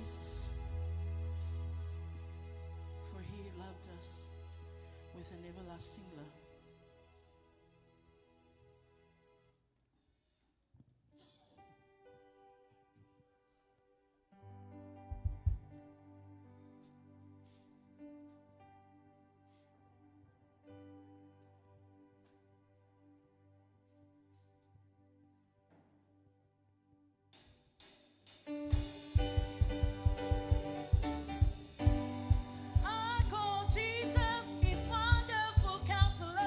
Jesus, for he loved us with an everlasting love. I call Jesus, he's wonderful counselor.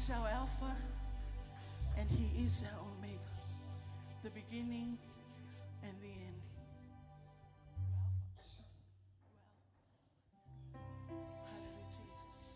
is our Alpha and He is our Omega, the beginning and the end. Hallelujah, Jesus.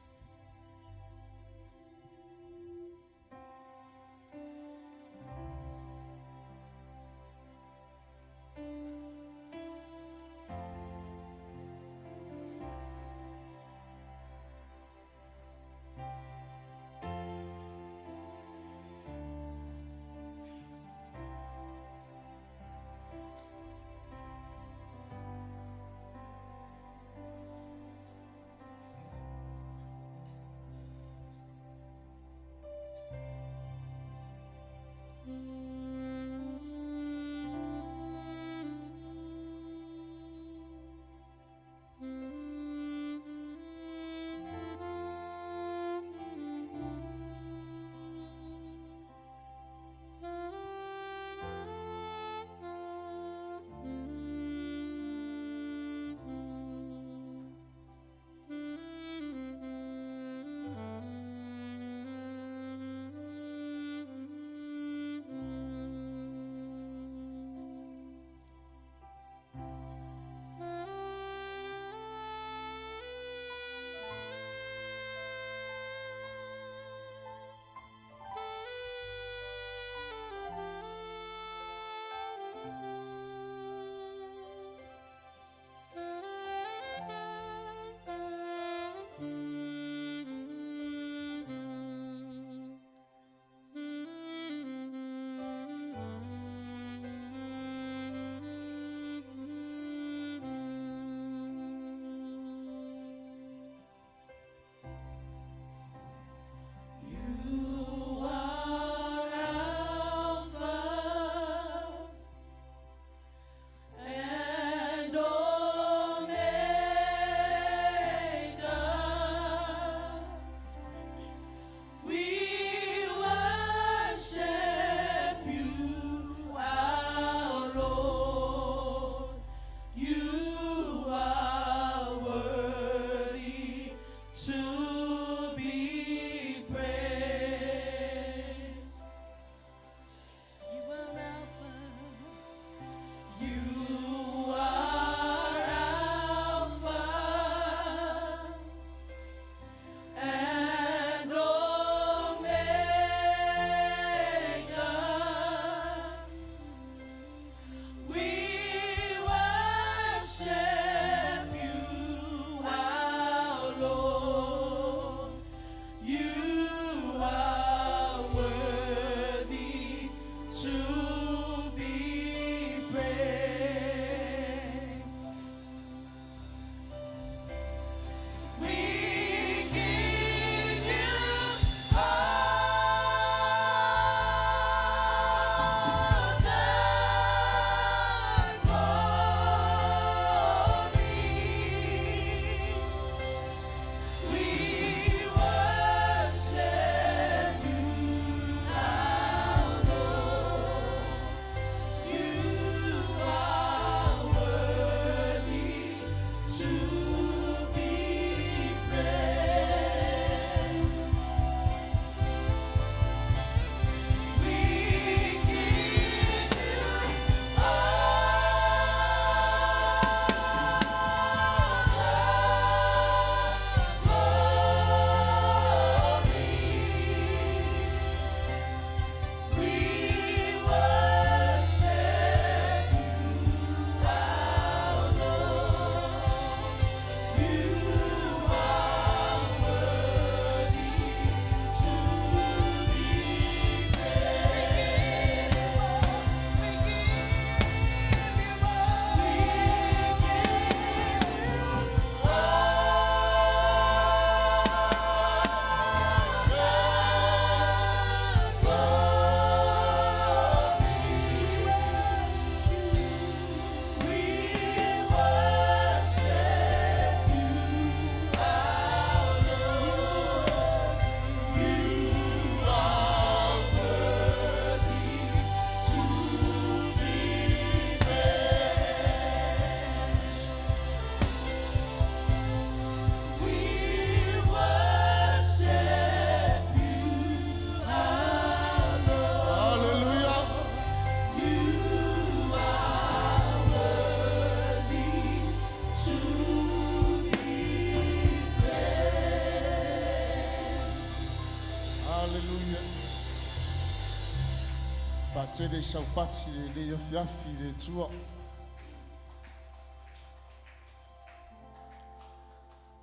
Tele saupati le fiafi le tua.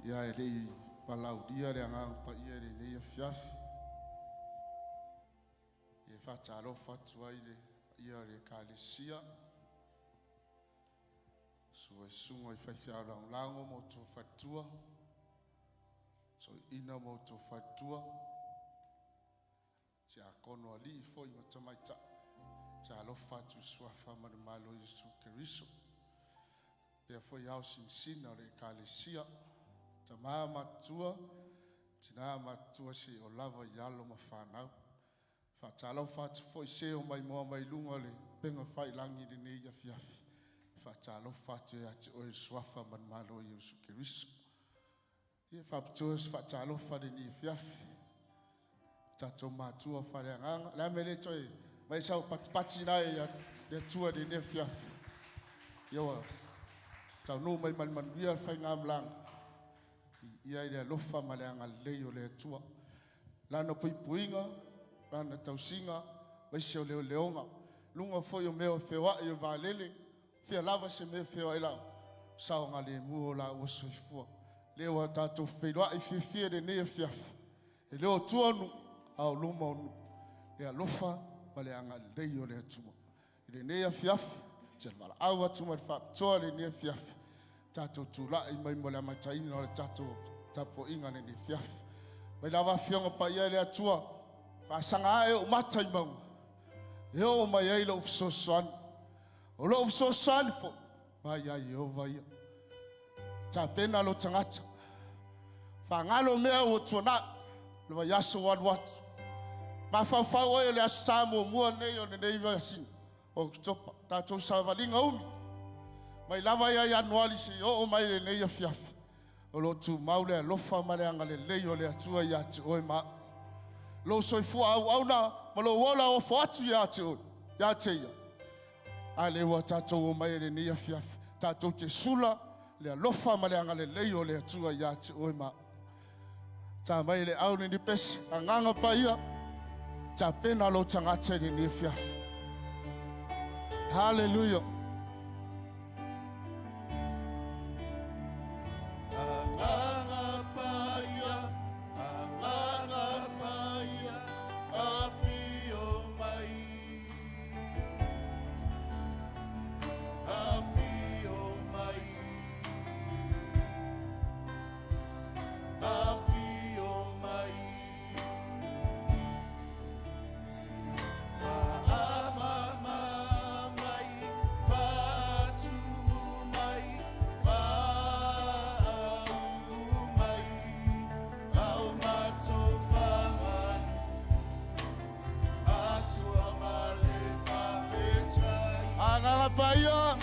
Ia ele palau dia le anga pa ia le fiafi. E fa talo fatua ile ia le kalesia. So sungo I fai lango mo to fatua. So ina mo to fatua. Tia kono ali fo I matamaita. Talo fatu swafa malo Yesu Kristo. Therefore yao sinsina le kalesia. Tama matua. Tina matua se o lava yalo mafana. Fa talo fatu fo se o mai moa mai lunga le penga fai langi de ne ya fiafi. Fa talo fatu ya te o swafa malo Yesu Kristo. Ye fa ptos fa talo fa de ni fiafi. Tato matua fa le nganga la mele toi. Mai sau pati nai ya tua de ne fiafi. Yo tau no mai man ia fai ngam lang. Ia ia lofa maleanga leo le tua. Lana puinga, lana tausinga, mai se leo leonga. Lunga foi o meu fewa e valele. Fia lava se me fewa ila. Sao ngale mu la o soifua. Leo tato fewa I fia de ne fiafi. E leo tua nu au luma nu. Ia lofa maleanga leo le tua. Ile ne fiafi. Tel awa tuma fa toa le ne fiafi. Tato tula I mai mola mataini no tato tapo inga ne fiafi. Mai lava fionga pa ia le atua. Fa sanga e o mata I mau. E o mai ai lo so swan. O lo so swan fo. Mai ai o vai. Ta pena lo tangata. Fa ngalo mea o tuna. Lo yaso wat. Ma fa o le asamo mo ne o ne iwa sin. Oketopa tato savalinga umi. Mai lava ia anuali si o mai le nei fiafi. O lo tu maule lofa male anga le leo le atua ia te oi ma. Lo soifua au na ma lo wola o foatu ia te oi. Ia te ia. A le wa tato o mai le nei fiafi. Tato te sula le lofa male anga le leo le atua ia te oi ma. Ta mai le au ni pesi anganga pa ia. Ta pena lo tangata le nei fiafi. Hallelujah. Fire.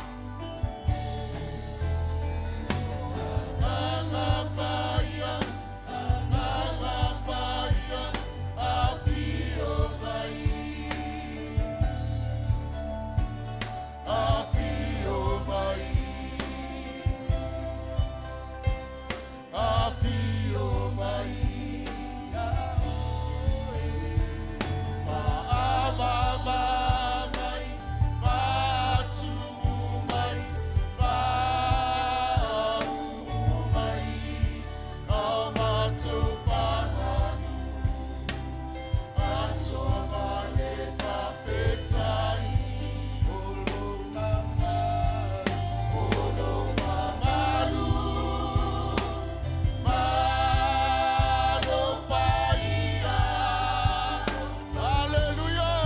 Hallelujah.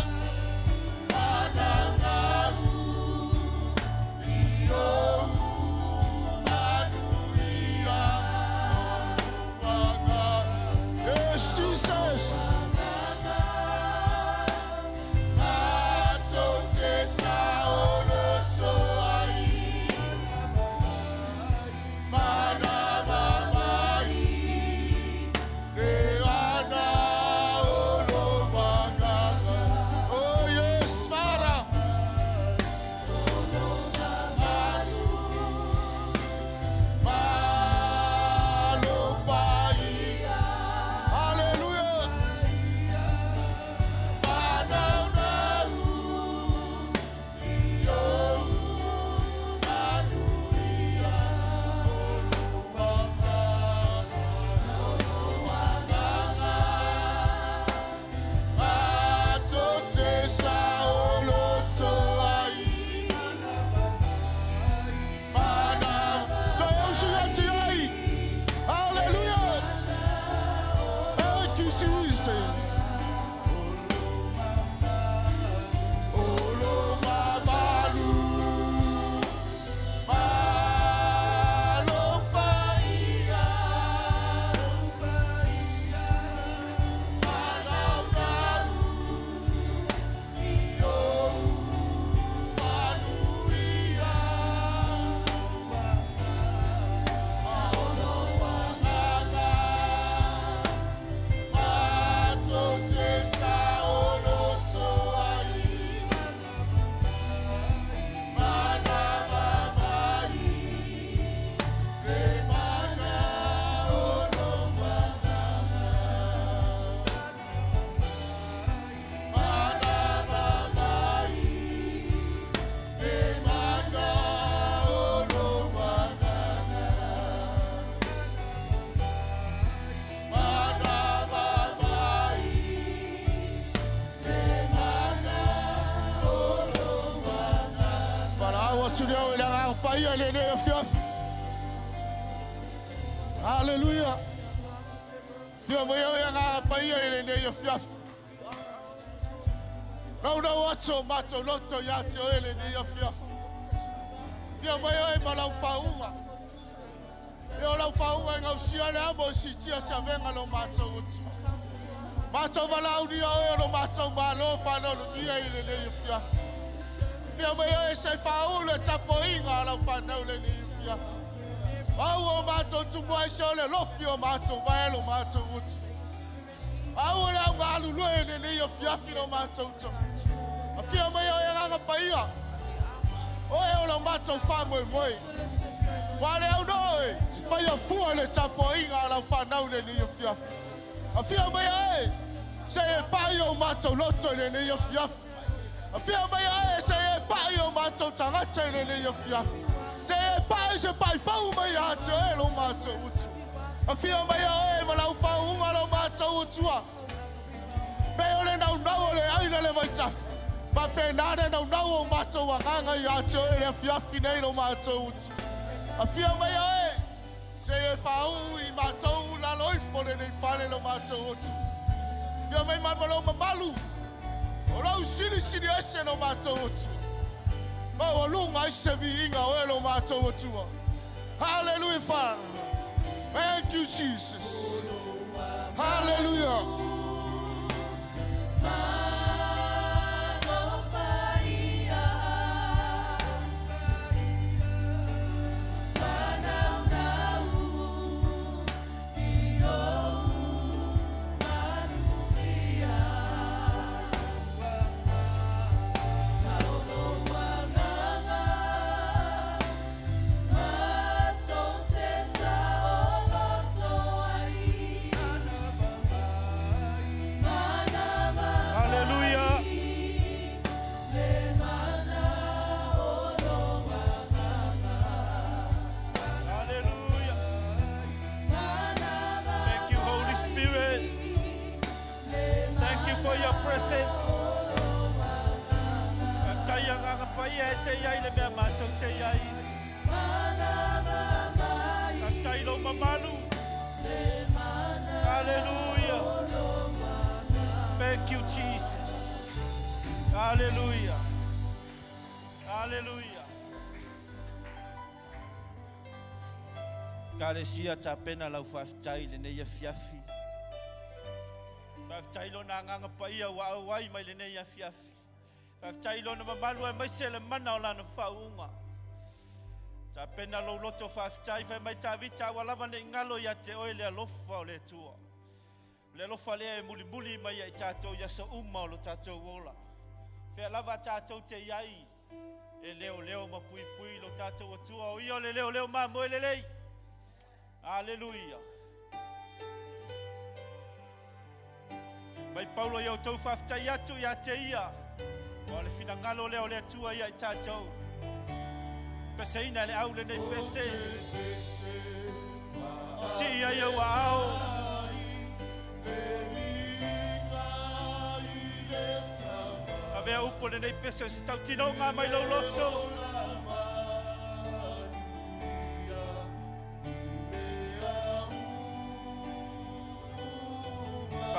Hallelujah. Fia mo yo nga pa ia ele ne yo fia. No ato mato loto ya te ele ne yo fia. Fia mo yo e malau faunga. Yo lau faunga nga usia le amo si tia sa venga lo mato utu. Mato valau ni o lo mato malo fa no ia ele ne yo fia. Fia mo yo e sai faule tapo inga lau fa no le ne yo fia. Awo mato tu mai sole lofio mato baelo mato utu. Awo la ngalu loe ne yo fiafi no mato utu. Afia mai o nga paia. O e o mato famo moi. Wale au noi. Paia fu le tapo inga la fa na ne yo fiafi. Afia mai e se e paio mato loto ne yo fiafi. Afia mai e se e paio mato tangata ne yo fiafi. Se pai fau mai a te e lo mato utu. A fia mai a e malau fau unga lo mato utua. Pe ole nau ole aina le vai tafu. Pa pe nare nau o mato wanganga i a te e le fiafi nei lo mato utu. A fia mai a e se e fau i mato la loifo le nei fale lo mato utu. Fia mai mamalo mamalu. O lau sili ese lo mato utu. Oh, lunga isevi inga oelo mato otua. Hallelujah, Father. Thank you, Jesus. Hallelujah. Thank you, Jesus. Hallelujah. Hallelujah. Kalesia tapena lau faftai le nei fiafi. Faftai lo na nganga paia wa wai mai le nei fiafi. Faftai lo na mamalu mai sele mana o lana faunga. Tapena lo loto faftai fa mai tavita wala vane ngalo ya te oile alofa le tua. Le lofa le muli mai ai tatou ya sa umma lo tatou wola. Fe lava tatou te yai. E leo mapui lo tatou atua o io le leo ma mo le lei. Hallelujah. Mai Paulo ia tau faftai atu ya te ia. O le finangalo leo le atua ia i tatou. Pese ina le au le nei pese. Si ia ia wa au. Avea upo le nei pese si tau tino ngā mai lau loto.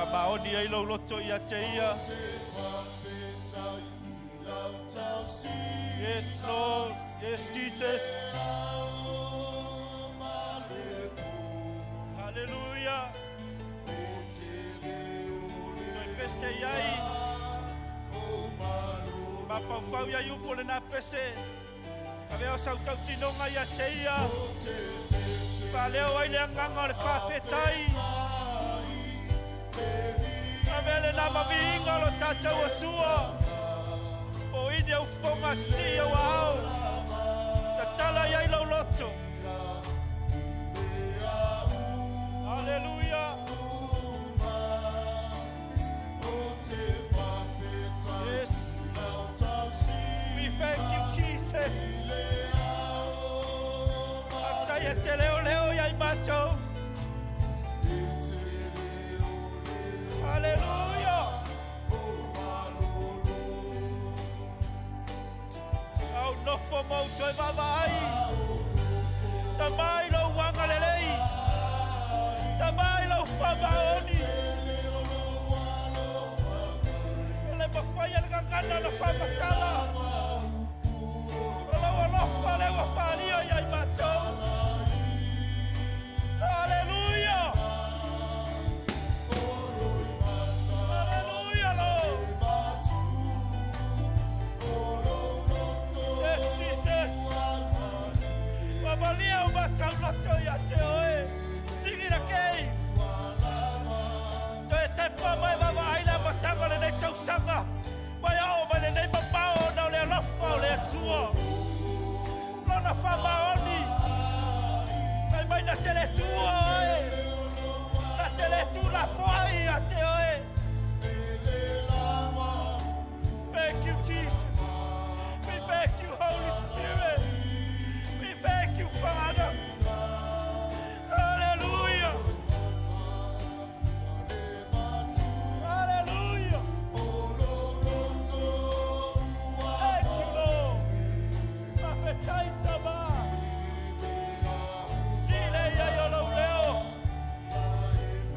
Whamaoni ai lau loto ia te ia. Yes, Lord. Yes, Jesus. Hallelujah. Toi pese iai. Ma fau ia yupo le na pese. Aveo sau tau tinonga ia te ia. Paleo ai le anganga le whawhetai. Avele na mavinga lo tatau atua. O ini au whonga si au au. Tatala iai lau loto. Hallelujah. Yes. We thank you, Jesus. After te leo leo iai matou. Hallelujah. Au nofo mauto e mawai. Tamai lo wanga lelei. Tamai lo whamaoni. Ele mawhaia le kakana na whamatala. Ola walofa le wafania iai matou. Hallelujah. Hallelujah, Lord. Yes, Jesus. Wabalia umatau loto ya te oe. Singira kei. Toi te pama e wawa aila matanga le nei tausanga. Mai ao mai le nei mapao na le alofa o le atua. Lona whamaoni. Mai na tele tua oe. Na tele tu la whai a te oe. Thank you, Jesus. We thank you, Holy Spirit. We thank you, Father. Hallelujah. Hallelujah. Thank you, Lord. Mafetai tama. Sile ya yolo leo.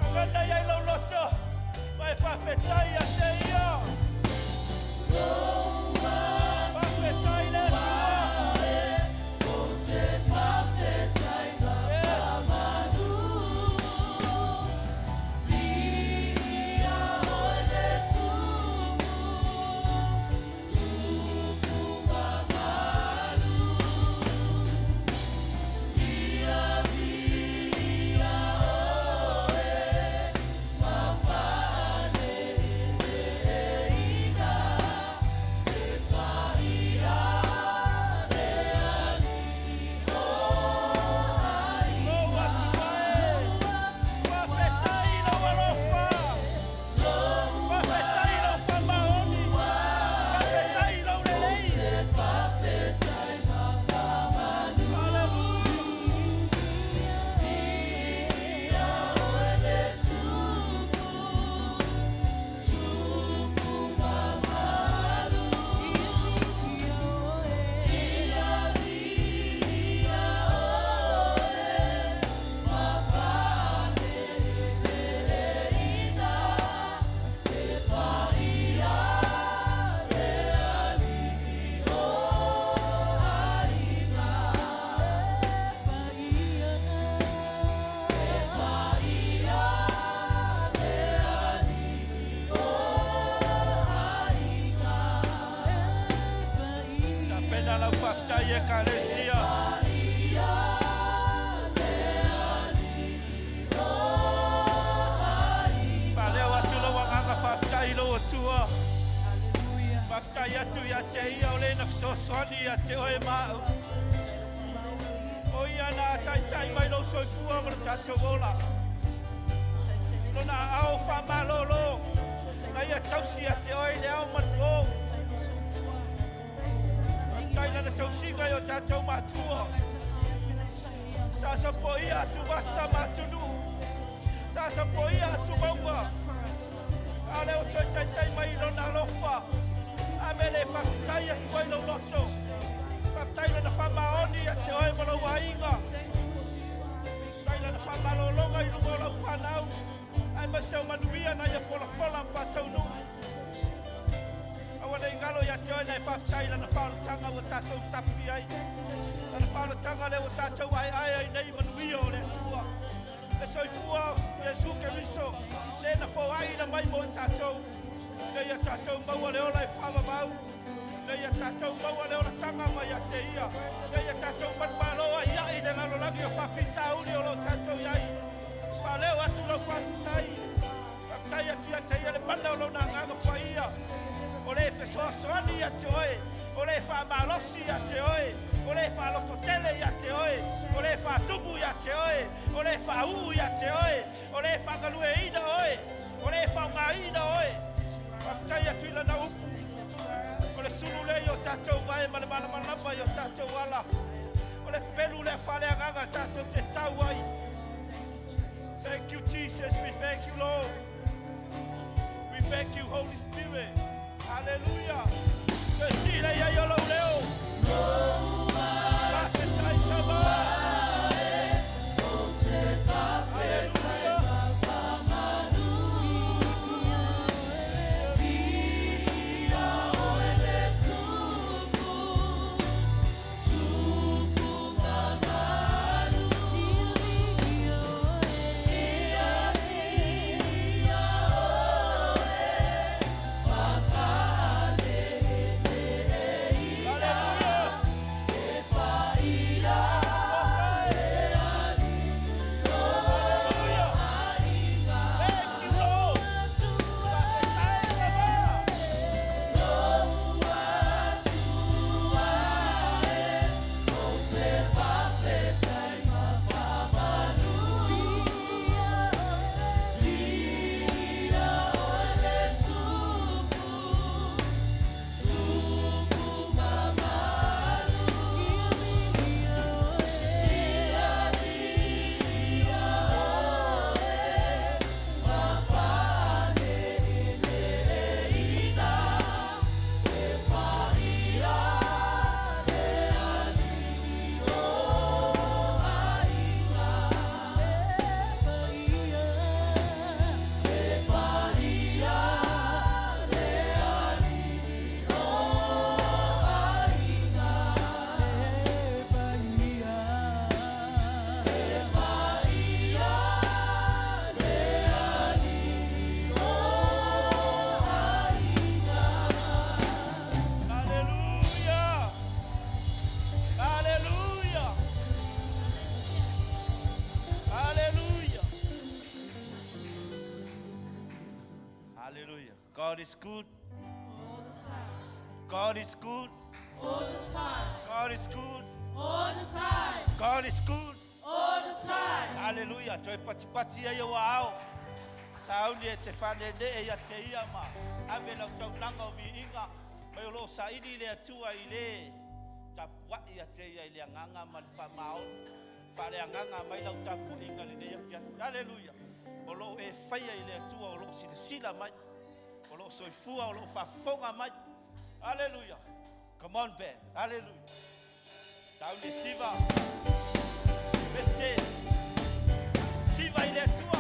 Aganda ya ilo loto. Mai mafetai ya te ia. Mafetai le tua. Swani ya te oe mau. O ia na tai mai lo soi fua mo tato wola. Lona au fa malolo. Na ia tausi ya te oe le au mango. Tai na tausi ga yo tato matua. Sa sa po ia tu wasa matunu. Sa sa po ia tu maua. Ale o tai mai lona lofa. Amele whaktai atu ai lau loto. Whaktai lana whamaoni a te oe malau wainga. Tai lana whamalolonga i lungo lau whanau. Ai ma se o manuia na ia fola whatau no. Awa nei ngalo ia te oi nei whaftai lana whaolotanga o tātou sapi ai. Lana whaolotanga le o tātou ai nei manuia o le tua. Le soifua Jesu Keriso. Le na fo ai na mai mo tātou. Le ia tātou maua le ola e whamamau. Le ia tātou maua le ola tanga mai a te ia. Le ia tātou matmaloa ia i le lalo lagi o whawhita uri o lo tātou iai. Pa leo atu lau whakutai. Whakutai atu ia te ia le mana o lo na nganga pa ia. O le whesoasoani a te oe. O le whamalosi a te oe. O le whalototele a te oe. O le whatubu a te oe. O le whau a te oe. O le whakalue ina oe. O le whaunga ina oe. Whakutai atu ila na upu. O le sulu le o tātou vai ma le malamalama o tātou ala. O le pelu le whaleagaga tātou te tau ai. Thank you, Jesus. We thank you, Lord. We thank you, Holy Spirit. Hallelujah. Te sile ia yolo leo. Pase tai tama. Hallelujah. God is good. All the time. God is good. All the time. God is good. All the time. God is good. All the time. Hallelujah. Toi patipati e yo ao. Sauni e te whane ne e ia te ia ma. Ame lau tau nanga o mi inga. Mai o lo sa ini le atua i le. Tapua i a te ia i le anganga ma le whamao. Whare anganga mai lau tapu inga le ne ia fiafu. Hallelujah. O lo e whaia i le atua o lo sila mai. O lo soifua o lo whafonga mai. Hallelujah. Come on, Ben. Hallelujah. Sauni siva. Mese. Siva i le atua.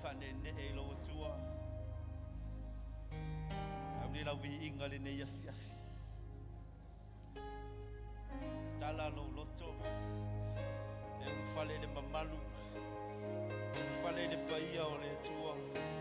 fanene e lo tua. Amni la vi ingale ne yafi. Stala lo loto. E fale de mamalu. Fale de paia o le tua.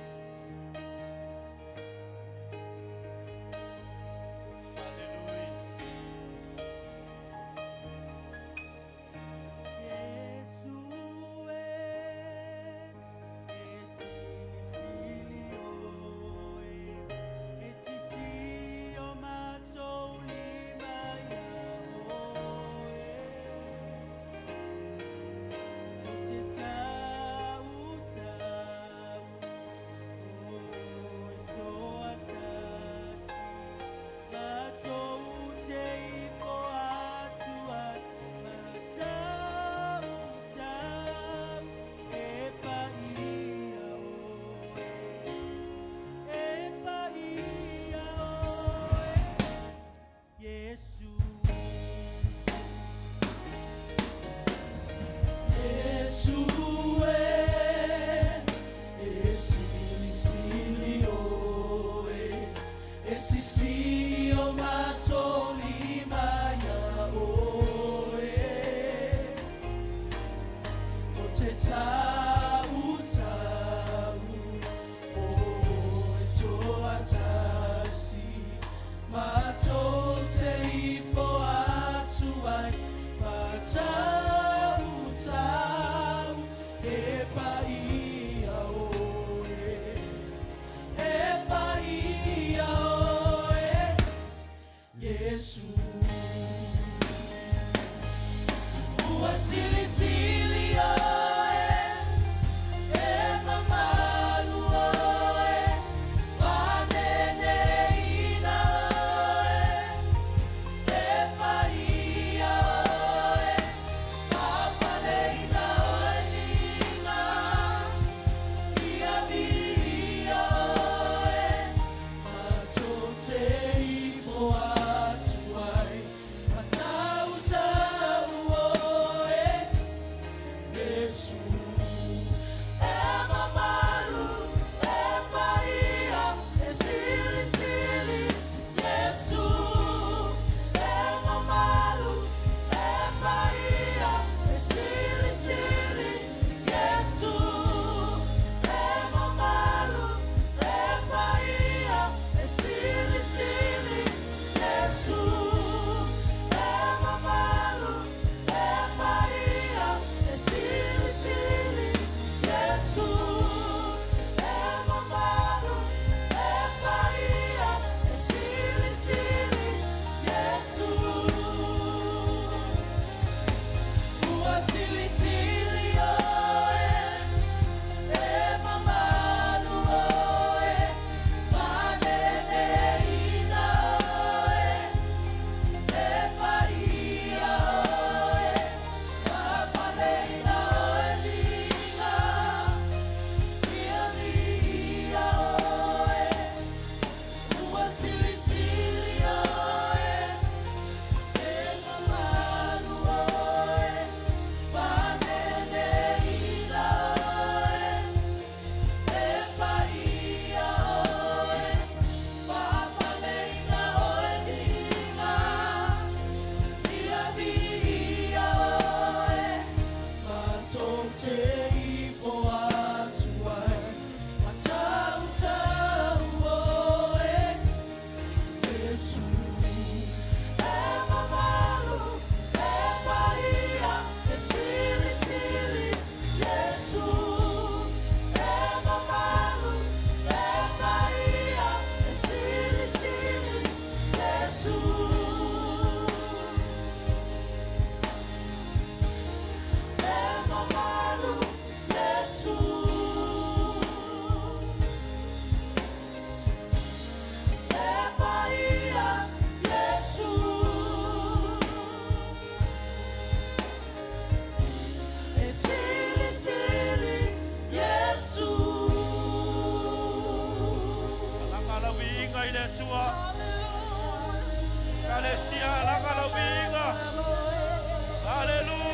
Hallelujah.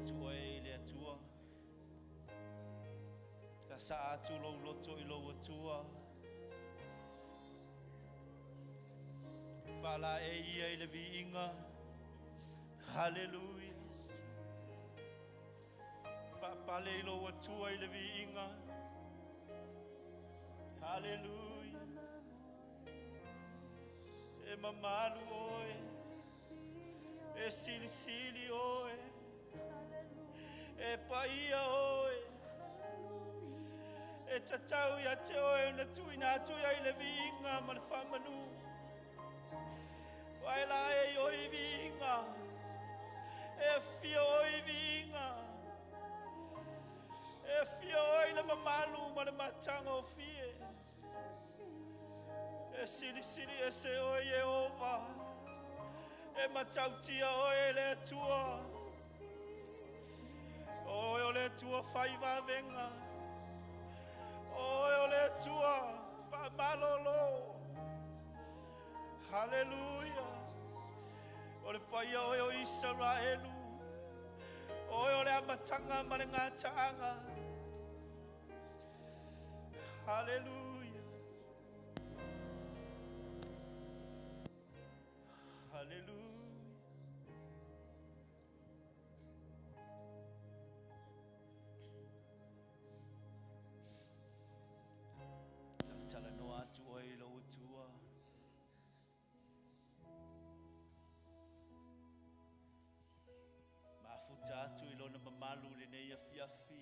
atua e le atua. Ka sa atu lo loto I lo atua. Fala e ia I le viinga. Hallelujah. Fa pale I lo atua I le viinga. Hallelujah. E mamalu oe. E sili sili oe. E paia oe. E tatau ia te oe na tuina atu ia I le viinga ma le whamanu. Wai la e oi viinga. E fio oi viinga. E fio oi le mamalu ma le matanga o fie. E sili sili e se oi e ova. E matautia oi le tua. Oi o le tua faiva venga. Oi o le tua fa malolo. Hallelujah. O le paia oi o Israelu. Oi o le amatanga ma le ngataanga. Hallelujah. Hallelujah. Tala no atu oi lo utua. Mafuta atu I lona mamalu le nei afiafi.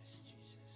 Yes, Jesus.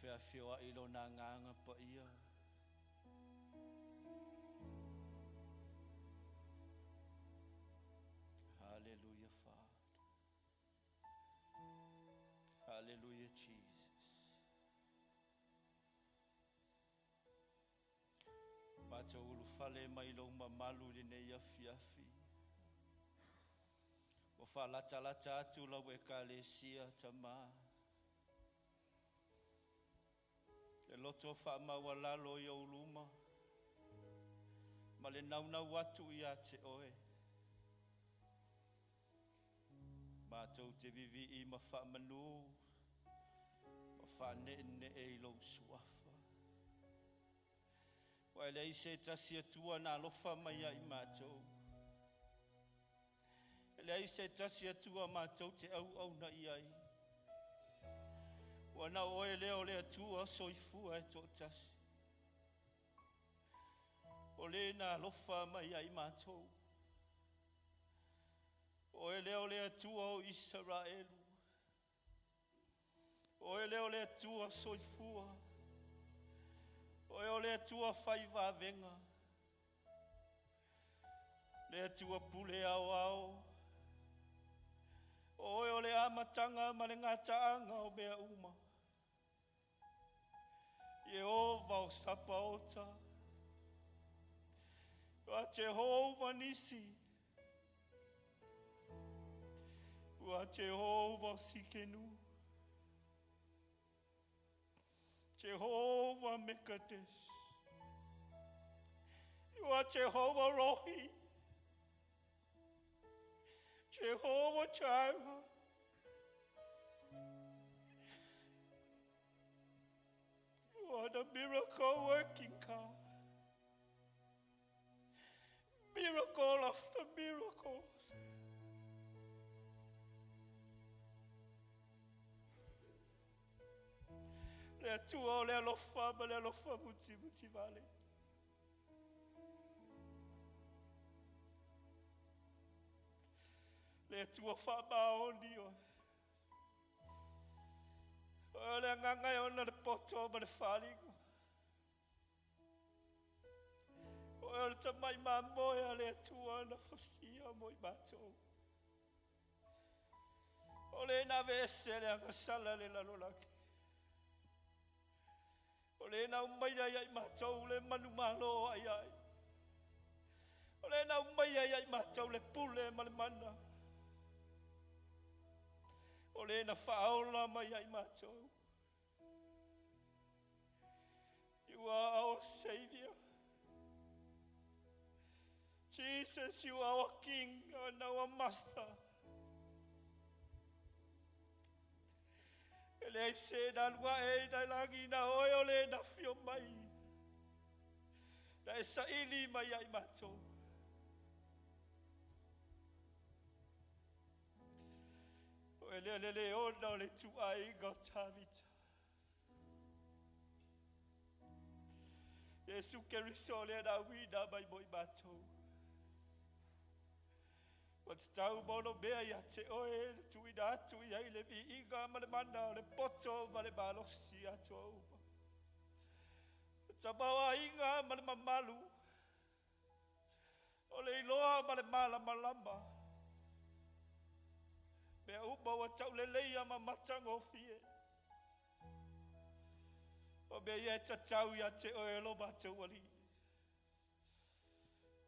Fea ilo na nganga pa ia. Hallelujah, Father. Hallelujah, Jesus. Macho ulu fale mai lo mamalu di ne ia fiafi. O fa lata atu la we kalesia tama. E loto fa mawalalo ia uluma. Ma le nauna watu ia te oe. Mātou te vivi I ma wha manu. Ma wha ne e ilo suafa. Wa le se tasi atua na lofa mai ai mātou. Le se tasi atua mātou te au na iai. Wana oe leo le atua soifua e tō tasi. O le na lofa mai ai mātou. Oe leo le atua o Israelu. Oe leo le atua soifua. Oe le atua whaiva venga. Le atua pule au. Oe le amatanga ma le ngataanga o mea uma. Jehova o Sapaota. Wa Jehova nisi. Wa Jehova Sikenu. Jehova Mekadesh. Wa Jehova Rohi. Jehova Jireh. You are the miracle working God. Miracle after miracles. Le tua le alofa ma le alofa muti vale. Le tua fa maoni o. O le nganga o na le poto ma le falingo. O le tamai mamoia le tua na fosia mo I matou. O le na vese le angasala le lalolaki. O le na umai ai matou le manu malo ai ai. O le na umai ai matou le pule ma le mana. O le na whaola mai ai matou. You are our Savior. Jesus, you are our King and our Master. Le se dan wa e dai lagi na oe le na fio mai. Da sa ili mai ai matou. O le ona le tu ai go tavita. Yesu Keriso le na wina mai moi matou. What's tau mono mea ia te oe le tuina atu ia I le vi inga ma le mana le poto ma le malosi atu auma. Tamawa inga ma le mamalu. O le iloa ma le mala malama. Mea uma wa tau le leia ma matango fie. O mea ia tatau ia te oe lo matau wali.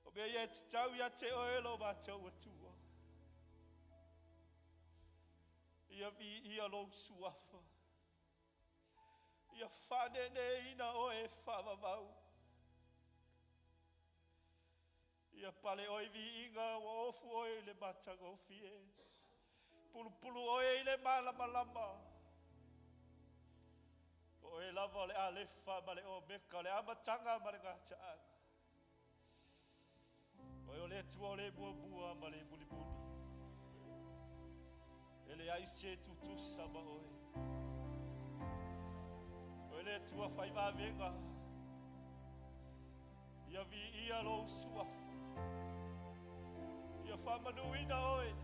O mea ia tatau ia te oe lo matau atua. Ia vi ia lo suafa. Ia whane ne ina o e whavavau. Ia pale oi vi inga wa ofu oi le matango fie. Pulu oi le malama. O e lava le alefa ma le o meka le amatanga ma le ngataanga. O le tua le bua ma le buli. Ele ai se tutu sama oe. Ele tua whaiva venga. Ia vi ia lo suafa. Ia whamanuina oe.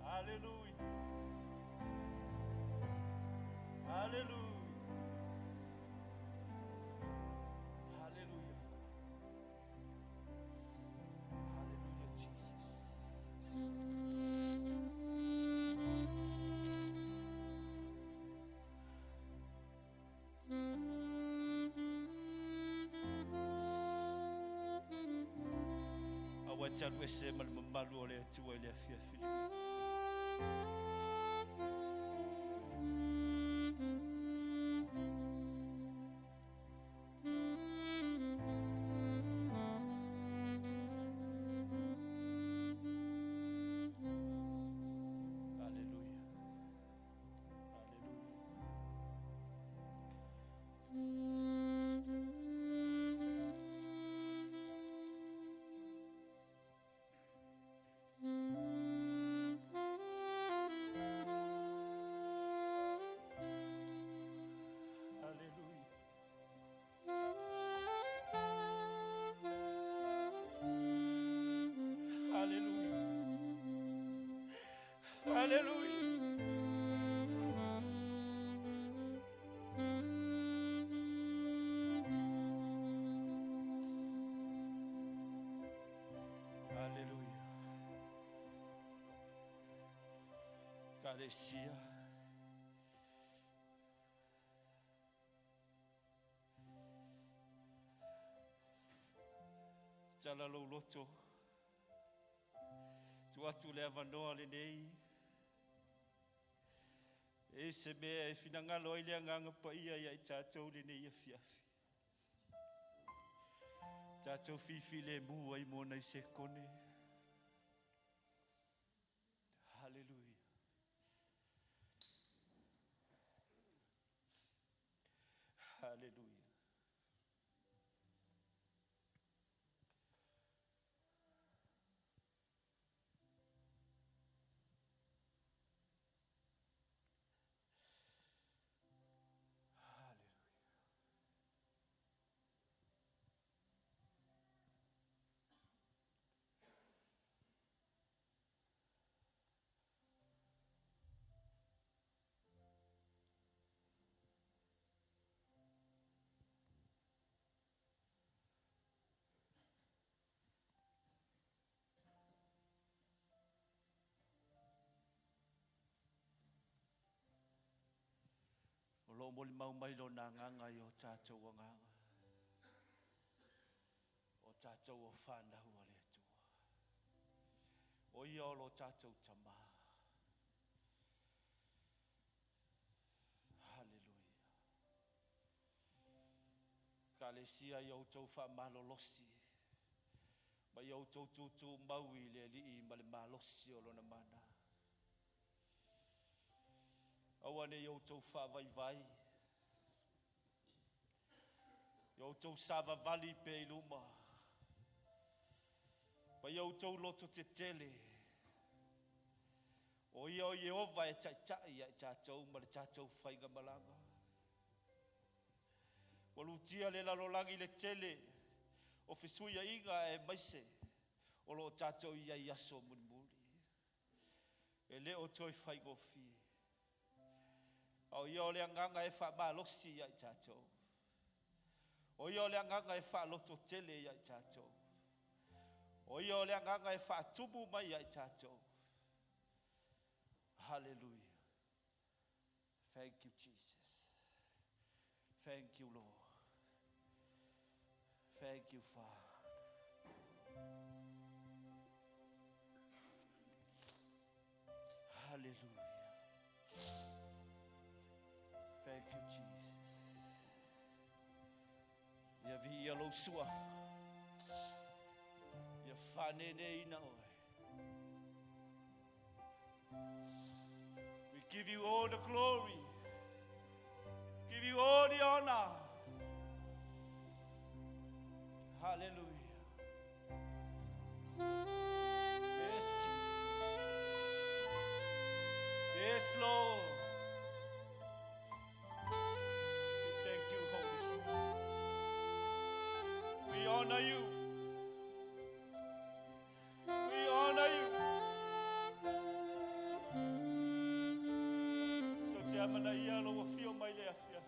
Hallelujah. Hallelujah. Hallelujah. Hallelujah, Jesus. Awajan wese malu oleh tua oleh fiafili. Kalesia. Jala lo loto. Tua tu le avanoa le nei. E se mea e finangalo i lea nganga pa ia ia i tātou le nei a fiafi. Tātou fifi le mua i mona i se kone. Hallelujah. Hallelujah. Lo moli mau mai lo na nganga yo tātou o nganga. O tātou o whānahu a le tua. O ia o lo tātou tama. Hallelujah. Ka le sia i outou whamalolosi. Ma i outou tutu maui le li i ma le malosi o lona mana. Awane youtou whawai vai. Youtou sava vali pe iluma. Pa youtou loto te tele. O ia o Yehova e tai ia e tātou ma le tātou whainga malanga. Walutia le lalolangi le tele. O fesuia inga e maise. O lo tātou ia i aso munimuri. E le o toi whaingo fi. O ia o le anganga e wha malosi ia i tātou. O ia o le anganga e wha loto tele ia i tātou. O ia o le anganga e wha tumu mai ia i tātou. Hallelujah. Thank you, Jesus. Thank you, Lord. Thank you, Father. Hallelujah. Thank you, Jesus. Ia vi ia lo suafa. Ia whanene ina oe. We give you all the glory. Give you all the honor. Hallelujah. Yes, Jesus. Yes, Lord. We honor you. We honor you. So te mana ia lo fio mai le afia.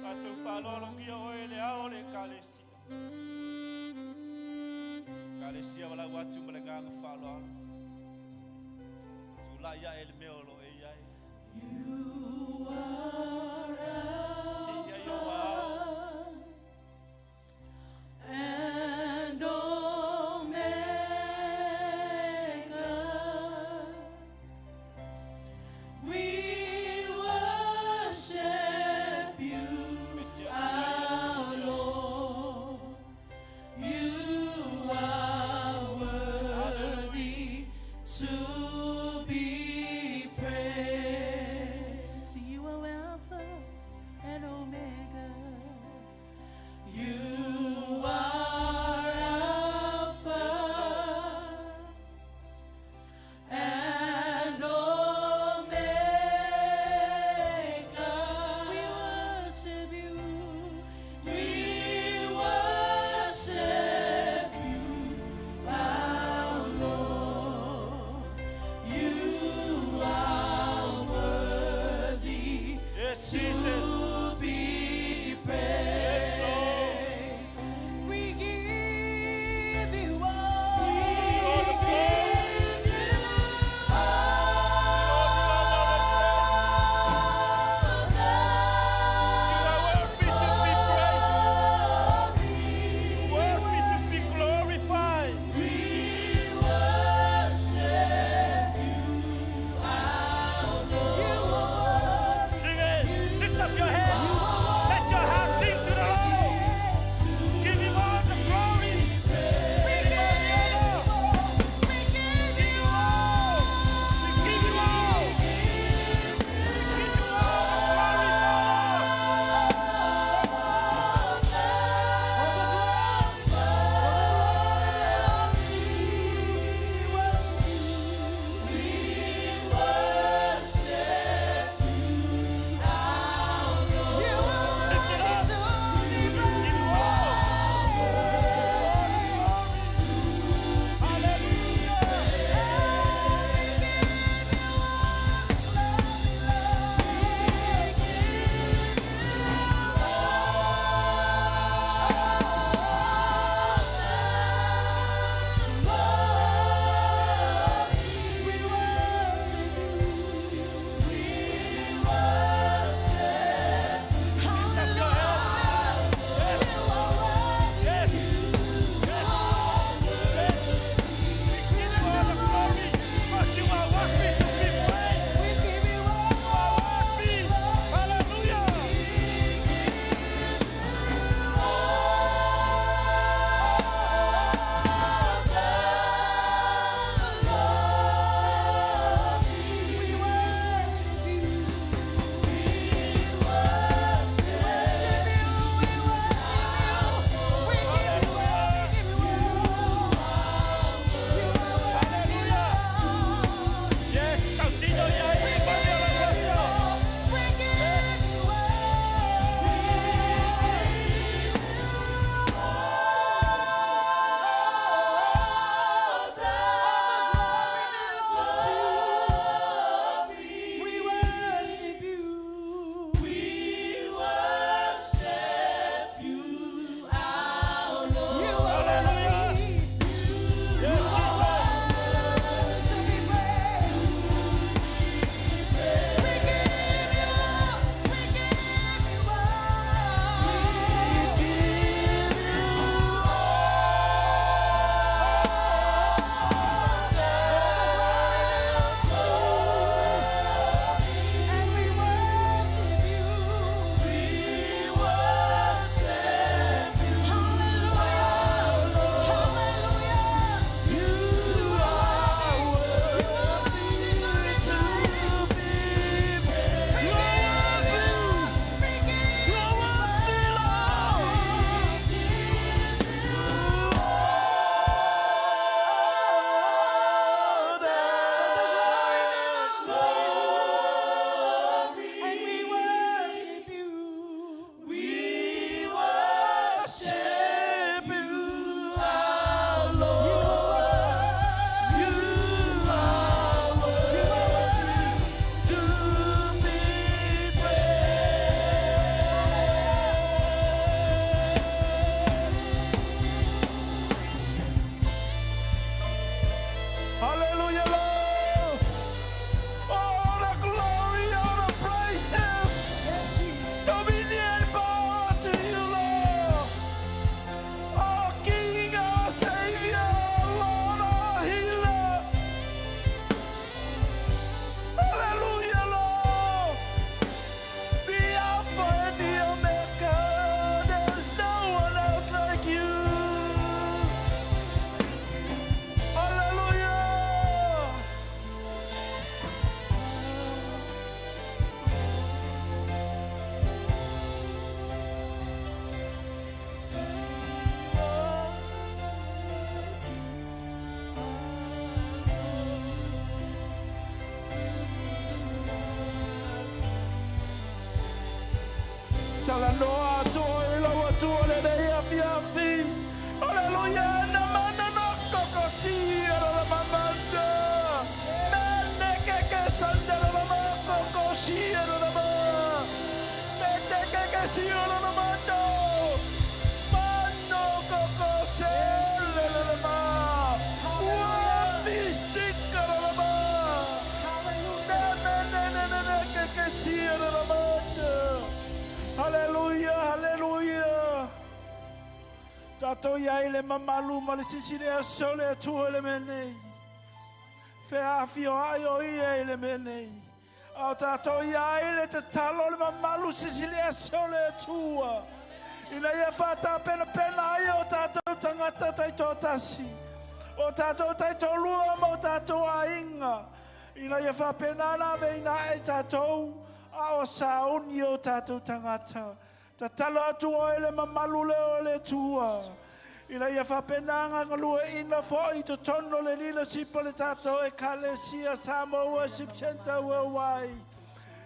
Tātou whalolongia o e le ao le kālesia. Kālesia wala watu mele nganga whalolo. Tu la ia e le meo lo e iai. You are Sia yo ao. and Omega. We worship you, our Lord. You are worthy to be praised. tala noa to ilo to le ya fi. Hallelujah, na mana no kokosi la mamanda. Mene ke sanda la mama kokosi la mama. Mene ke si la mamanda. Mano kokosi la mama. Wa bisika la mama. Mene ke si la mamanda. Hallelujah, hallelujah. Tato ia ile mamalu ma le sisile a sole a tua le menei. Fea fio aio ia ile menei. Au tato ia ile te talo le mamalu sisile a sole a tua. Ina ia fata pena pena ai o tato tangata taito tasi. O tato taito lua mo tato a inga. Ina ia fa pena na me ina e tato. A o sauni o tato tangata. Ta talo atu o ele mamalu le o le tua. Ina ia whapenanga ngalua ina fōi to tono le lila sipa le tato e kalesia Samoa Worship Center worldwide.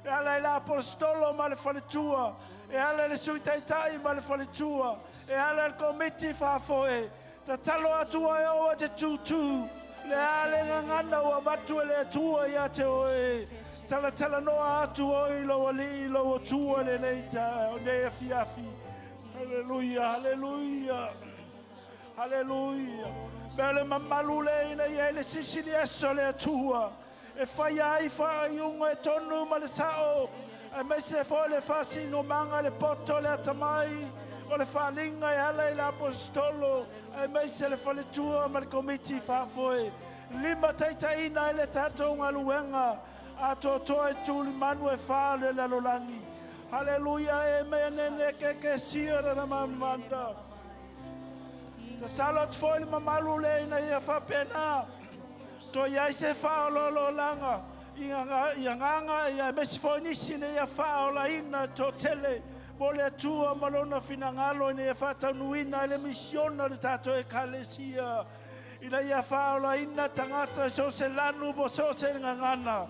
E ala la apostolo ma le whaletua. E ala le suitaitai ma le whaletua. E ala le komiti whafoe. Ta talo atu o e oa te tutu. Le ale ngangana ua watu e le atua ia te oe. Tala noa atu o ilo li ilo o tua le neita o nea fiafi. Hallelujah, hallelujah. Hallelujah. Bele mamalule ina ia le sisili eso le atua. E whai ai whai unga e tonu ma le sao. E me se fo le fasi no manga le poto le atamai. O le whalinga e ala i la apostolo. E me se le whale tua ma le komiti whafoe. Lima teita ina ele tato unga luenga. A to e tuli manu e whale la lolangi. Hallelujah. E me nene ke sira na mamanda. Ta talo tfoi le mamalu le ina ia whapena. To iai se whaololo langa. Ia nganga ia mesi fo nisi ne ia whaola ina to tele. Mo le atua malona finangalo ina ia whatanuina ele misiona le tato e kalesia. Ina ia whaola ina tangata so se lanu bo so se ngangana.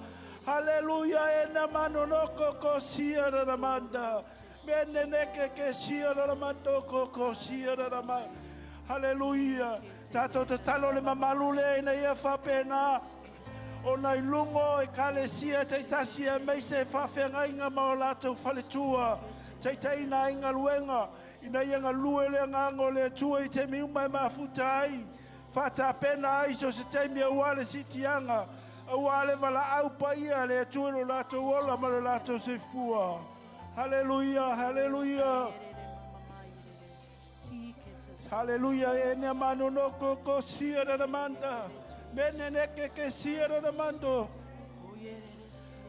Hallelujah, ena mano no koko sia na manda. Mene neke ke sia na mando koko sia na manda. Hallelujah. Tato te talo le mamalule ina ia whapena. O nai lungo e kalesia te tasia mei se whawhenga inga mao lato whaletua. Te ina inga luenga. Ina ia lue le ngango le tua i te miumai mafutai. Whata pena ai so se te mia wale sitianga. Awale wala au pa ia le tua lo lato wola ma lo lato se fua. Hallelujah, hallelujah. Hallelujah, ene mano no koko sia na manda. Bene neke ke sia na mando.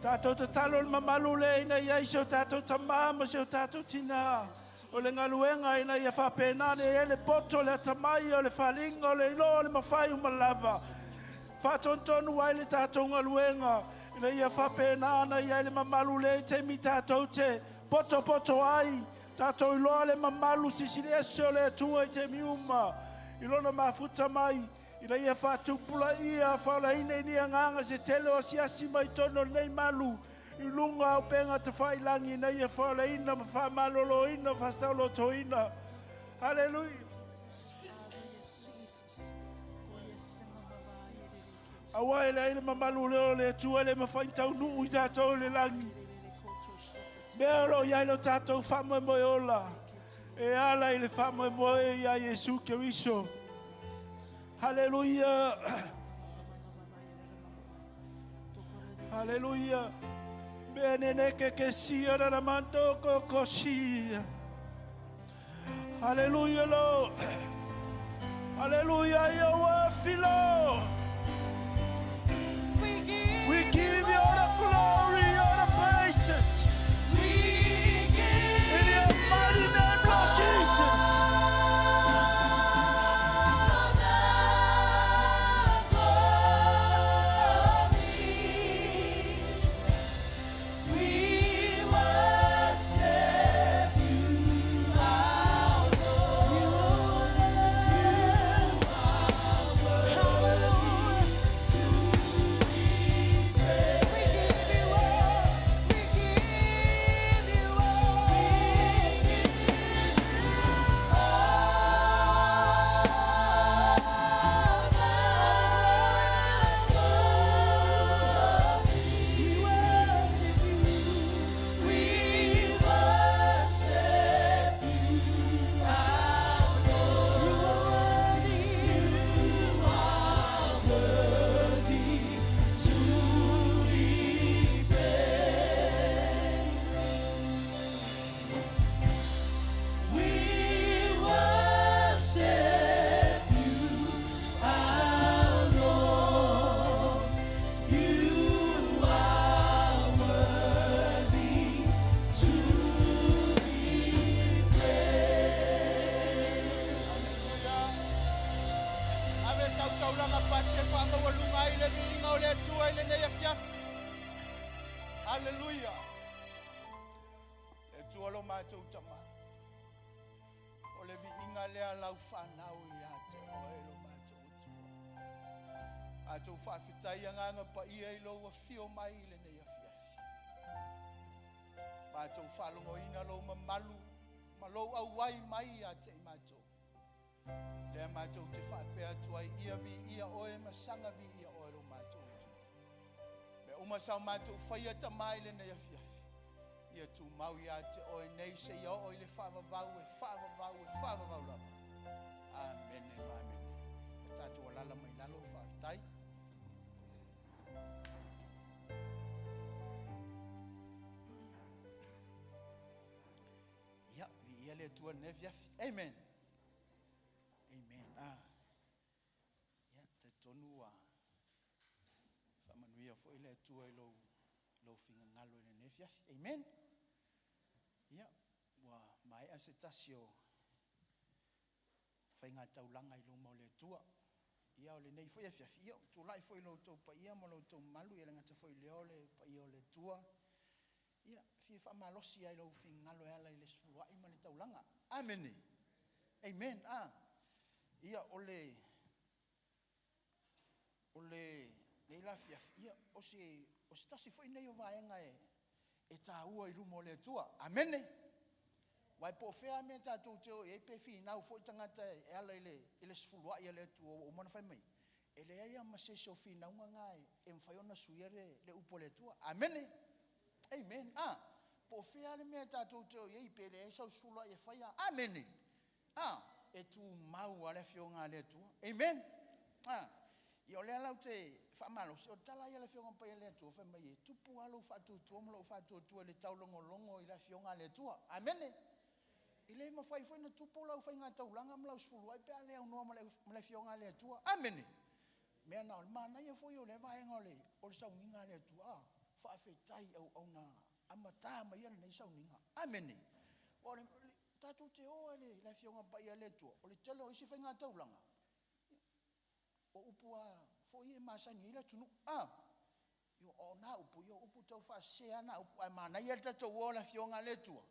Tato te talo le mamalu le ina ia iso tato tamama se tato tina. O le ngaluenga ina ia whapena ne ele poto le tamai o le whalinga o le ilo le mawhai umalava. Whatontonu wai le tato ngaluenga. Ina ia whapena na ia le mamalu le te mi tato te. Poto ai. Tato iloa le mamalu sisili eso le tua i te miuma. Ilona mafuta mai. Ina ia whatupula ia whala ina nia nganga se tele o siasi mai tono nei malu. Ilunga o penga te whailangi ina ia whala ina ma whamalolo ina whastaulo to ina. Hallelujah. Awa ele ina mamalu leo le tua le mawhaintau nuu i tato le langi. Mero ia lo tato famo mo ola. E ala ile famo mo ia Yesu Keriso. Hallelujah. Hallelujah. Bene neke ke sia na mando ko sia. Hallelujah lo. Hallelujah yo filo. We give you all the glory, all the praises. In the mighty name of Jesus. Hallelujah. mātou tama. O le vi inga lea lau whanau I a te oelo mātou utua. Mātou whawhitai anganga pa ia I lau a whio mai I le nei a whiawhi. Mātou whalongo ina lau mamalu, ma lau awai mai a te I mātou. Lea mātou te whapea tuai ia vi ia oe masanga vi ia oelo mātou utua. Me umasau mātou whaia tamai le nei a whiawhi. Ia tu mau ia te oe nei se ia oe le whavavau lava. Amen e amen. Tātou alala mai lalo whaafitai. Ia, ia le tua neviafi. Amen. Amen. Ia, te tonu a whamanuia fo ile tua I lo whinga ngalo le neviafi. Amen. Ia, wa mai a se tasio whainga taulanga I lo mo le tua. Ia o le nei fo ia fiafi. Ia, tu lai fo I lo tau pa ia mo lo tau malu. Ia ngata fo I leo le pa ia o le tua. Ia, fie whamalosi ai lo whinga ngalo ala I le sfurua I ma le taulanga. Amen. Amen. Ia, o le nei la fiafi. Ia, o se tasi fo I nei o vaenga e tā ua I rumo le tua. Amene. Wai po whea mea tātou teo e pe whi nau fo I tangata e ala I le sfulua I le tua o mana whai mai. E le aia ma se so whi naunga ngā e mwhaiona suere le upo le tua. Amene. Amen. Po whea le mea tātou teo e pe le e sau sfulua e whaia. Amene. E tu mau ale whionga le tua. Amen. I o lea lau te whamalo, se o tala ia le whionga pai le tua, whamai e tupu alo whatutua, molo whatutua le taulongo longo I la whionga le tua. Amene. I le ma whai na tupu lau whainga taulanga, mlau sfulu, ai pea lea unua ma le whionga le tua. Amene. Mea nao, mana ia fwoi o le vaenga o le Sauniga le tua. Whaafetai au na amata ma ia nei Sauniga. Amene. O le tatu te oa le la whionga pai le tua. O le tele o isi whainga taulanga. O upua foi e masani ila tunu yo ona upu yo upu tau fa sea na upu ai mana ia tatu ola fionga le tua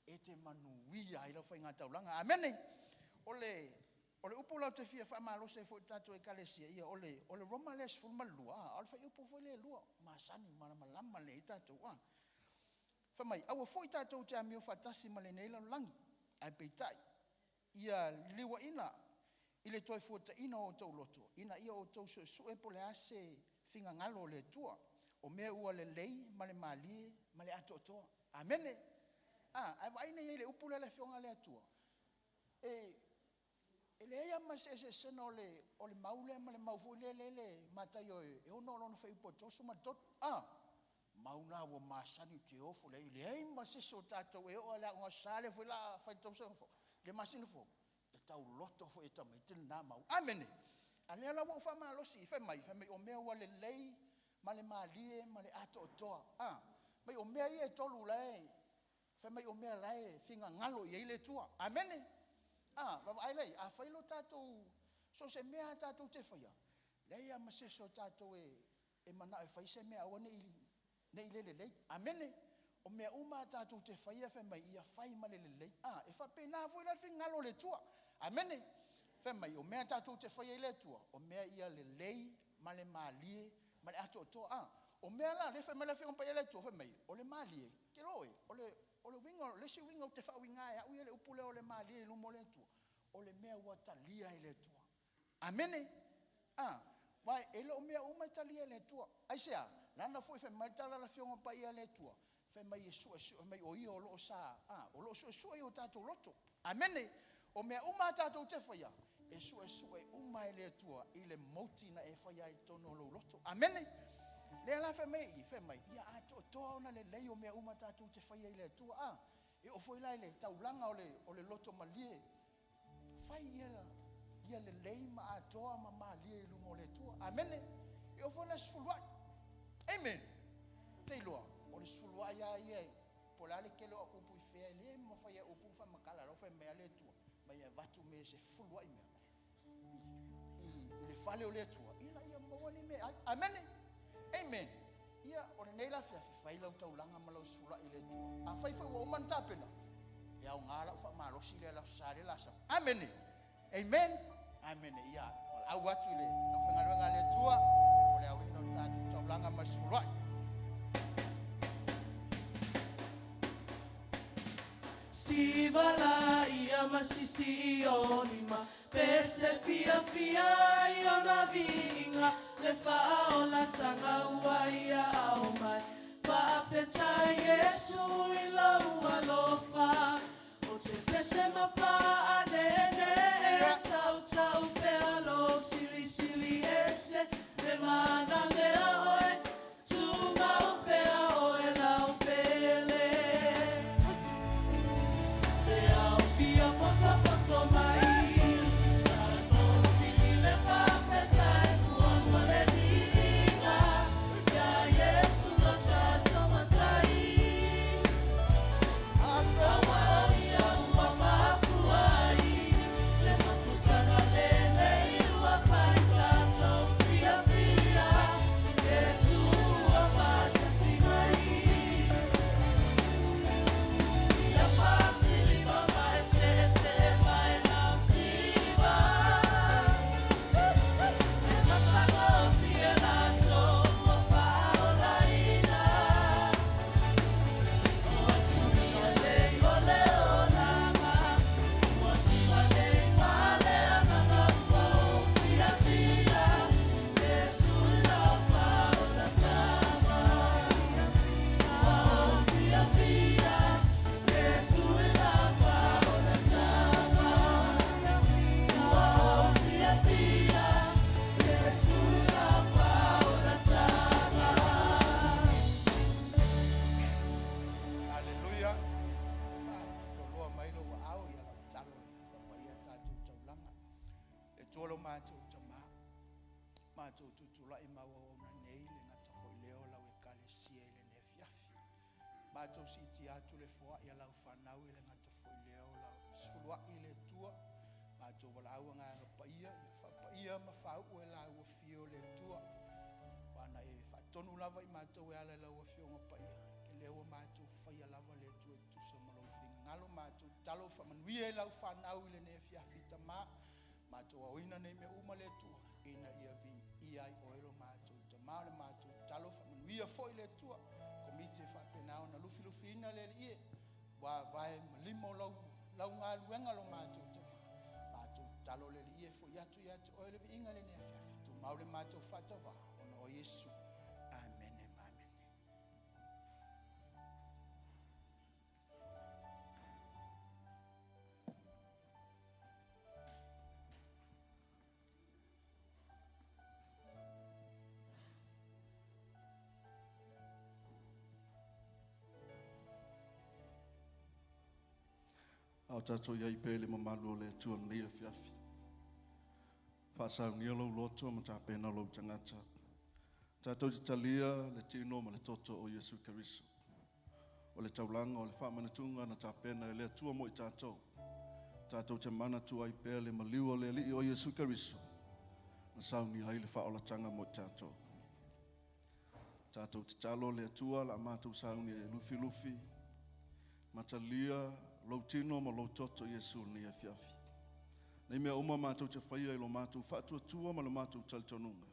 e te manuia ila fa ngata ulanga amene ole upu la te fia fa malo se fo tatu e kalesia ia ole roma les fu malua al fa upu fo le lua masani mana malama le tatu fa mai au fo tatu te amio fa tasi male nei la langi ai peitai ia liwa ina ile toi fuata ina o tau loto. Ina ia o tau sue po le ase finga ngalo le tua. O mea ua le lei, ma le malie, ma le ato toa. Amene. Ai waina ia le upula le fionga le tua. E le ea ma se sena o le maule, ma le maufu le matai o e ono lono fai upo tosu ma tot. Mauna ua masani te ofu le ea ma se so tato e o le ngā sale fai la fai tosu le masini fo. Tau loto fo eta mai tin na mau amene ale ala wo fa ma losi fa mai o mea wale lei male malie male ato toa mai o mea ie tolu lai fa mai o mea lai finga ngalo ye le tua amene va ai lei a fa ilo tato so se mea tato te fa ya lei a ma se so tato e mana e fa se mea o nei le amene o mea uma tato te fa ia fa mai ia fa male le e fa pena fo la finga ngalo le tua amene fema o mea tatu te whaia le tua o mea ia le lei ma le malie ma le ato toa o mea la le fema le whenga pa ia le tua fema o le malie ke roe o le winga le si winga o te wha winga e au ia le upule o le malie i lumo le tua o le mea ua talia i le tua amene vai ele o mea uma talia le tua ai sea lana foi fema tala la whenga pa ia le tua fema i su mai o ia o lo sa o lo su i o tatu loto amene o mea uma tātou te whaia, e sue uma e lea tua, i le mauti na e whaia i tono lo loto. Amene! Lea la whemai, ia ato toa ona le lei o mea uma tātou te whaia i lea tua. E o fwoi lai le taulanga o le loto malie. Whai ia le lei ma atoa ma malie i lumo le tua. Amene! E o fwoi le sfuluai. Amen! Te iloa, o le sfuluai ia polale ke loa upu i whea le ma whaia upu whamakala, ro whemea le tua. Mai e watu me se fulu ai mea. I le fale o le tua. Ina ia mawani me. Amene. Amen. Ia o le nei la fiafi. Whai lau taulanga ma lau sfula i le tua. A whai whai wa oman tāpena. au ngala fa malo sile la sare la sa amen amen amen ya au watu le afenga lenga le tua ole au ino tatu taulanga masfulwa Sivala ia masisi ionima pese fia fia iona vinga le fao la tanga ua ia au mai Fa'afeta Yesu ila ualofa o te pese mafa'anene e tau pea lo sili sili ese le mana mea oe tuma upea oe lau pele te au pia pota foto mai tato sili le fa'afeta e kuanua le vinga ya Yesu lo tato matai Awawia ua mafuai le makutana lele ua pai tato fia fia Yesu ua pata singai Ia pati liba mai se mai nau siwa E matango fia lato ua paolaina haleluya fa lo mailo wa au ya la talo fa pa ya tatu taulanga e tolo ma tu la ima wa na nei le na tafo leo la we kale sia ile ne fiafi ba tu si ti atu le fo ya la fa na we le na tafo leo la sfulwa ile tua ba tu wala au nga pa ia ma fa u la u fio le tua ba na e fa tonu lava i ma tu ya la u fio ma pa ia leo ma tu fa ya lava le tua tu so ma lo fin ngalo ma tu talo fa man wi la fa na u le ne fiafi ta ma tu wa ina ne me uma le tua ina ia vi ia i oilo ma tu ta ma tu talo fa man wi fo le tua komite fa penao na lufi ina le ie wa vai limo lau nga luenga lo ma tu talo le ie fo ya tu oilo vi inga le ne fiafi tu ma le ma tu fa ta va ono o Yesu amen amen Au tato iai pele mamalu le tua nia fiafi. Whaasau ngia lau loto ma tā pēna lau tangata. Tato te talia le tino ma le toto o Yesu Keriso. O le taulanga o le whaamanatunga na tā pēna le tua mo i tato. Tato te mana tua i pele ma liwa le li o Yesu Keriso. Na sau ni hai le whaola tanga mo i tato. Tato te talo le tua la mātou sau ni e lufi lufi. Matalia lo tino ma lo toto Yesu ni e fiafi. Nei mea uma mātou te whaia i lo mātou whātua tua ma lo mātou talitonunga.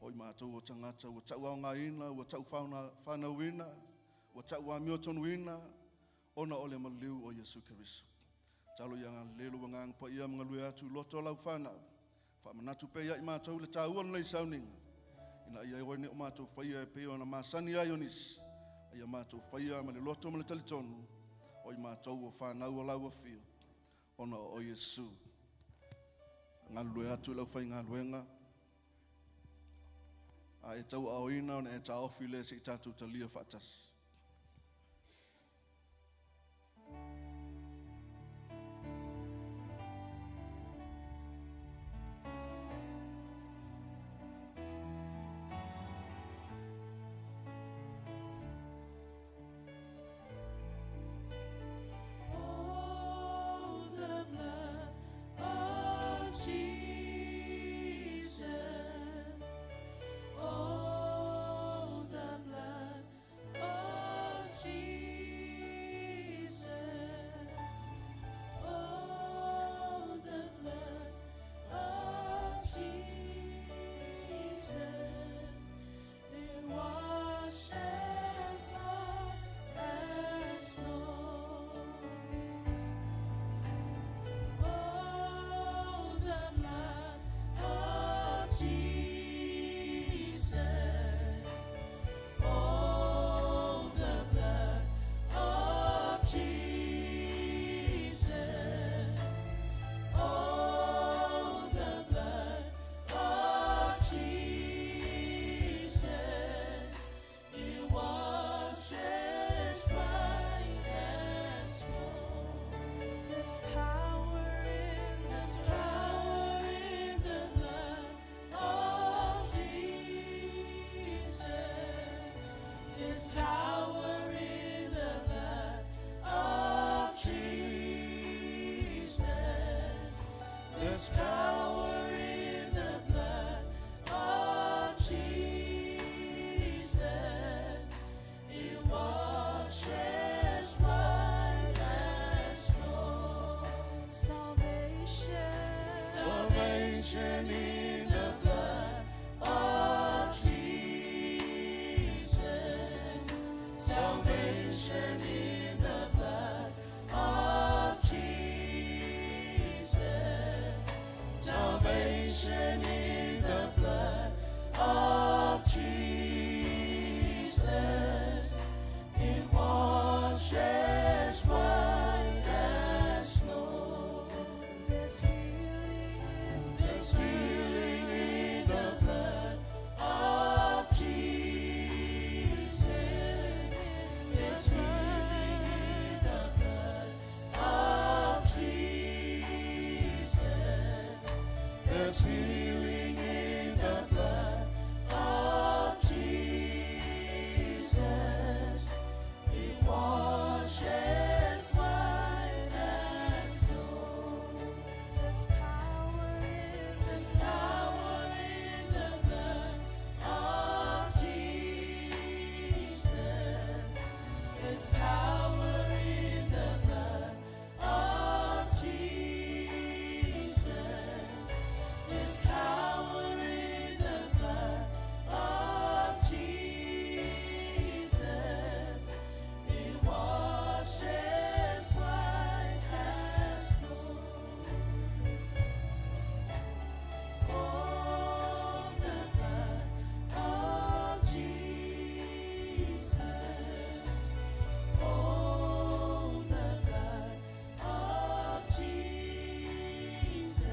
Oi mātou o tangata, o tau au ngā ina, o tau whanau ina, o tau a miotonu ina, ona ole ma liu o Yesu Keriso. Talo ia ngā lelu wa ngā pa ia mga lue atu loto lau whanau. Whamanatu pe ia i mātou le tāuan nei Sauniga. Ina ia oine o mātou whaia e peo na māsani aionis. Ia mātou whaia ma le loto ma le talitonu. Oi mātou o whanau o lau a fio. Ona o Yesu. Ngā lue atu lau whai ngā luenga. A e tau ao ina ona e ta ofi le se i tātou ta lia whatas. There's power in the blood of Jesus. It washes white as snow. Salvation in the blood of Jesus. Salvation in the blood of Jesus. Salvation in the blood of Jesus. It washes white as snow. There's healing in the blood of Jesus. There's healing in the blood of Jesus. There's healing in the blood of Jesus. It washes white as snow. There's power in the blood of Jesus. There's power in the blood of Jesus. There's power in the blood of Jesus. It washes white as snow. Oh, the blood of Jesus. Oh, the blood of Jesus.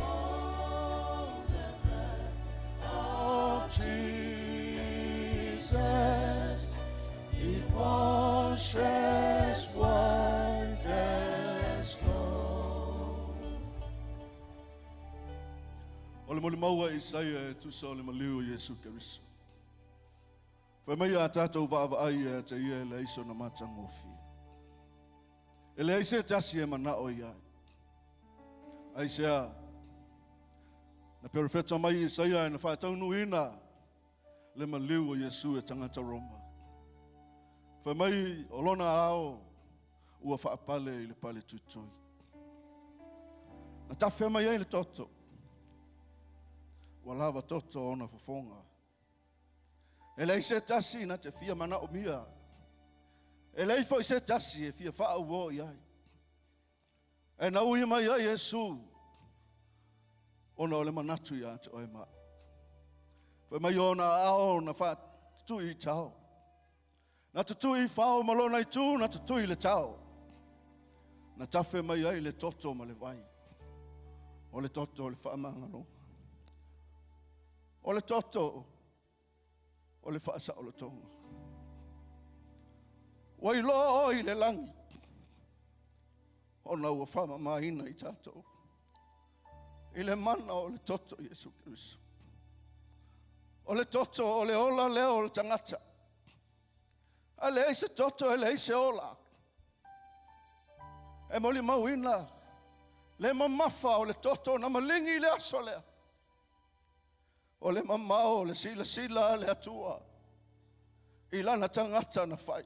Oh, the blood of Jesus. It washes white as snow. O le mole maua Isaia e tusa o le maliu Yesu Keriso. Whai mai a tātou whaavai e te ia e le iso na matangofi. E le aise tasi e manao ia. Aisea, na perifeta mai Isaia e na whaataunu ina le maliu o Yesu e tangata Roma. Whai mai o lona ao ua whaapale i le pale tutui. Na tawhia mai ai le toto. Wa lava toto ona fofonga. E lei se tasi na te fia mana o mia. E lei foi se tasi e fia wha uo iai. E na ui mai ai Yesu. Ona o le manatu ia te oe maa. Whai mai ona ao na wha tutui tau. Na tutui whao malona i tū, na tutui le tau. Na tawhe mai ai le toto ma le vai. O le toto o le whaamangano. O le toto o le whaasa o le tonga. Wai lo i le langi. O na ua whama maina i tātou. I le mana o le toto Yesu Keriso. O le toto o le ola leo o le tangata. A le eise toto e le eise ola. E moli mauina. Le mamafa o le toto na malingi i le aso lea. O le mamao, le sila sila le atua. I lana tangata na whai.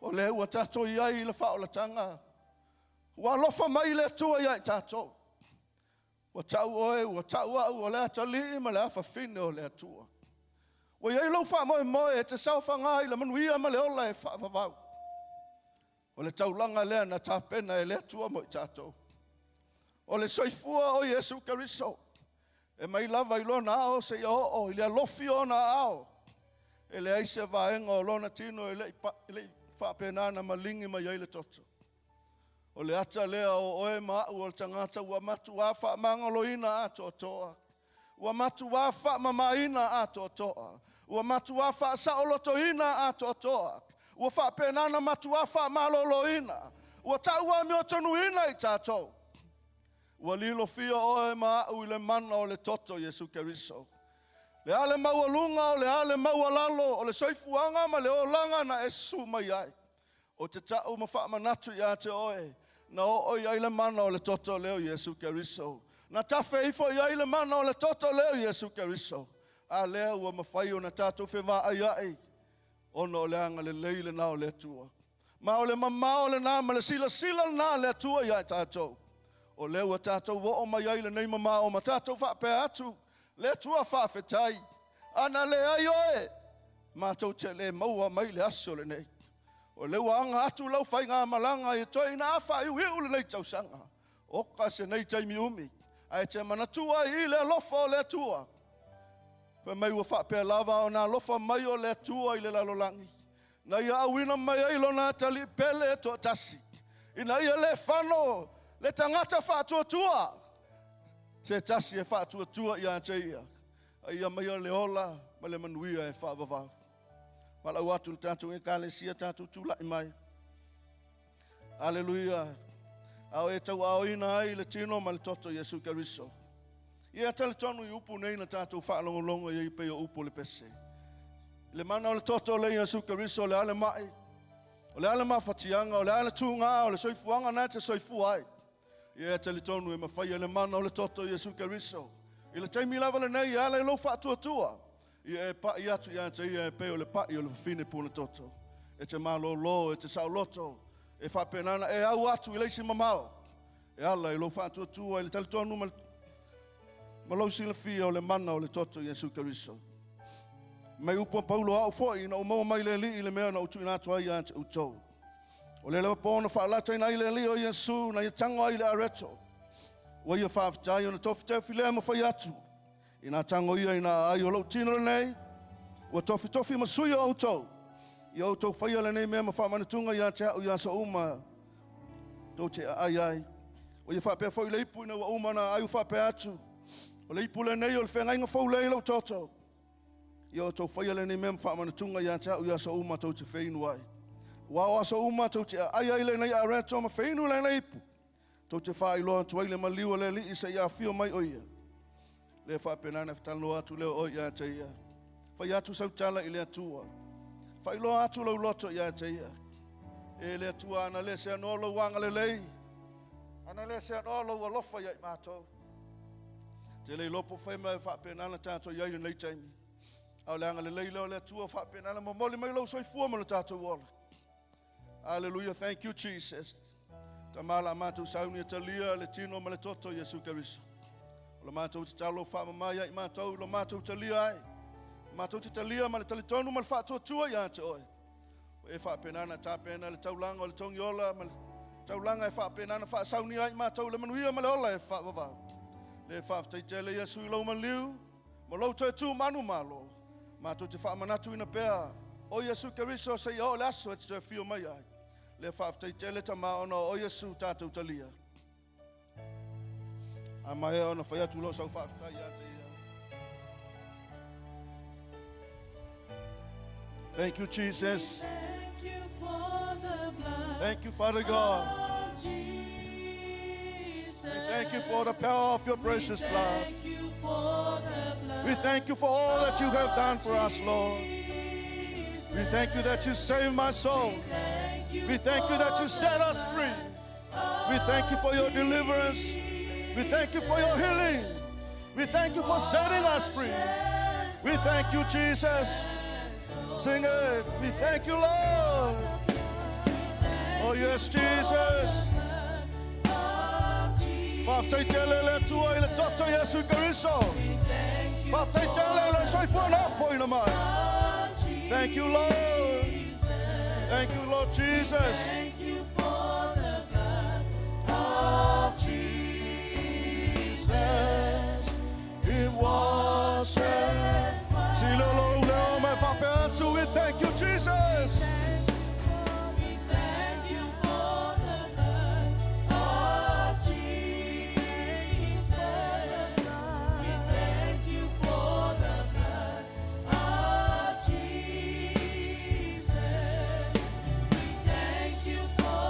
O le ua tātou iai le whao la tanga. Wa lofa mai le atua iai tātou. Wa tau oe, wa tau au, o le atali ma le afa fine o le atua. Wa iai lau wha moe moe e te sau whangai le manuia ma le ola e wha vavau. O le taulanga lea na tāpena e le atua mo i tātou. O le soifua o Yesu Keriso. E mai lava i lona ao se ia o i le alofi ona ao. E le aise vaenga o lona tino e le whapenana malingi mai ai le toto. O le ata lea o oe maau o le tangata ua matu a wha mangaloina a toa. Ua matu a wha mamaina a toa. Ua matu a wha saolotoina a toa. Ua wha penana matu a wha maloloina. Ua taua mi o tonuina i tātou. Ua lilo fia oe maau i le mana o le toto Yesu Keriso. Le ale maua lunga o le ale maua lalo o le soifuanga ma le olanga na esu mai ai. O te tau ma wha manatu ia te oe. Na o ia ile mana o le toto leo Yesu Keriso. Na tafe ifo ia ile mana o le toto leo Yesu Keriso. A lea ua mawhai o na tātou whewha ai ai. Ono o le anga le leile na o le tua. Ma o le mama o le nā ma le sila nā le tua ia tātou. O leo a tātou wo o mai ai le nei mama o ma tātou whape atu. Le tua whawhetai. Ana le ai oe. Mātou te le maua mai le aso le nei. O leo anga atu lau whai ngā malanga i toi nā whai uhiu le nei tausanga. Oka se nei taimi umi. Ai te manatua i le lofa o le tua. Pe mai ua whapea lava o nā lofa mai o le tua i le lalolangi. Na ia awina mai ai lona tali pele e toa tasi. Ina ia le whano, le tangata whātua tua. Se tasi e whātua tua i ante ia. Ia mai o le ola, ma le manuia e whaavavau. Malau atu le tātou e kāle sia tātou tūlai mai. Aleluia. Au e tau au ina ai le tino ma le toto Yesu Keriso. Ia tale tonu i upu nei na tātou whaalongolongo i pe o upu le pese. Le mana o le toto le Yesu Keriso le ale mai. O le ale mawhatianga, o le ale tūngā, o le soifuanga nai te soifu ai. Ia tale tonu e mawhai le mana o le toto Yesu Keriso. I le taimi lava le nei, ale lo whaatua tua. Ia e pa i atu i ante ia e pe o le pa i o le whine puna toto. E te malo lo, e te sao loto. E whapenana, e au atu i leisi mamao. E ala i lo whaatua tua, i le tale tonu ma lau sila fia o le mana o le toto Yesu Keriso. Mai upo paulo au foi na o mau mai le li i le mea na utu ina tua i ante utou. O le lewa pōna whaalata ina i le li o Yesu na i tango ai le areto. Wa ia whaafitai o na tofi te filea ma whai atu. Ina tango ia ina ai o lau tino nei. Wa tofi ma sui o utou. I o utou whai le nei mea ma whaamanatunga i ante au i asa uma. Tau te ai. Wa ia whaapea whai le ipu ina wa uma na ai u whaapea atu. O le ipule nei o le whengainga whau lei lau toto. I o tau whaia nei mem whaamanatunga i ante au i asa uma tau te whainu ai. Wao asa uma tau te ai le nei a reto ma whainu le nei ipu. Tau te wha iloa tuai le maliwa le li isa i a whio mai oia. Le whapenana whatalo atu leo oi i ante ia. Whai atu sautala i le atua. Whai loa atu lau loto i ante ia. E le atua ana le se anolo wanga le lei. Ana le se anolo wa lofa i mātou. Te lei lopo whai mai whapenana tātou iai le nei taimi. Au le anga le lei leo le atua whapenana ma moli mai lau soifua ma le tātou wala. Hallelujah, thank you Jesus. Ta mala mātou saunia talia le tino ma le toto Yesu Keriso. O le mātou te talo whaamamaya i mātou lo mātou talia ai. Mātou te talia ma le talitonu ma le whaatua tua i ante oi. O e whaapenana tāpena le taulanga o le tongiola ma le taulanga e whaapenana whaasaunia ai mātou le manuia ma le ola e whaavavau. Le whaaftaitele Yesu i lau manliu, ma lau toi tū manu malo. Mātou te whaamanatu ina pēa. O Yesu Keriso se i o le aso e te whio mai ai. Le whaaftaitele ta maona o Yesu tātou talia. A mai ona whai atu lo sau whaaftai ate ia. Thank you, Jesus. Thank you for the blood. Thank you, Father God. of Jesus. We thank you for the power of your precious blood. Thank you for the blood. We thank you for all that you have done for us, Lord. We thank you that you saved my soul. We thank you that you set us free. We thank you for your deliverance. We thank you for your healing. We thank you for setting us free. We thank you, Jesus. Sing it. We thank you, Lord. Oh, yes, Jesus. Whaftaitele le tua i le toto Yesu Keriso. Whaftaitele le soifua nofo ina mai. Thank you, Lord. Thank you, Lord Jesus. Thank you for the blood of Jesus. It washes. Silolo leo me whapeatu. We thank you, Jesus. We thank you for the blood of Jesus. We thank you for the blood of Jesus. We thank you for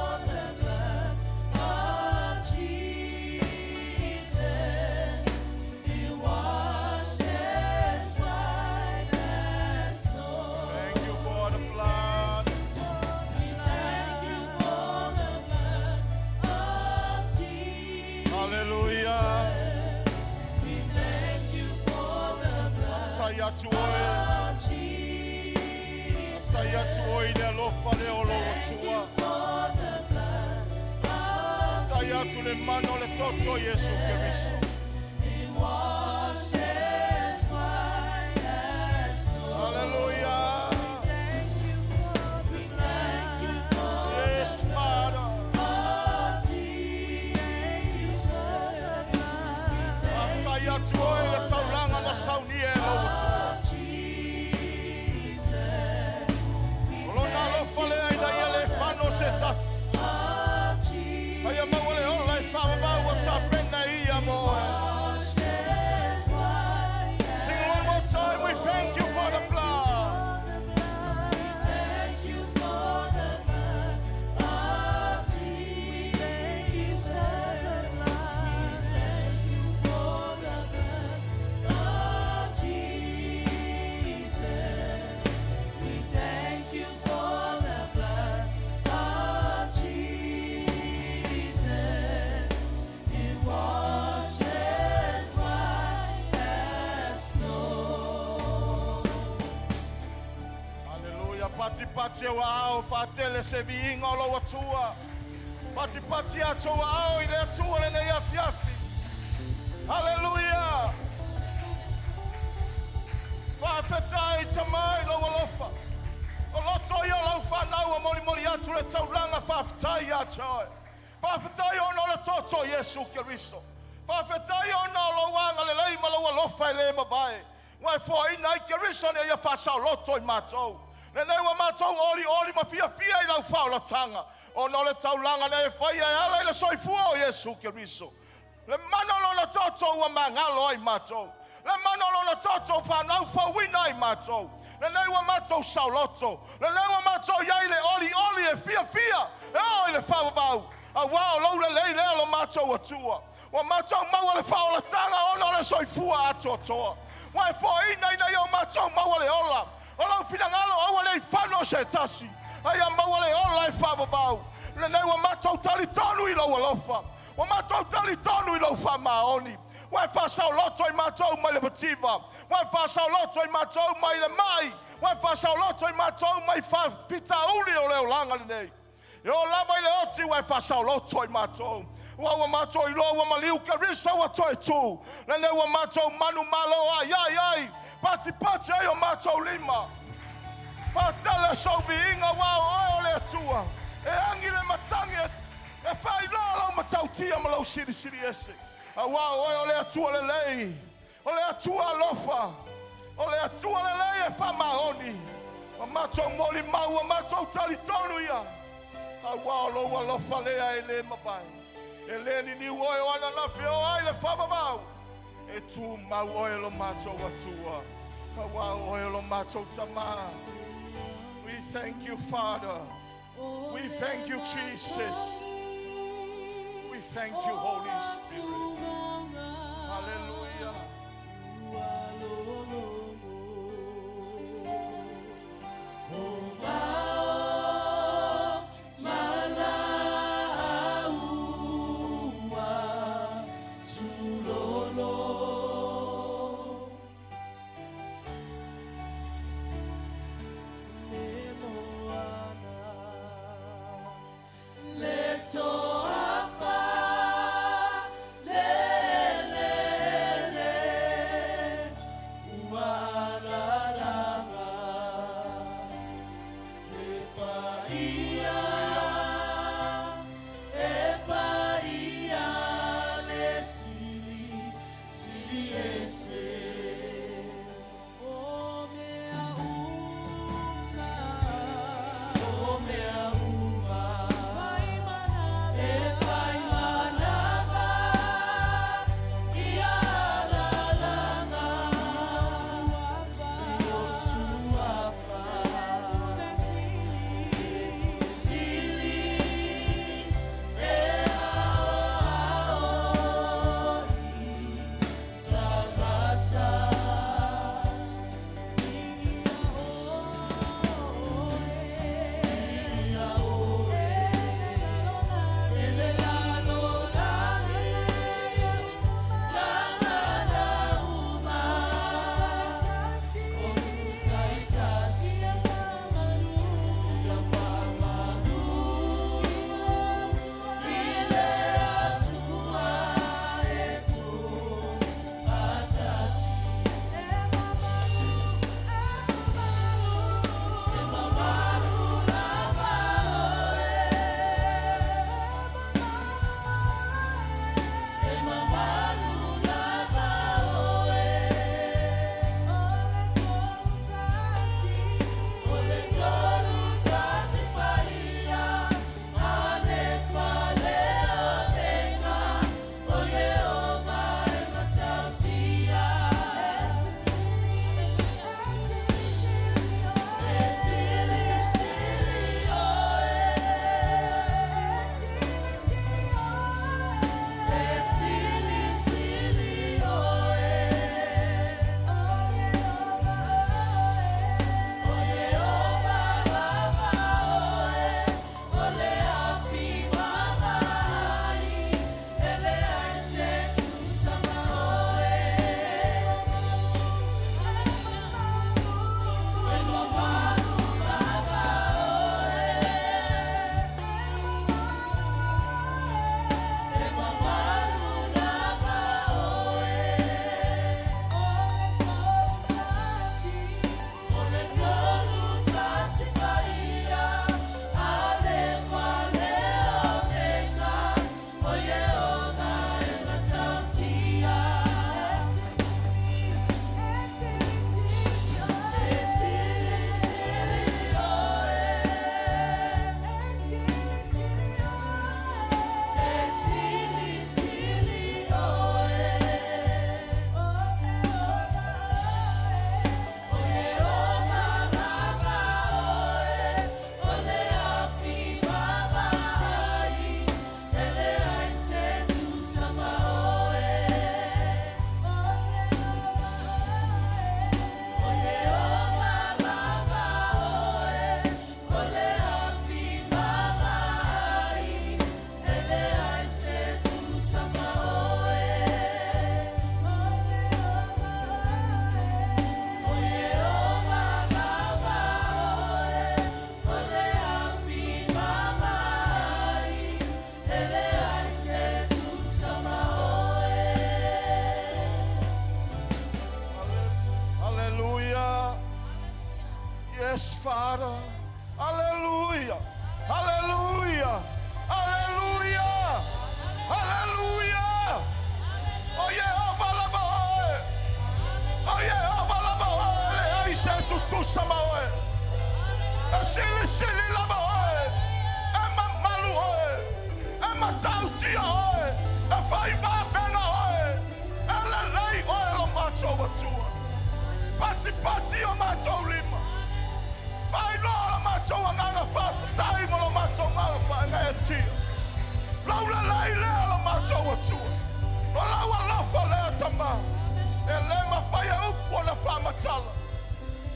Tai atu oi le alofa le olo atua. Tai atu le mano le toto Yesu Keriso. Hallelujah. Yes, Father. Tai atu oi le taulanga na Sauniga e lo atua. Fale ai dai ele fano setas. Ai ama wale ola I fama ba wata pena ia mo. Sing one more time. We thank you for the blood. Thank you for the blood of Jesus. Thank you for the blood of Jesus. We thank you for the blood of Jesus. It washes white as snow. Hallelujah. Pati pati wa au fatele se biinga lo watua. Pati pati ato wa au ile atua le nei afiafi. Hallelujah. Whāpetai tamai lo walofa. O loto yo lau whanau a mori mori atu le tauranga whāpetai atoe. Whāpetai o no le toto Yesu Keriso. Whāpetai o no lo wanga le leima lo walofa I le mabai. Wai fo ina I Keriso ne ia whasau loto I mātou. Le nei wa mātou ori ma fia I lau whaulatanga. O no le tauranga ne e whai ai ala I le soifua o Yesu Keriso. Le manolo na toto wa mangalo I mātou. Le manolo na toto whanau whawina I mātou. Le nei wa mātou sauloto. Le nei wa mātou iai le oli e fia. E o I le whawavau. A wao lau le lei lea lo mātou atua. Wa mātou maua le whaolatanga ono le soifua ato toa. Wai fo ina o mātou maua le ola. O lau finangalo aua le whano se tasi. Ai a maua le ola e whawavau. Le nei wa mātou talitonu I lau alofa. Wa mātou talitonu I lau whamaoni. Wai whasau loto I mātou mai le pativa. Wai whasau loto I mātou mai le mai. Wai whasau loto I mātou mai pita uli o leo langa le nei. E o lava I le oti wai whasau loto I mātou. Wa mātou I loa wa maliu Keriso wa toi tū. Le nei wa mātou manu malo ai. Pati ai o mātou lima. Patele sobi inga wa o le atua. E angi le matangi e whai loa matau tia ma lau siri ese. Wow, o le atua le lei. O le atua lofa. O le atua le lei e whamaoni. O mātou moli mau, o mātou talitonu ia. Wow, lo wa lofa lea e le mabai. E le ni oe o ana lafi o ai le whamamau. E tu mau oe lo mātou atua. Wow, oe lo mātou tama. We thank you, Father. We thank you, Jesus. We thank you, Holy Spirit. Hallelujah. Let's Yes, Father. Hallelujah. Hallelujah. Hallelujah. Hallelujah. Oh yeah, Abalabae. Oh yeah, Abalabae. I said to Tusamae. Silly, silly Labae. Emma Maluae. Emma Tautia. A five Benae. Ella lay oil on Macho Watua. Pati Pati on Macho Lima. Fai lola Macho Wanga Fafa. Time on Macho Malfa and Tia. Laula lay on Macho Watua. Ola Walafa Letama. Elema Fire up on a farmer chala.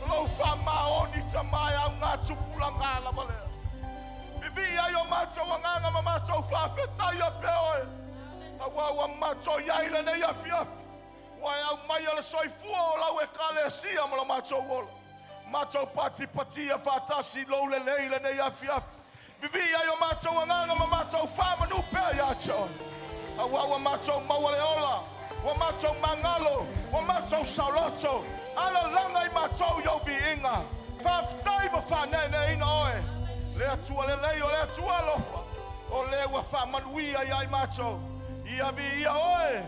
Lo fama oni tamaya ngatu pulangala bale. Bibi ya yo macho wanganga mamacho fa feta yo peoe. Awa macho ya ile ne ya fiafi. Wa ya maya le soifua la we kale sia mo macho wol. Macho pati pati ya fatasi lo le ile ne ya fiafi. Bibi ya yo macho wanganga mamacho fa manu pe ya cho. Awa macho mawale ola. Wa macho mangalo, wa macho saloto. Ala langa I macho yo biinga. Faftai ma fa nene ina oe. Le atua le leo le atua lofa. O le wa fa manuia ya I macho. Ia bi ia oe.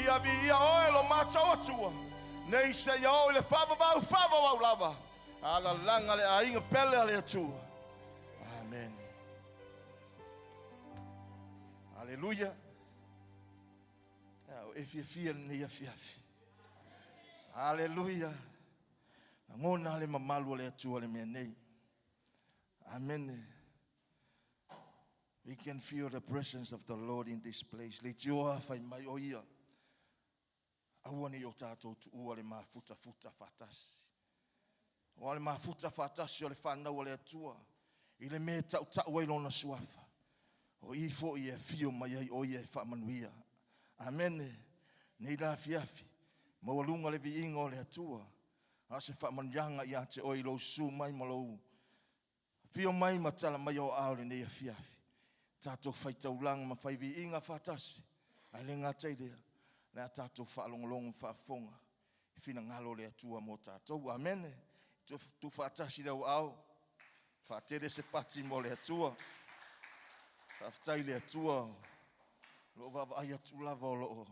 Ia bi ia oe lo macho atua. Nei se ya oe le fava vau lava. Ala langa le ainga pele le atua. Amen. Hallelujah. If you feel ni afiafi. Hallelujah. Ngona le mamalu le atua le menei. Amen. We can feel the presence of the Lord in this place. Le tioa fai mai oia. Awani o tatou tua le mafuta fatasi. O le mafuta fatasi o le whanau le atua. I le me tau wailona suafa. O I fo I e fio mai ai oia e whamanuia. Amen. Nei la fiafi. Mawalunga le viinga o le atua. Ase whamanjanga I ate oi lo su mai malou. Fio mai matala mai o aole nei a fiafi. Tato whaitaulang ma whai viinga whatasi. Ai le ngā teidea. Le a tato whaalongolongo whaafonga. Fina ngalo le atua mo tatou. Amen. Tu whatasi rau au. Whatere se pati mo le atua. Whaftai le atua. Lo vava ai atu lava o loo.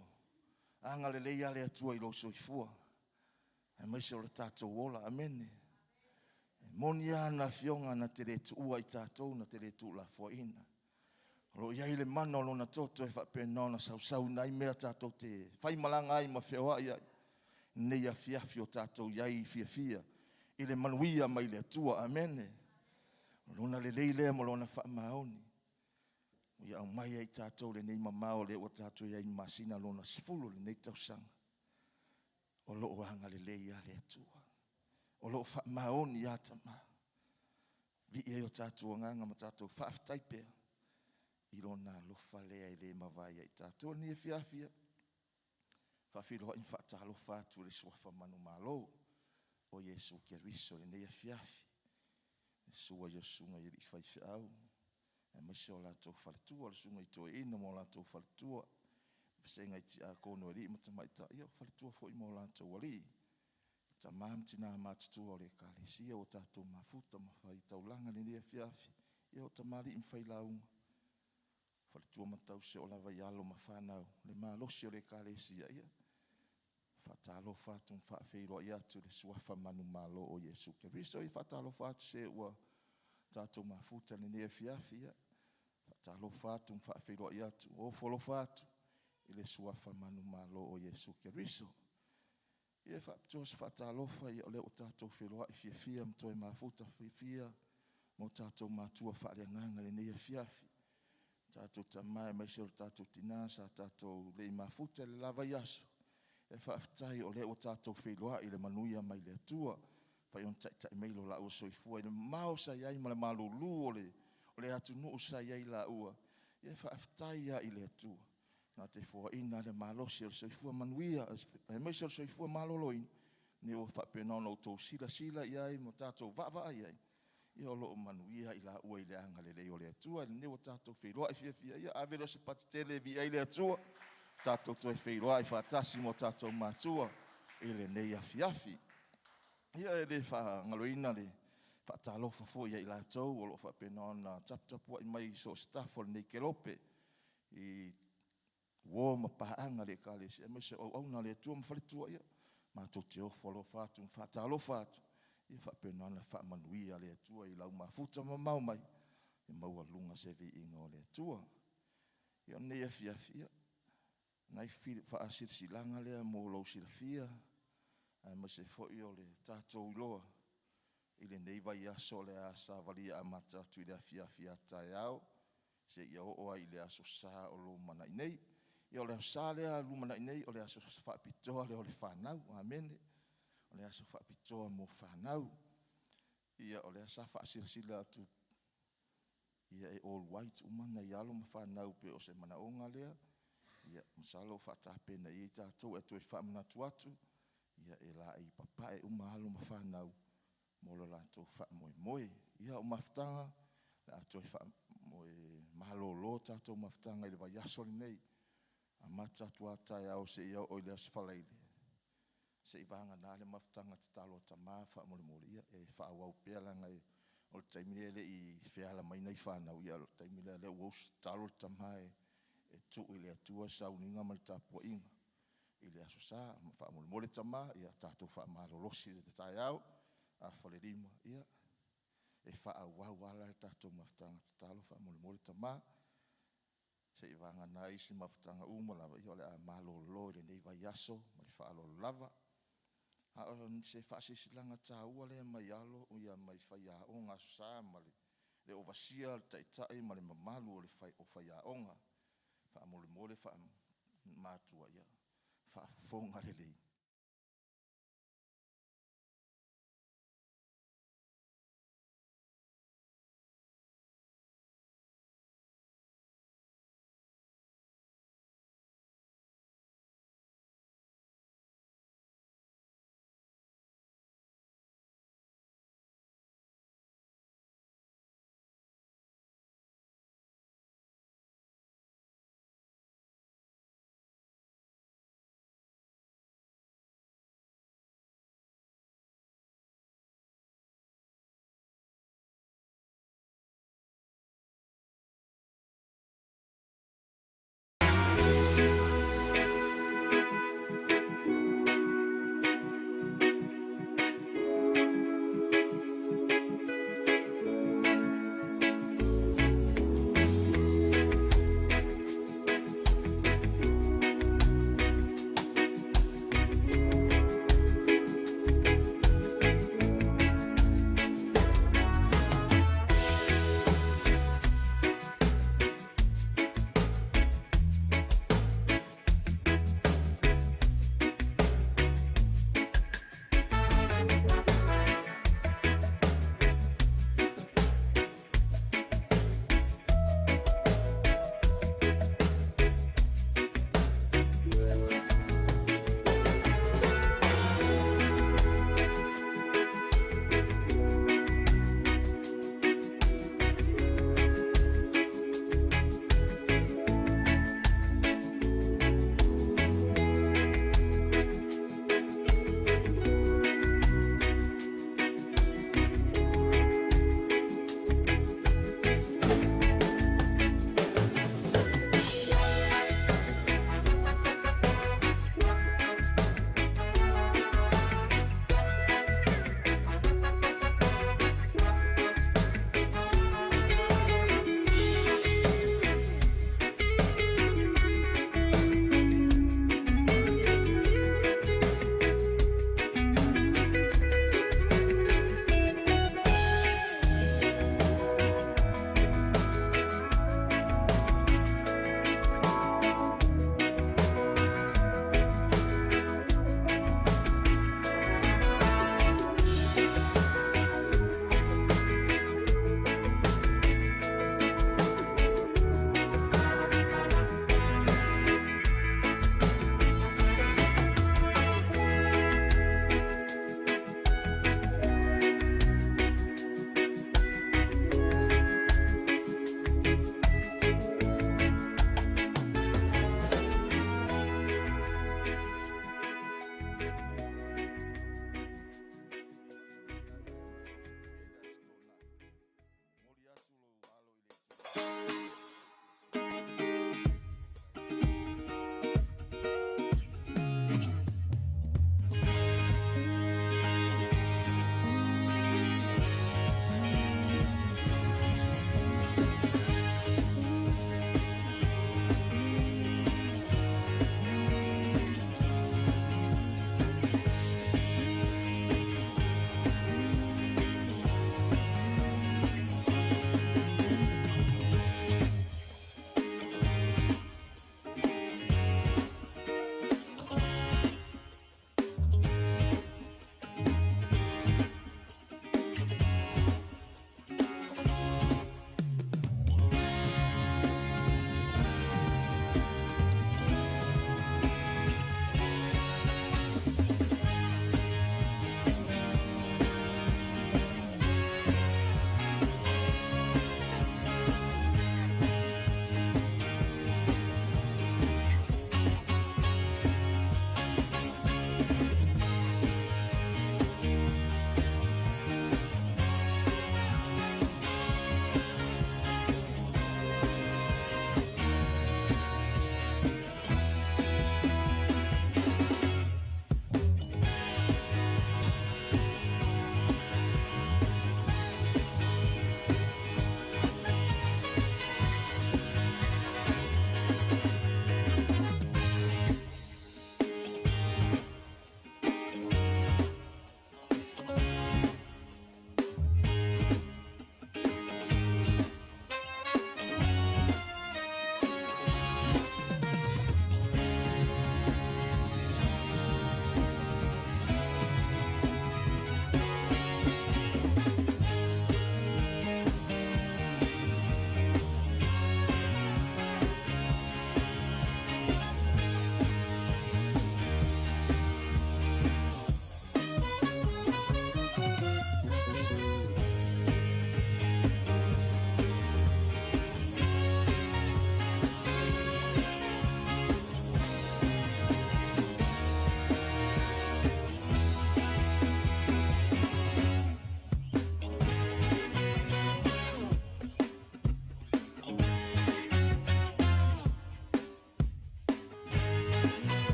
Anga le leia le atua I lo soifua. E maise o le tātou wola. Amen. Moni ana fionga na te re tua I tātou na te re tu la foina. Lo iai le mana o lona toto e whapenona sau nai mea tātou te whaimalanga ai ma whioa iai. Nei a fiafi o tātou iai fia. I le manuia mai le atua. Amen. Lona le leilea mo lona whaamaoni. Ia au mai ai tātou le nei mamao le o tātou iai masina lona sifulu le nei tausanga. O loo hanga le leia le atua. O loo whaamaoni ia tama. Vi e o tātou nganga ma tātou whaaftaipea. I lona lofa lea I le mawai ai tātou ni e fiafia. Whawhiroa I whaatalo whātu le suafa manu malo. O Yesu ke riso le nei e fiafi. Sua yosunga I ri whaiwhiau. E mese o lātou whaletua, le sunga I toe ina mo lātou whaletua. Pesenga I ti a kono eri, ma tamaita, ia whaletua fo I mo lātou wali. Ta mamtina mātutua o le kālesia o tātou mafuta, ma whai taulanga ni rea fiafi. Ia o tamari I mwhai launga. Whaletua matau se o lava I alo ma whanau, le mālosi o le kālesia ia. Whatalo whātum whaafeiro I atu le suafa manu malo o Yesu Keriso. I whatalo whātu se ua tātou mafuta ni rea fiafi ia. Talo fatu mfa'afeiro I atu o folo fatu I le suafa manu malo o Yesu Keriso. Ia fa'aptos fa'atalofa I o le o tātou wheroa I fiafia mtoe mafuta fiafia mo tātou matua fa'aleanganga le nei fiafi. Tātou tamai mai se o tātou tinasa tātou le mafuta le lava yaso. E fa'aftai o le o tātou wheroa I le manuia mai le atua. Fai on tai meilo la o soifua I le mao sa iai ma le malulu o le atu nuu sa iai la ua. Ia whaaftai ia I le atua. Nā te fua ina le malosi o soifua manuia. E mai se o soifua maloloin. Ni o whapenono o tō sila iai mo tātou vava iai. Ia o loo manuia I la ua I le anga le lei o le atua. Ni o tātou wheiroa I fia. Ia avelo se patitele vi ai le atua. Tātou toi wheiroa I whaatasi mo tātou mātua. I le nei a fiafi. Ia e le wha ngaloina le Whaatalofa fo ia I lātou, o lo whapena ona tapu I mai so staff o nei kelope. I wō ma paanga le kāle si, mai se au na le tua mawhale tua ia. Mātou te ofo lo whātu, whaatalofa atu. I whapena ona whaamanuia le tua I lau mafuta mamau mai. I maua lunga se vi inga o le tua. I o nei fia. Nai whaasirsilanga lea mō lau sirafia. Ma se fo I o le tātou iloa. I le nei vai aso le a savalia a mata tu I le fia tai au. Se ia o ai le aso sa o lo mana I nei. I o le sa lea lu mana I nei o le aso whaapitoa le o le whanau. Amene. O le aso whaapitoa mo whanau. Ia o le asa whaasirsila atu. Ia all white umana I alo ma whanau pe o se mana onga lea. Ia masalo whaatapena I tātou e toi whaamanatu atu. Ia la I papae umahalo ma whanau. Molo lātou whaamoe. Ia o maftanga. Lātou whaamoe mahalolo tātou maftanga I le vai asoli nei. A mata tuatai au se ia o le asfalaile. Se I vanga nā le maftanga te talo tamā whaamole ia. E whaawau pēr langa o le taimile le I whiala mai nei whanau. Ia o taimile le uos talo tamā e tu I le atua Sauniga ma le tāpua inga. I le aso sā, whaamole tamā, ia tātou whaamalolosi le tai au. A whale rima, ia. E whaawau ala le tātou maftanga te talo whaamole tamā. Se I vanga nā isi maftanga umalawa. Ia o le a malolo le nei vai aso, ma le whaalolo lava. A o se whaasisilanga tā ua le mai alo, o ia mai whaiaonga sā, ma le ovasia le taitai, ma le mamalu o le whaiaonga. Whaamole whaamatua ia. Whaafonga le lei.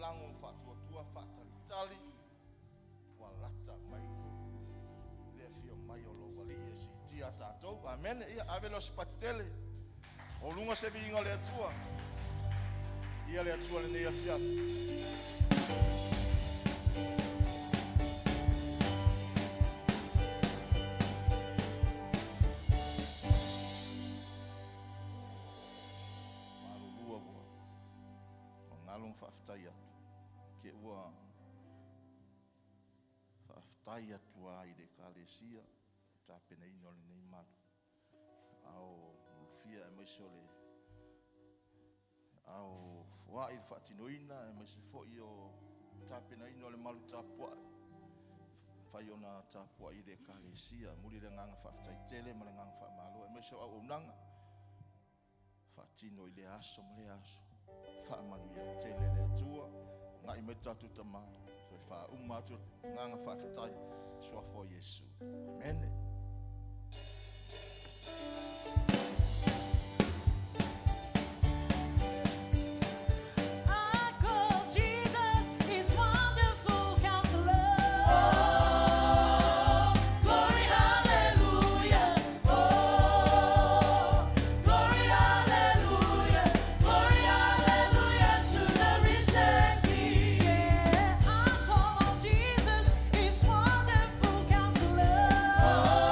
lango whātua whātalitali, wa lata mai, lea fio mai o lo wali e si tia tātou. Amen, ia avelo si patitele, o lunga se vi inga lea tua, ia lea tua le nea fiat. Ngalong whaaftai atu. Ke ua whaaftai atu ai de kalesia. Tā pena ino le nei malu. Ao lufia e maiso le. Ao fua i whaatinoina e maise fo i o tā pena ino le malu tāpua. Whai ona tāpua i de kalesia. Muri le nganga whaaftai tele ma le nganga whaamalo. E maiso au nanga. Whaatino i le aso ma le aso. Whaamanu ia tele lea tua, ngai me tatu tama, so wha umatu nganga whaafitai, soa fo Yesu. Amen. Oh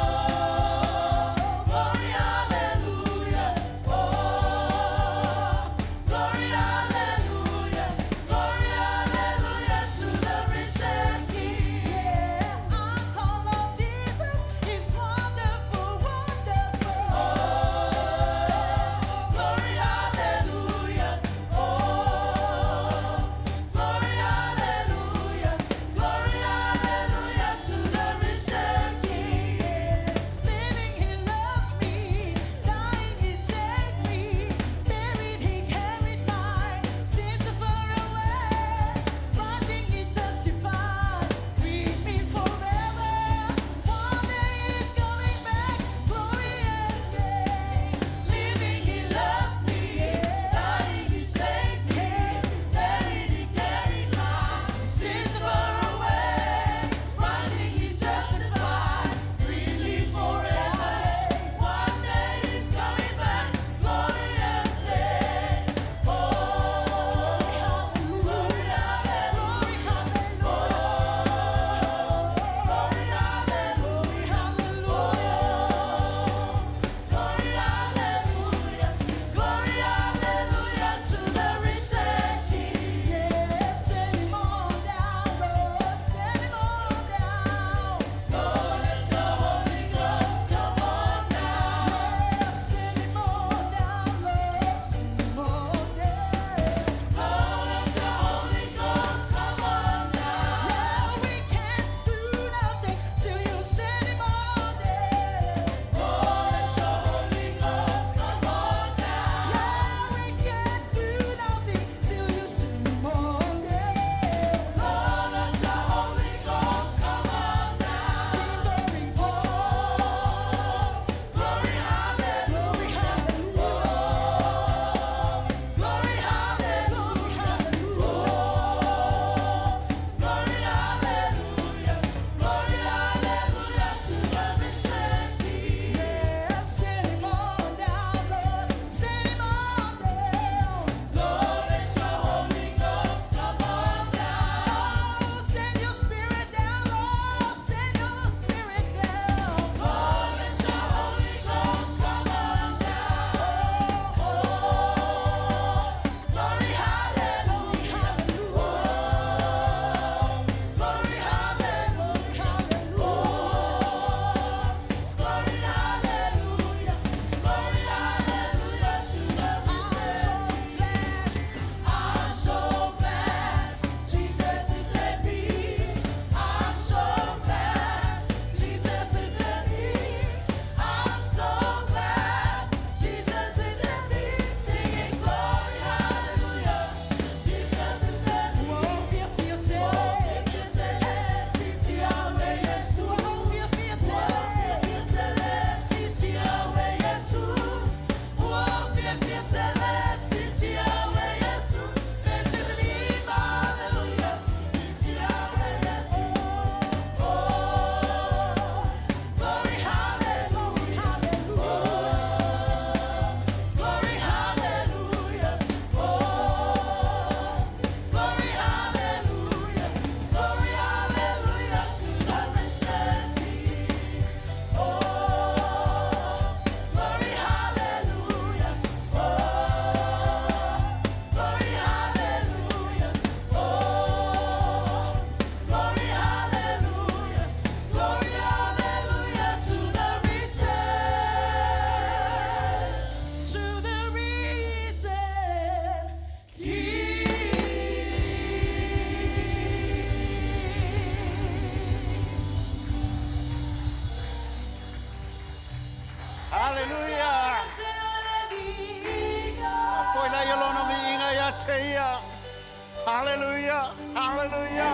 Hallelujah. Hallelujah.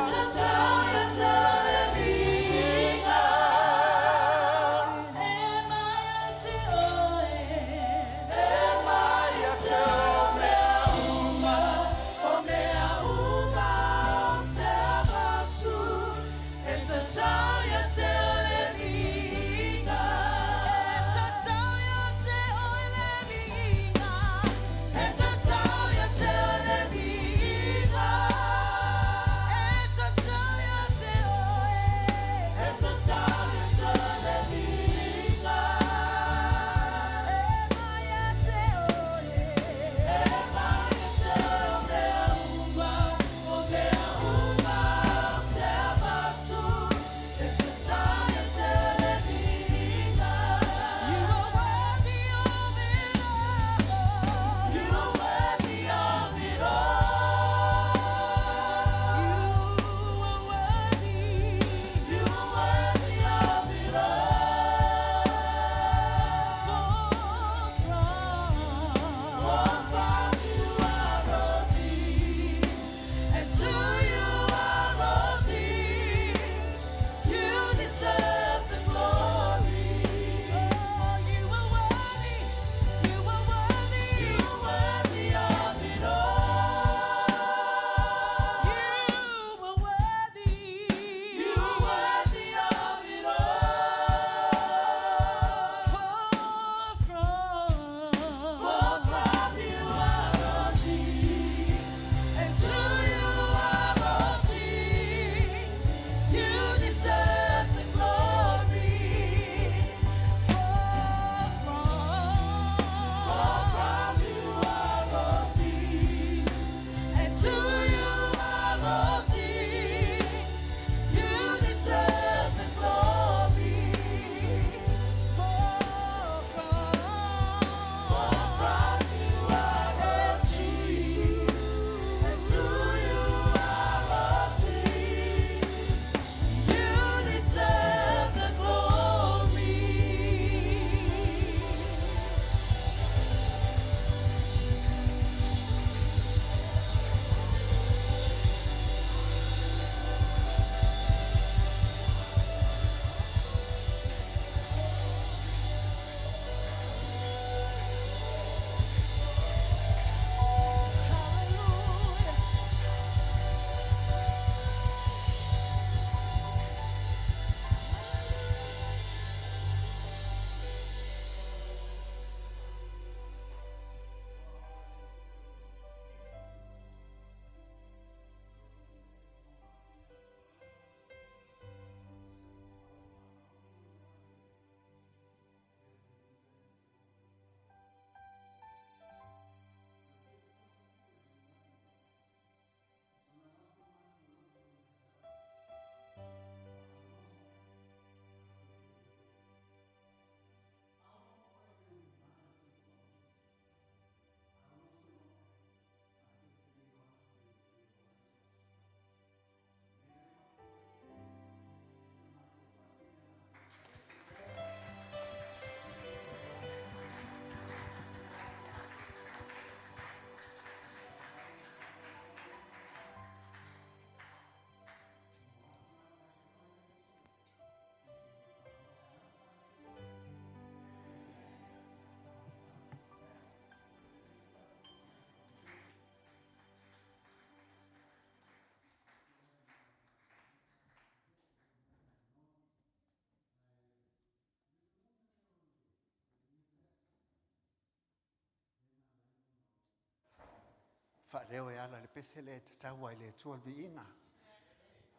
Whaareo e ala le pese le te taua i le tua vi inga.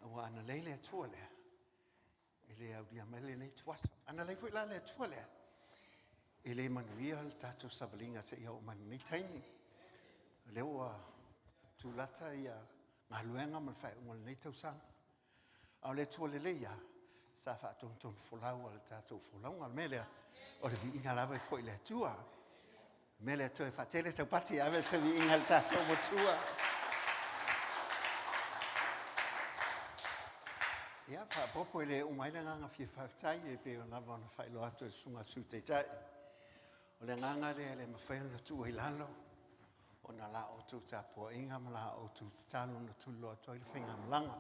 Awa ana leile tua le. I le au dia mele nei tuasa. Ana lei fui la le tua le. I le manuia le tatu sabalinga se ia o manu nei taimi. Leo tu lata ia ngā luenga mal whai unga nei tausanga. Au le tua le leia. Sa wha ton fulau al tatu fulau ngal melea. O le vi inga lawa i fui le tua. Mele to e fatele se pati ave se vi ingal tato motua. Ia fa popo le umaile nganga fi faftai e pe ona vona fai lo ato e sunga sute tai. O le nganga le mafai na tu ilalo. ona la o tu tapo inga mala o tu talo na tulo to il finga mlanga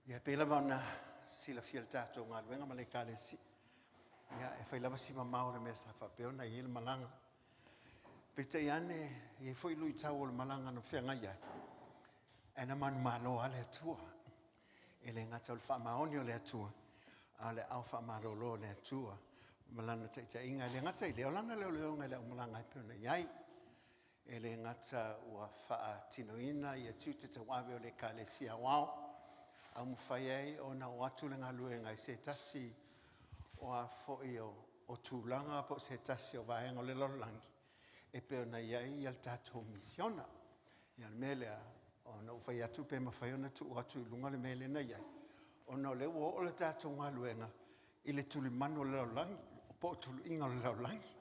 ia pela vana sila fiel tato ngal wenga male kale si ia e fai lava si mama o me sa fa pe ona il malanga pete yane e foi lui tau o malanga no fenga ia ena man malo ale tua ele ngata o fa maoni o le tua ale au fa malo le tua malana te inga le ngata ile olana le le malanga pe ona iai ele ngata ua faa tinoina ia tute te wawe o le kale sia wao au mawhaiei o na watu le ngalue ngai se tasi o a foi o tūlanga po se tasi o vaenga o le lolangi e peo na iai al tatou misiona ia le melea o na ufai atu pe mawhai ona tu atu I lunga le mele na iai o na le ua o le tatou ngaluenga I le tuli manu le lolangi o po tulu inga le lolangi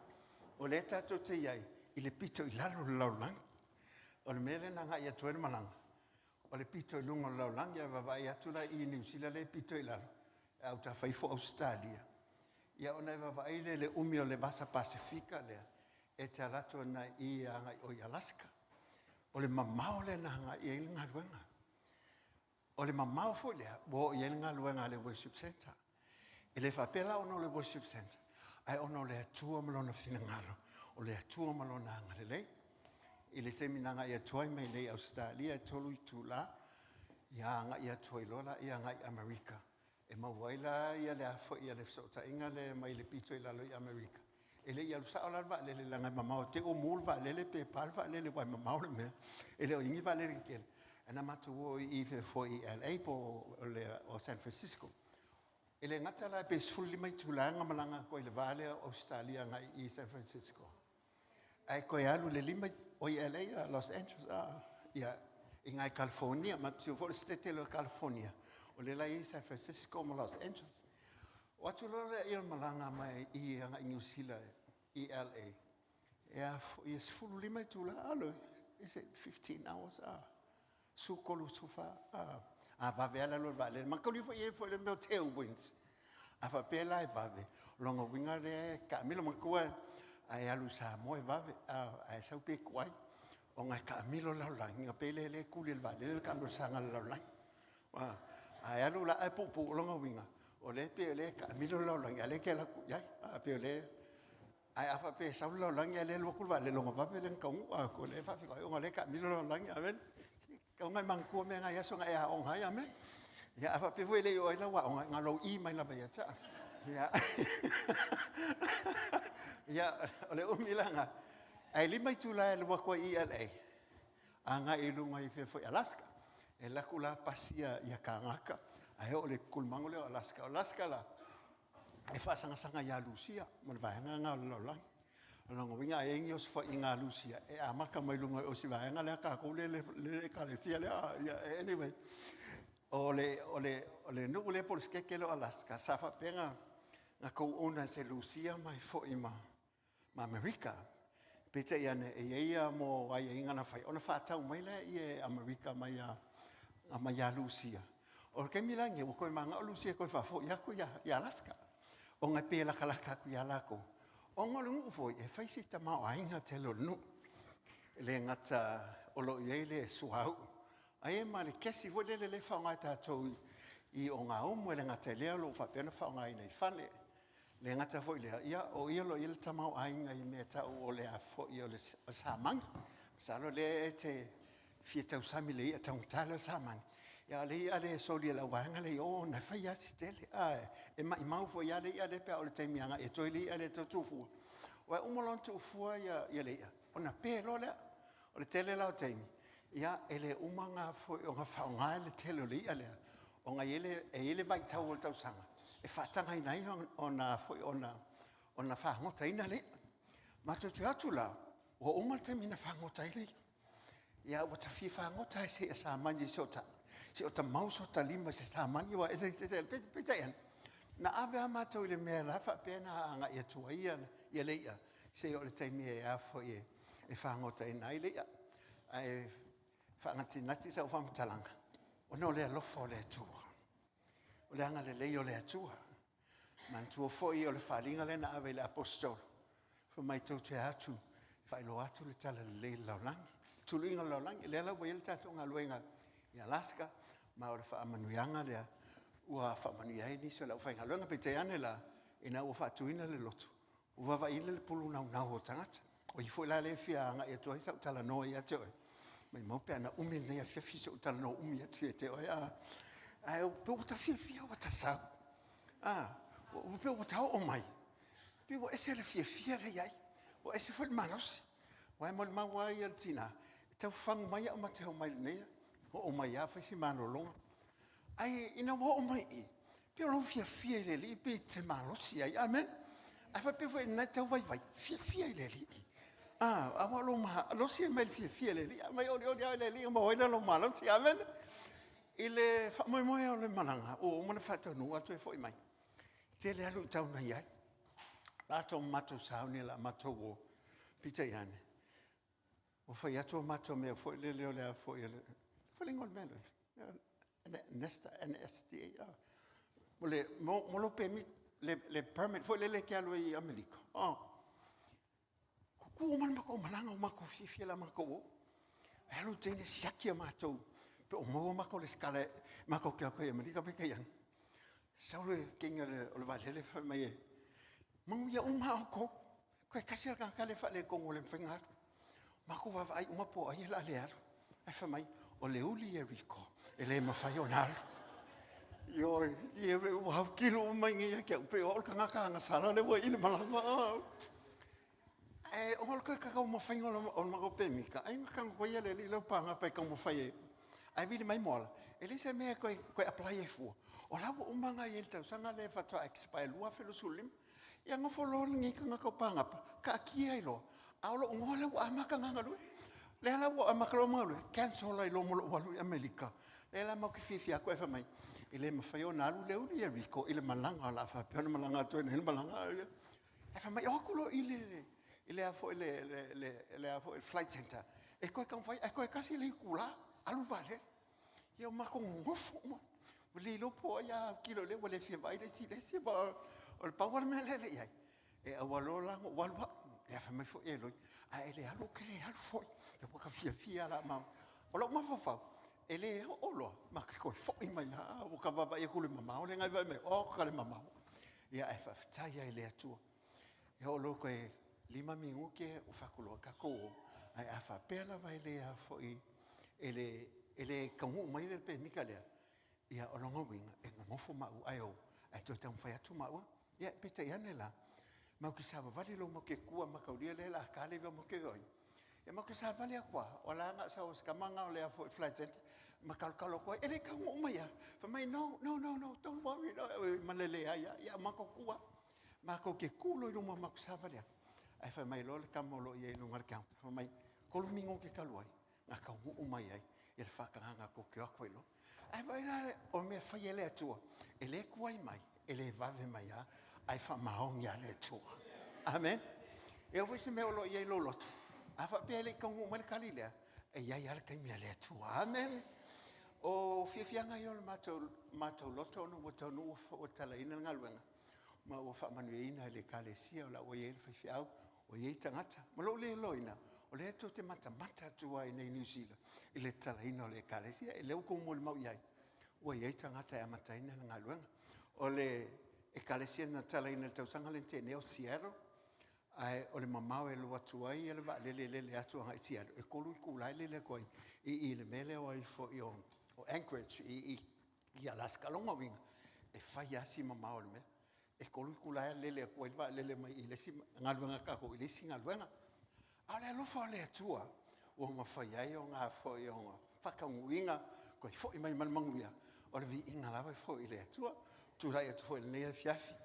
o le tatou te iai I le pito I lalo le laulangi. O le mele na ngai atu e malanga. O le pito I lunga le laulangi a vavai atu la I New Zealand le pito I lalo. Au ta faifo Australia. Ia ona vavai le umi o le vasa Pasifika lea. E te alato na I ngai o Alaska. O le mamao le na ngai I ngā luenga. O le mamao fo lea. Wo I ngā luenga le worship center. E le whapela ono le worship center. Ai ono le atua malona fina ngalo. O le atua malona ngalelei. I le teminanga I atua mai nei Australia, tolu I tūla, ia nga I atua I lola, ia nga I Amerika. E mawaila ia le afo ia le fsota inga le mai le pito I lalo I Amerika. E le ia lusa ola va le langa mamao, te o mul va le pe pal va le wai mamao le mea. E le o ingi va le kele. E na matu o I fe fo I LA po o San Francisco. E le ngata la pe sfulli mai tūlanga malanga ko I le vale Australia nga I San Francisco. Ai koe alu le lima o LA Los Angeles ia I ngai California ma tiu for state lo California o le lai San Francisco ma Los Angeles o atu lo le il malanga mai I ngai New Zealand I LA ia sfulu lima tu la alo is it 15 hours su kolu sufa va vela lo vale ma ko fo fo le meu tailwinds fa pela va longa winga le Camilo ma ko ai alu sa mo vave ai sa pe kwai o nga Camilo la langi a pele le kuli le vale le kalo sanga la langi ai alu la pu longa winga o le pe le Camilo la langi ale ke la ku ai a pe le ai afa pe sa la langi ale lo ku vale longa vave le kong ko le fa fi ko o le Camilo la langi amen ko nga mang ko me nga ya so nga ya on ha amen ya afa pe le o la wa nga lo I mai la ya cha ya ya ole umilanga ai lima tula le wako I LA anga I lunga I fefo Alaska e la kula pasia ya kangaka ai ole kulmango le Alaska la e fa sanga ya Lucia mo va nga lo la longo winga e ngi os fo inga Lucia e amaka mai lunga o si va nga le ka ko le ka le sia le anyway ole no le por que lo Alaska sa fa penga na ko ona se Lucia mai fo ima ma Amerika pete iane e ia mo ai inga na fai ona fa tau mai le I Amerika mai a Lucia o ke milange o ko manga o Lucia ko fa fo ya ko ya Alaska o nga pe la kala ka ku ya la ko o ngolu fo e fai si ta ma ainga telo no le ngata o lo ile suau ai ma le kesi vo le fa nga ta to I o nga o mo le ngata le lo fa pena fa nga nei fale le ngata fo ile ia o ia lo il tamau ainga I meta o le afo ia le samang sa lo le te fieta usamile ia tau tala samang ia le so le wanga le o na fa ia stele e mai mau fo ia le pe o le te mianga e to ile le to tufu wa umolon tufu ia le ia ona pe lo le o le tele la te ia ele umanga fo o nga fa nga le tele le ia le o nga ele vai tau tau sanga e fatanga nei ona foi ona fa ngota ina le ma tu atula o uma te mina fa ngota ile ya o ta fi fa ngota se sa mani sota se o ta mau sota lima se sa mani wa se pe na ave ma to ile me la fa pena nga ia tu ia le ia se o le te me ya foi e fa ngota ina ile ia ai fa ngati nati sa o fa mtalanga ona le lo fo le tu o le anga le leo le atua man tu fo I o le falinga le na ave le apostol fo mai to te atu Fai lo atu le tala le laulangi. Tulu inga laulangi. Le ala wele tato ngā luenga i Alaska. Ma ore wha amanuianga lea. Ua wha amanuiai nisa la ufai ngā luenga pe te ane la. Ina ua wha atuina le lotu. Ua wa ile le pulu nau o tangata. O i fo la le fia anga i atua isa utala noa i ate oe. Mai maupe ana umi nei a fia fisa utala noa umi ate e te oe. Ai o pe uta fia o ta sau. O pe o ta o mai. Pe o ese le fia le iai. O ese fo le malosi. Wai mo le mawai al tina. Tau fangu mai o mate o mai nei. O mai a faisi manolonga. Ai ina o mai i. Pe o lo fia le li pe te malosi ai. Amen. Ai fa pe fo ina tau vai fia le li. Awa lo ma lo si mai fia le li. Mai o le li mo ina lo malosi. Amen. Ile fa mo o le malanga. O mo le fa tonu atu e fo mai. Te le alu tau na iai. Lato mato sauni la mato o pita iane. O fai atu mato mea fo le lea fo ile. Fo le ngol melo. Nesta NSTA. Mo lo permit le permit fo le ke alu i Amerika. Ku man mako malanga o mako fifia la mako o. Alu tene siakia mato. Pe o mo mako le skala mako ke ko i Amerika pe kaian. Saule kinga le valele fa mai. Mau ia o ko kasi ka kale fa le kongo le mfengar. Mako va ai uma po ai la le ar. Ai fa mai o le uli e rico. Ele ma fa yonal. Yo ye wa kilo mai ngia ke pe o ka nga sala le wa ile malanga. O le ka mo fa ngolo o ma pe mika. Ai ka ko ia le lo panga pe ka mo fa ye. Ai vile mai mola. Ele se me ko apply e fu. O la o manga ye tau sanga le fa to expire lua fe lo sulim. Ia nga folo ngi ka nga ko panga ka kia ilo aulo ngola wa amaka nga lu le ala wa amaka lo malu cancel ai lo mo walu Amerika le ala mo ki fifi ko fa mai ile ma fa yo na lu le u ia rico ile malanga la fa pe malanga to ne malanga e fa mai o kulo ile a fo le a fo flight center e ko ka fa e ko kasi le kula alu vale ia ma ko ngofu mo le lo po ya kilo le wale fi vai le si ba o le power mele le ai e awalo la walwa e fa mai fo e lo a ele alu kele alu fo e po ka fia la ma o lo ma fa ele o lo ma ko fo i mai a o ka va e ku le mama o le ngai va me o ka le mama ia e fa tai ele atu e o lo ko e lima mingu ke o fa ku lo ka ko ai a fa pela vai le a fo i ele ka mu mai le pe mikale ia o lo ngawinga e mo fo ma ai o ai to tam fa atu ma ia pita iane la mau ki sa vale lo mo ke kua ma ka le la ka le mo ke oi e mau ki sa vale kwa o la nga sa o ska manga o le fo flight jet ma ka ka lo ko ele ka mo mai fa mai no don't worry ma le ia ma ko kua ma ko ke kulo lo mo ma ku sa vale ai fa mai lo le ka mo lo ye no mar ka fa mai ko lu mingo ke ka lo ai nga ka mo mai ai e fa ka nga ko ke ko lo ai vai la o me fa ye le tu ele kuai mai ele vave mai ai fa maong ya le tu amen e o se me lo ye lo lot a fa pe le kongu mal kalile e ya ya ka mi le tu amen o fia nga yo mato loto no mo tonu o tala ina ngalwenga ma o fa manuina le kalesia o la o ye fa fia o ye tangata mo lo le loina o le to te mata tu ai nei New Zealand ile tala ina le kalesia e le ko mo le mau ia o ye tangata e mata ina ngalwenga o le e kalesia na tala ina tau sanga le tene o Seattle ai o le mamau e lua tuai e le va le atu nga i Seattle e kolu i kulai le koi i le mele o i fo i o Anchorage i Alaska longa winga e fai asi mamau le me e kolu i kulai le koi va le mai i le si ngaluenga kako i le si ngaluenga a le alofa o le atua o ma fai ai o ngā fo i o whakanguinga koi fo i mai malmanguia o le vi inga lava i fo i le atua tu rai atu fo le nei fiafi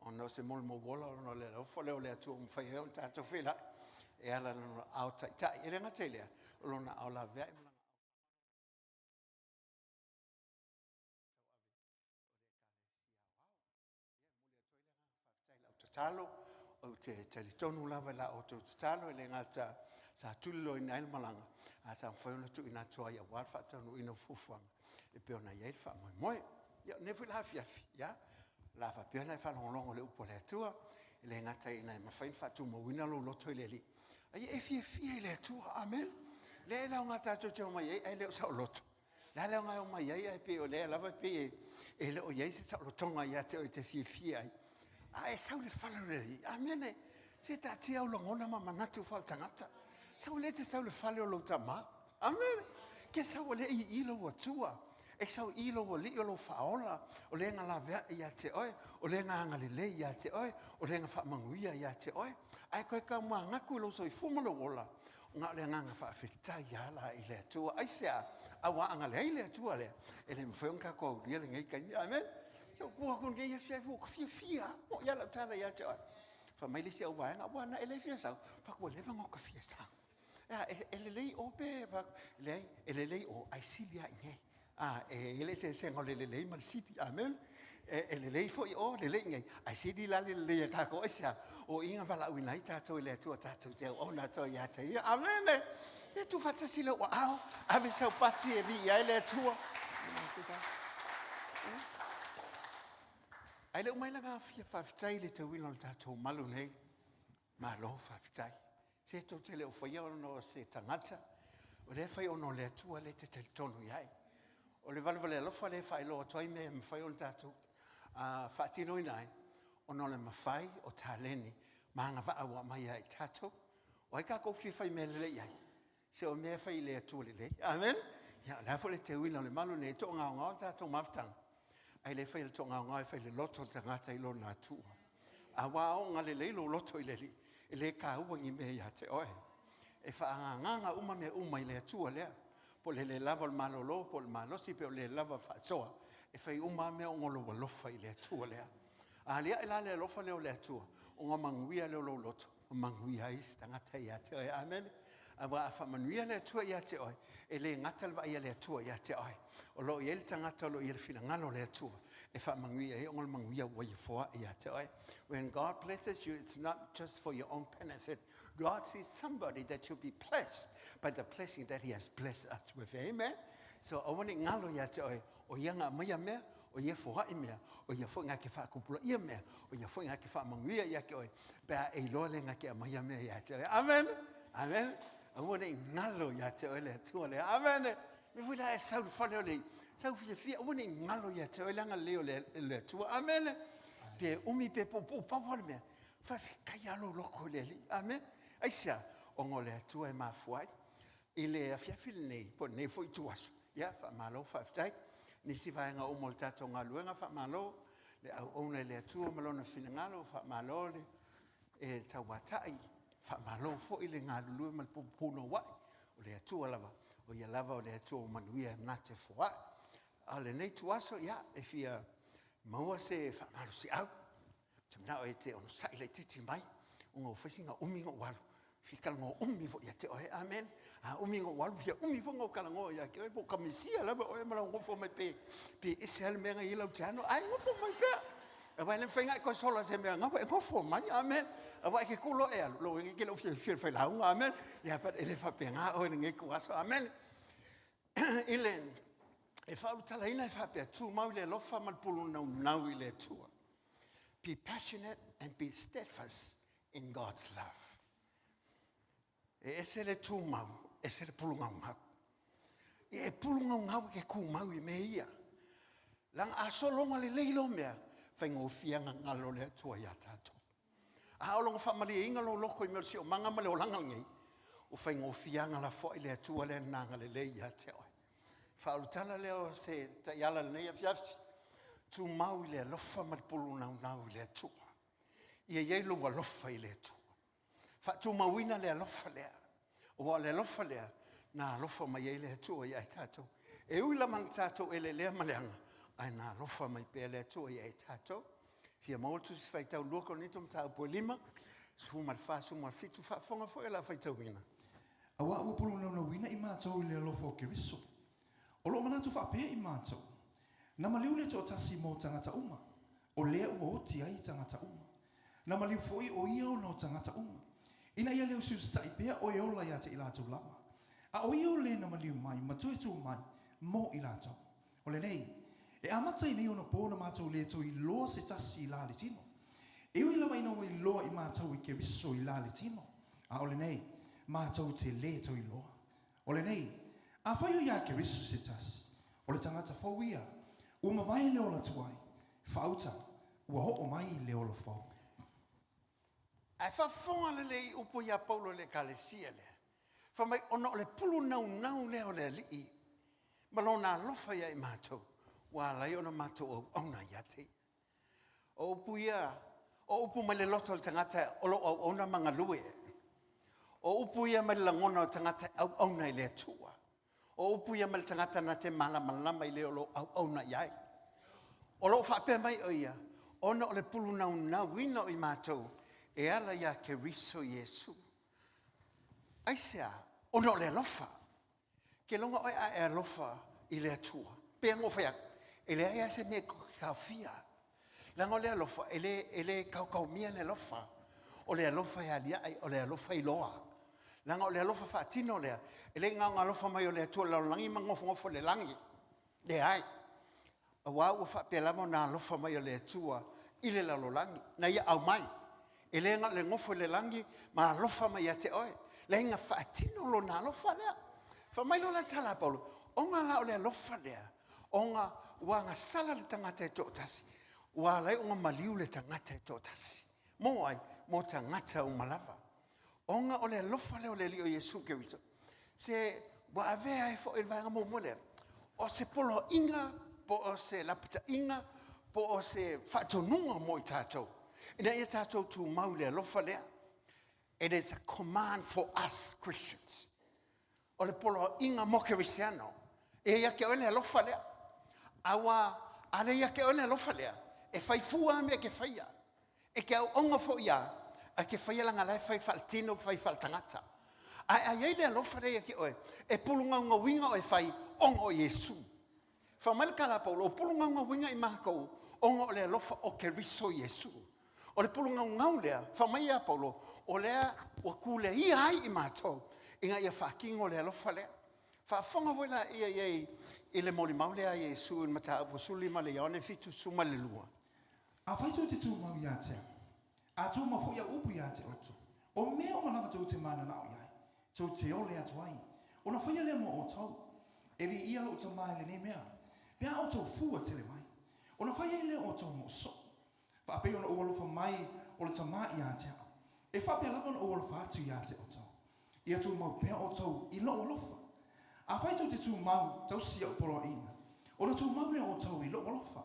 o no se mol mo bola o no le fo le o le atu mo fai o tato fela e ala no au ta e renga tele o na au la ve talo o te tonu lava la o te talo le ngata sa tullo ina il malanga a sa foi no tu ina toa ia wa fa tonu ina fufuanga e pe ona ia fa moi ya ne fu la fiafi ya la fa pe na fa longo le upo le tua le ngata ina ma fa fa tu mo wina lo to le li Ai e fia le tua. Amen. Le la nga ta cho mai ai le sa lot. La la nga mai ai pe o le la va pe e le o ye sa lo tonga ya te fia ai. Ai sa le fala le. Amen. Se ta tia o longona ma manatu fal tangata. Sa le te sa le fala o lo tama. Amen. Ke sa o le I lo wa tua. E sa I lo wa li o lo faola. O le nga la vea ya te oi. O le nga nga le ya te oi. O le nga fa manguia ya te oi. Ai koe ka mua ngaku lo so I fumalo wola. Nga le nga fa fitai ya la I le tua. Ai sea awa anga le ile tua le. Ele mfeonka ko dia le ngai kai. Amen. Yo ko ko ngai fia. O ya la tala ya te oi. Fa mai le se o wa nga wana ele fia sa. Fa ko le vanga ko fia sa. Ele lei o pe va lei ele lei o ai silia ngai. Ele se ngole le lei mal siti. Amen. Ele lei foi o le lei ngai. Ai sidi la le ka ko esa. O inga vala u nai tato le tu tato te o na to ya te. Amen. E tu fata silo o ao. Ave sa pati e vi ai le tu. Ai le mai la ga fia fa tai le te wino tato malu nei. Ma lo fa tai. Se to te le o foi no se tangata. O le fai ono le tu le te tonu yai. O le valvale lo fa le fai lo toi me fai on tato. Fa tino nai. Ono le mafai o taleni manga va awa mai ai tato. O ka ko fai me le yai. Se o me fai le tu le. Amen. Ya la fo le te wino le malu ne to nga tato maftang. Ai le fai le to nga fai le loto tangata I lo na tu. Awa o nga le lo loto ile li. Le ka u ngi me ya te oi e fa nga uma me uma ile tu le po le lava malo lo po malo si pe le lava fa so e fa uma me o ngolo lo fa ile tu le ali ila le lo fa le le tu o manguia le lo loto manguia is tanga te ya te oi. Amen. Aba fa manguia le tu ya te oi e le ngatal va ya le tu ya te oi o lo yel tanga to lo yel fila ngalo le tu e fa manguia e ngol manguia wa fo ya te oi. When God blesses you, it's not just for your own benefit. God sees somebody that should be blessed by the blessing that He has blessed us with. Amen. So I want to ngalo ya te oi o yanga maya me o ye fo ha me o ye fo nga ke fa kupula ye me o ye fo nga ke fa manguia ya ke oi ba e lo le nga ke maya me ya te oi. Amen. Amen. I want to ngalo ya te oi le tu le. Amen. Me fu la sa fa le sa fi I want to ngalo ya te oi la nga le tu. Amen. Pe umi pe po pa me fa kaya lo loko le. Amen. Aisia ongole tu e mafuai ile afia fil nei po nei foi tuas ya fa malo fa tai ni si va nga o molta tonga luenga fa malo le au le tu malo na fil ngalo fa malo le e tawatai fa malo fo ile nga lu mal po no wa o le tu lava o ya lava o le tu manuia na te fo ale nei tuaso ya e fia maua se fa malo si au tamna o te on sai le titi mai o fasinga umingo wal fikal ngo umi fo ya te oi. Amen. Umingo wal fia umi fo ngo kala ngo ya ke po kamisia la o mala ngo fo mai pe isel menga ilo tano ai ngo fo mai pe aba le fenga ko solo se menga ngo fo mai. Amen. Aba ke kulo e lo ke lo fia fe la. Amen. Ya pa ele fa penga o nge ko aso. Amen. Ilen e fa utala ina fa pe tu mau le lo fa mal pulu na ile tu. Be passionate and be steadfast in God's love. Ese le tu mau, ese le pulunga mau. E pulunga mau ke ku mau I meia. Lang aso longa le leilo mea, fa ngo fianga ngalo le tua ya tato. A longa fa mali inga lo loko I mersi o manga male o langa ngai. O fa ngo fianga la fo le tua le nanga le leia te oi. Fa utala le o se ta yala le ia fiafi. Tu mau le lofa mal pulunga nau le tua. Ia ye lo wa lofa I le tua. Fa tu mawina le lofa le. O le lofa le na lofa mai le tua ia tato. E uila man tato ele le maleanga. Ai na lofa mai pe le tua ia tato. Fia moltu se fai tau loko ni tum tau po lima. Su mal fa su mal fitu fa fonga fo ela fai tau wina. Awa ua pulu na wina I mātou I le alofo o ke riso. O lo manatu wha pēr I mātou. Na maliu le tō tasi mō tangata uma. O lea ua oti ai tangata uma. Na maliu foi o ia o no tangata uma. Ina ia leo sustai pēr o e ola ia te ilatou lawa. A o ia o le na maliu mai, matoi tō mai, mō ilatou. O le nei, e amata I nei ona pōna mātou le tō I loa se tasi I la le tino. E ui lawa ina o I loa I mātou I ke riso I la le tino. A o le nei, mātou te le tau iloa. O le nei, a whai o ia ke risu se tasi, o le tangata whauia, ua mawai leo la tuai, whauta, ua ho mai leo la whau. Ai whafonga le lei upo ia Paulo le kalesia le. Whamai ona o le pulu nau leo le lii. Malona lofa ia I mātou. Wa lai ona mātou o auna ia te. O upu ia, o upu mai le loto le tangata olo au auna manga lue. O upu ia mai le langona o tangata au auna I le atua. O upu ia mai le tangata na te malama I le olo au auna iai. Olo whapea mai o ia. Ona o le pulu nau ina o I mātou. E ala ia ke riso Yesu. Aisea, ona o le alofa. Ke longa oi a e alofa I le atua. Pea ngo whaiak. E le aia se me kaufia. Langa o le alofa, e le kau mia le alofa. O le alofa e alia ai, o le alofa I loa. Langa o le alofa whaatino lea. E le ngā alofa mai o le atua lau langi ma ngofo le langi. Le ai. A wā ua whapea lama na alofa mai o le atua I le lalo langi. Na ia au mai. E le ngā le ngofo le langi ma alofa mai a te oe. Le inga whaatino lo na alofa lea. Whamailo la tala Paulo. O ngā la o le alofa lea. O ngā wanga sala le tangata e tōtasi. Wa lai o ngā maliu le tangata e tōtasi. Mo ai, mo tangata o malava. O ngā o le alofa lea o le li o Yesu ke wisa. Se wa avea e fo e vanga mo mole. O se polo inga, po o se lapita inga, po o se whatonunga mo I tātou. Ina ia tātou tu mau le alofa lea. It is a command for us Christians. O le polo inga mo ke wisiano. E ia ke o le alofa lea. Awa, ale ia ke o le alofa lea. E fai fua me ke faia. E ke au onga fo ia. A ke faia langa lai fai faltino, fai faltangata. Ai le alofa lea ke oe. E pulunga unga winga o e fai onga o Yesu. Whamalika la Paulo, o pulunga unga winga I mahako. Onga o le alofa o ke riso Yesu. O le pulunga ngau lea, whamai a Paulo, o lea o kule ia ai I mātou, inga ia whaking o lea lofa lea. Whafonga voila ia I le moli maulea Yesu in mata apu suli ma le ione fitu suma le lua. A whaitu te tū mau ia te. A tū ma fo ia upu ia te otu. O mea o manava tau te mana nao iai. Tau te o lea tuai. O na whaia lea mo o tau. Ewi ia lo ta mai le ne mea. Pea o tau fua tele mai. O na whaia lea o tau mo so. Whape ona o alofa mai o le tama I a te au. E whape alama o alofa atu I a te o tau. Ia tū mau pea o tau I lo alofa. A whaitu te tū mau tau sia o polo inga. O na tū mau lea o tau I lo alofa.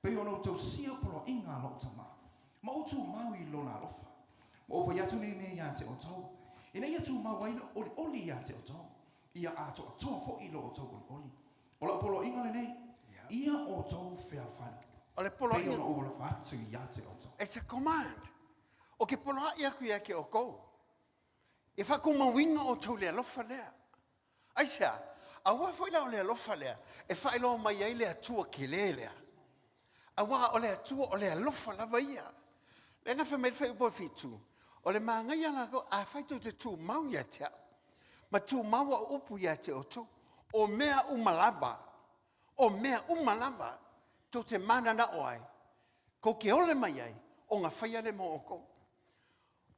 Pei ona o tau sia o polo inga lo tama. Ma o tū mau I lo na alofa. Ma o whai atu nei mea I a te o tau. Ina ia tū mau waila oli I a te o tau. Ia a toa fo I lo o tau oli. O la polo inga le nei. Ia o tau whea whana. O le polo inga. Pei ona o alofa atu I a te o tau. It's a command. O ke polo ia ku ia ke o kou. E whakuma winga o tau le alofa lea. Aisea, awa whaila o le alofa lea. E whailo mai ai le atua ke lea. Awa o le atua o le alofa lava ia. Le nga whamel whai upo fitu. O le maanga ia lako, a whaitu te tū mau ia te au. Ma tū mau a upu ia te o tau. O mea umalava. O mea umalava. Tō te mana na oai. Ko ke ole mai ai. O ngā whaia le mo oko.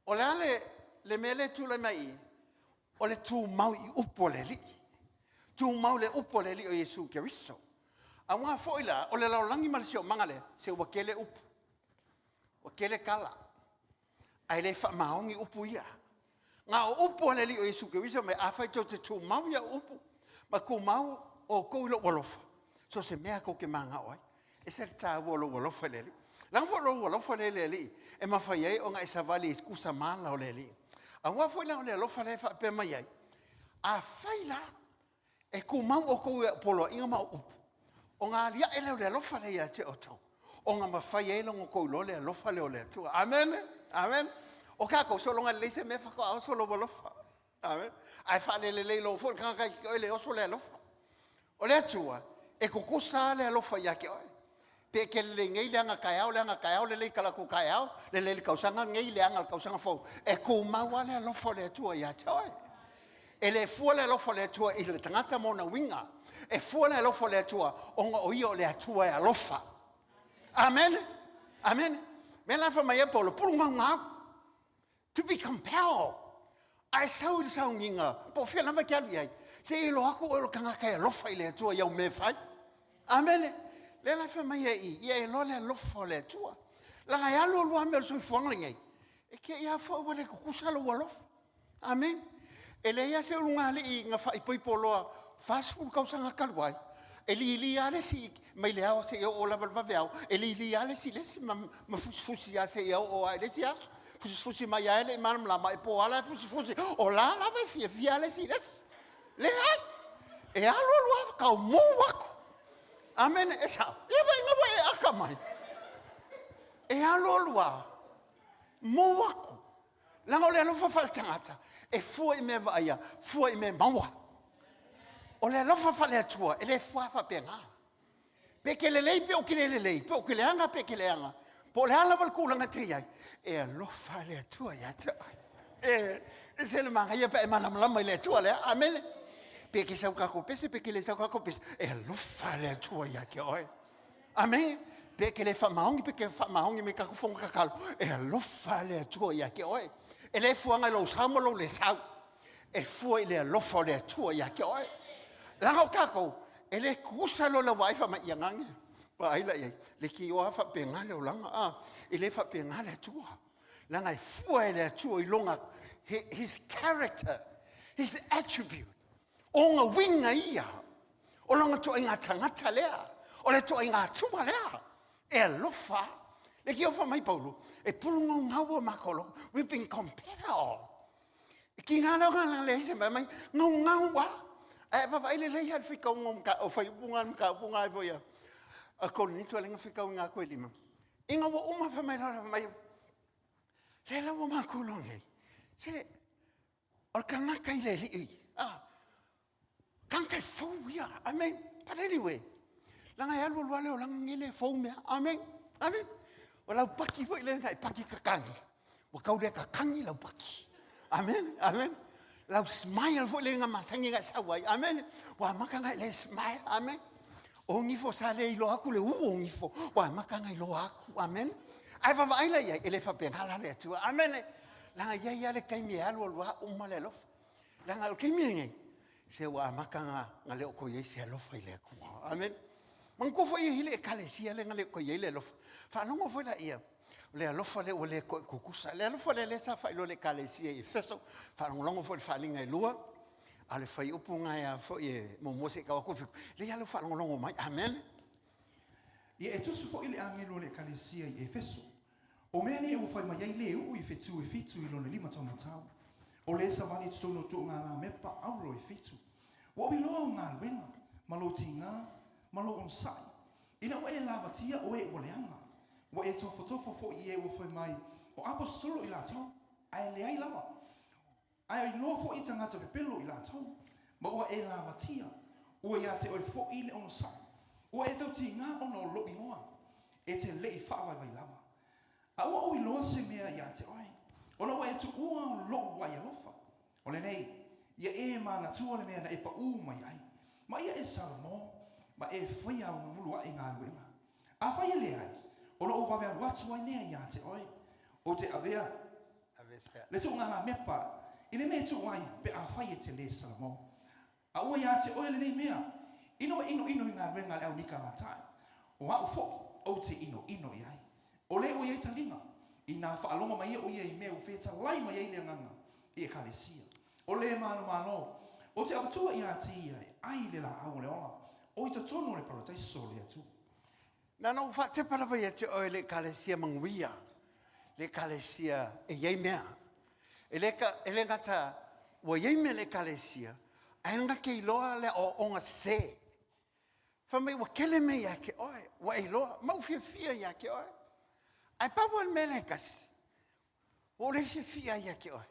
O le ale, le mea le tū le mai. O le tū mau I upo le li. Tū mau le upo le li o Yesu ke riso. A wā whoila, o le laulangi malisio mangale, se wakele upu. Wakele kala. Ai le wha maongi upu ia. Ngā o upo le li o Yesu ke riso, me awhai tō te tū mau ia upu. Ma ku mau o kou ilo walofa. So se mea ko ke manga oai. E se tā walo walofa le li. Lang fo lo walofa le li. E mawhai ei o ngā isa wali kusa mala o le li. A wā whaila o le alofa le wha pe mai ai. A whaila e ku mau o kou e polo inga mau upu. O ngā lia ele o le alofa le ia te o tau. O ngā mawhai e longo kou lo le alofa le o le atua. Amen. Amen. O kako so longa leise me whako au so lo alofa. Amen. Ai whale le leilo fo kankai ki oile o so le alofa. O le atua e kukusa le alofa ia ke oi. Pe ke le ngei le anga kai au le le kala ku kai au le kausanga ngei le anga kausanga fo e ku maua le alofa le atua ia te oi. E le fua le alofa le atua I le tangata mo na winga. E fua le alofa le atua onga o io le atua e alofa. Amen. Amen. Me la fa mai e polo pulunga ngā. To be compelled. Ai sau le Sauniga, po fia lava ke alu ai. Se ilo aku o lo kanga kai lofa ile tua ia me fai. Amen. Le la fa mai ai, ia lo le lofa le tua. La ga ya lo lo me so fonga ngai. E ke ia fa o le ku sala o lofa. Amen. Ele ia se lunga le I nga fa I poi polo fast food ka usanga kalwai. Eli ale si mai le ao se o la va veo. Eli ale si le si ma fusi ya se o ale si aso. Fusi mai ale man la mai po ala fusi o la va fia ale si les. Le ai. E alo lo ka mo wako. Amen. Esa. E vai nga vai aka mai. E alo lo mo wako. Langa le lo fa faltangata. E foi me vaia, foi me maua. O le lofa fale atua, ele fua fa penga. Peke le lei, pe o kile le lei, pe o kile anga, pe kile anga. Po le ala wal kulanga te iai. E lofa le atua ia te ai. E se le manga ia pe e manamlama le atua le, amen. Peke sau kako pese, peke le sau kako pese. E lofa le atua ia ke oi. Amen. Peke le fa maongi, peke fa maongi me kako fonga kakalo. E lofa le atua ia ke oi. E le fuanga lo samo lo le sau. E fua le lofa le atua ia ke oi. Langa o kako, e le kusa lo la waifa ma iangange. Pa aila ia, le ki oa fa pengale o langa. E le fa pengale atua. Langa e fua le atua I longa. His character, his attribute. O nga winga ia. O longa to inga tangata lea. O le to inga atua lea. E lofa. Le ki ofa mai Paulo. E pulunga ngawa makolo. We've been compared. E ki ngana ngana le se mai ngawa. E va vai le ia fica o fai bunga e voia. A kolonito lenga fica nga ko lima. Inga wo uma fa mai mai. Le la wo makulonge. Se o kanga kai le I. Kanga fo ya. Amen. But anyway. Langa ya lo wale o langa ngile fo me. Amen. Amen. O la paki foi le ngai paki kakangi. O kaude kakangi la paki. Amen. Amen. Lau smile fo le nga masangi ga sawai. Amen. Wa makanga le smile. Amen. O ngifo sa le ilo aku le o ngifo. Wa makanga ilo aku. Amen. Ai va vai la ia ele fa pengala le tu. Amen. La ia le kai mi alu wa umale lof. La ngal kai mi ngai. Se wa makanga ngale o ko ye se lof ile ku. Amen. Mangko fo ye hile kalesia le ngale ko ye le lof. Fa longo fo la ia. Le alofa le o le kukusa le alofa le sa fa le kalesia I feso fa longo fo fa linga I lua ale fa upunga ya fo ye mo se ka ko le alofa longo mai amen Ia e tusu fo ile angelo le kalesia I feso o mene o fa mai le u I fetu I fitu I lona lima tona tau o le sa vani tu no tu ngala mepa auro I fitu o bi lo nga wenga malo tinga malo on sai ina o e lava tia o e o le anga wa e tofo fo I e wo foi mai o apostolo I la tau ai le ai lava ai no fo I tangata pe pelo I la tau ma wa e lava tia o ia te o fo I le on sa o e tau tinga ono lo ingoa e te le I fa vai lava a o I lo se mea ia te oi o no e tu ua lo wa ia lofa o le nei ia e mana tu le mea na e pa u mai ai ma ia e salmo ma e foi a no mulu ai nga luenga a fai le ai o lo va ver what's why ne ia te oi o te avea le tu ngana mepa ile me tu wai pe a fai te le salamo a o ia te oi le nei mea ino nga venga le au nikala tai o a fo o te ino ia o le o ia talinga ina fa alonga mai o ia I me o feta lai mai le nganga e kalesia o le mano o te atua ia te ia ai le la au le ona o I te tono le paradiso le atu na no fa te pala vai te o le kalesia mangwia le kalesia e ye mea ele ngata wo ye me le kalesia ai nga ke loa le o onga se fa me wa kele me ya ke oi wa I loa mau fia ya ke oi ai pa wan melekas o le fia ya ke oi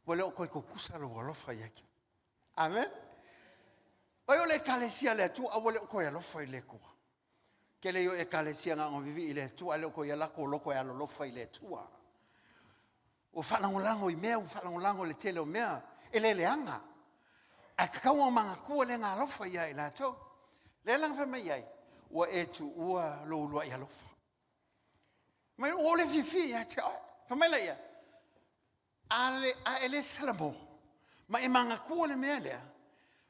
wo le ko kusa lo lo fa ya ke amen o le kalesia le tu a wo le ko ya lo fa le ko ke le yo e kalesia nga on vivi ile tu ale ko ya la ko lo ko ya lo fa ile tu o falangolango I mea o falangolango le tele o mea ele le anga a ka o manga ku le nga lo fa ya ila to le lang fa me yai o e tu ua lo ya lo fa mai o le fifi ya te fa me la ya a ele salamo. Ma e manga kua le mea lea.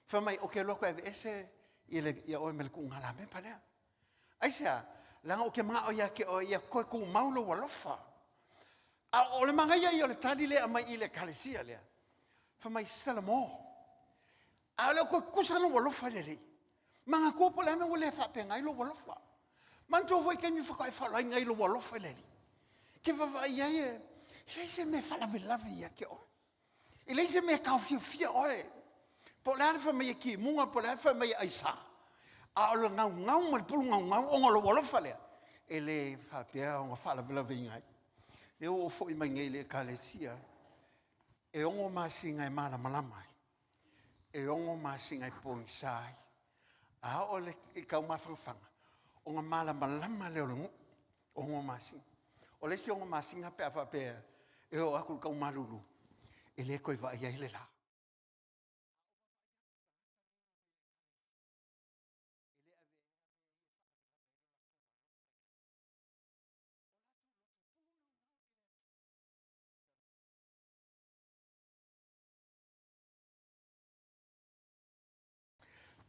Fa mai o ke loko e ese ia o mele ku ngala me palea. Ai sea, langa o ke mga o ia ke o ia koe ku maulo walofa. A o le manga ia i o le tali lea mai i le kalesia lea. Fa mai salamo. A le koe kusano walofa le lei. Manga kua po le ame wale whape ngai lo walofa. Manto foi ke mi whakai whalai ngai lo walofa le lei. Ke wawai ia e, leise me whalavilavi ia ke o. I leise me kau fia oe. Po le alfa mai ki munga po le alfa mai aisa. A o le ngau mai pulu ngau o ngolo walofa lea. E le whapea o ngā whalavilavi ngai. Le o foi mai ngai le kalesia. E ongo masi ngai mala malamai. E ongo masi ngai pongsai. A o le kau mawhangwhanga. O ngā mala malama leo lengu. O ngō masi. O le si o ngā masi ngā pēa whapea. E o aku kau malulu. E le koe wa ia ile la.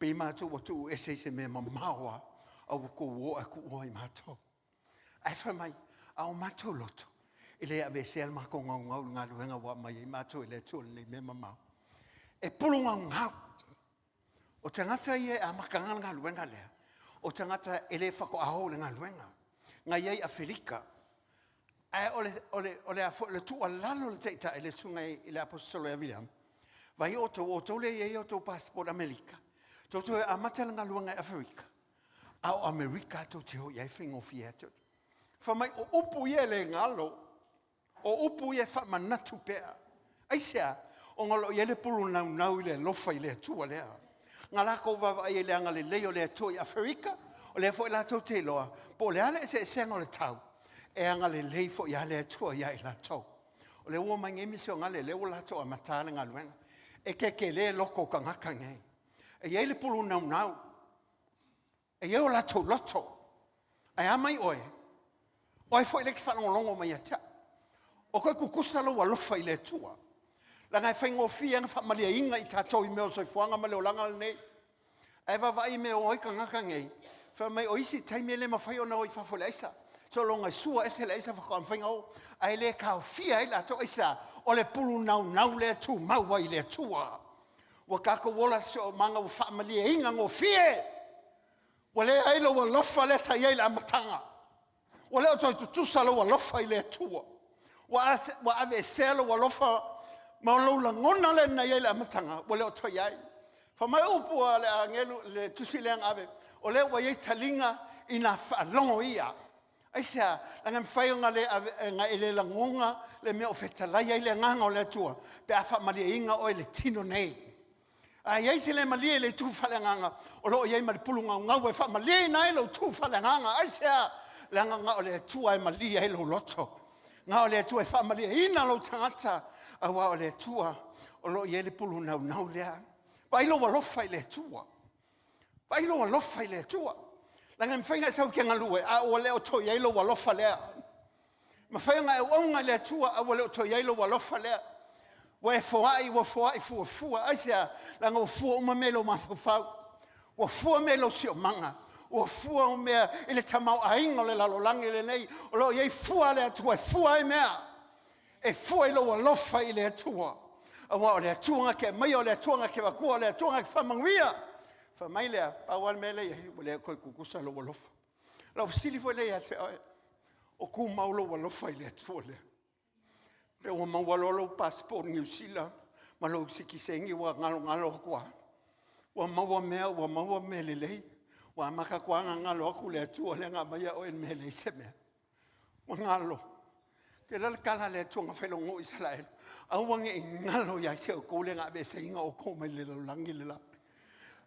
Pe mātou watu e se me mamaua au ko wo aku o i mātou. Ai whamai, au mātou loto. I le ave se alma ko ngau ngā luenga wa mai i mātou i le tūle nei me mamau. E pulu ngau. O tangata i e a makanga ngā luenga lea. O tangata e le whako aho le ngā luenga. Ngā iei a Felika. Ai ole a le tua lalo le teita e le sunga i le apostolo e William. Vai o tau le iei o tau passport Amerika. Toto e amatala ngā luenga i Afrika. Au Amerika to te ho iei whingo fiatu. Whamai o upu i e le ngalo. O upu i e whamanatu pēa. Aisea, o ngalo i e le pulu nau i le lofa i le tua lea. Ngā lako wawa i e le anga le leo le atua i Afrika. O le fo i la tau te loa. Po le ale e se anga le tau. E anga le lei fo i ale atua i a i la tau. O le ua mai ngemi se o ngale leo la tau a matale ngā luenga. E ke le loko ka ngaka ngei. E iei le pulu nau. E iei o la tau loto. Ai amai oe. Oe fo i le ki whanongolongo mai atea. O koe kukusalo wa lofa i le tua. La ngai whaingo fia nga whamalia inga i tātou i meo soifuanga ma leo langa nei. Ai wawai meo oi ka ngaka ngei. Whamai o isi taime le mawhai o na oi whafole aisa. So lo ngai sua ese le aisa whakao mwhainga o. Ai le kao fia i la to aisa. O le pulu nau le tu maua i le tua. Wa kako wola so manga u whamalia inga ngo fie. Wa le ailo wa lofa le sa iei la matanga. Wa leo toi tutusalo wa lofa i le tua. Wa ave selo wa lofa ma lo la ngona le na iei la matanga. Wa leo toi ai. Fa mai upu le angelu le tusileang ave. O leo wa iei talinga ina whalongo ia. Aisea, la ngam whaionga le nga ele la ngonga le mea o whetalai ai le nganga o le tua. Pe a whamalia inga o le tino nei. A iei se le malia le tu whalenganga. O lo iei maripulunga ngau e whamalia ina e lo tu whalenganga. Aisea, la nganga o le tua e malia e lo loto. Nga o le tua e whamalia ina lo tangata. A wa o le tua o lo iei le pulu nau lea. Pailo wa lofa i le tua. Pailo wa lofa i le tua. La ngam whainga sau kia ngalue. A o leo to iei lo wa lofa lea. Ma whainga e waunga le tua. A o leo to iei lo wa lofa lea. Wa foai fua. Aisea, la ngau fua uma melo mafufau. Wa fua melo sio manga. Wa fua o mea ele tamau aingo le lalolangi le nei. O lo iei fua le atua, fua e mea. E fua ilo wa lofa i le atua. A wa o le atua ke mai o le atua ke wakua o le atua ke whamangwia. Whamai lea, pawal me le iei, o le koe kukusa lo wa lofa. La usili fo le ia te oe. O ku maulo wa lofa i le atua lea. Pe o mawalolo passport New Zealand, malo sikisengi wa ngalo kwa. Wa mawa mea lelei, wa maka kwa ngalo aku le atua le nga maya o en mele seme. Wa ngalo. Ke la kala le atua nga whelongo Israel. Au wange ngalo ya te o kole nga be se inga o kome le langi le la.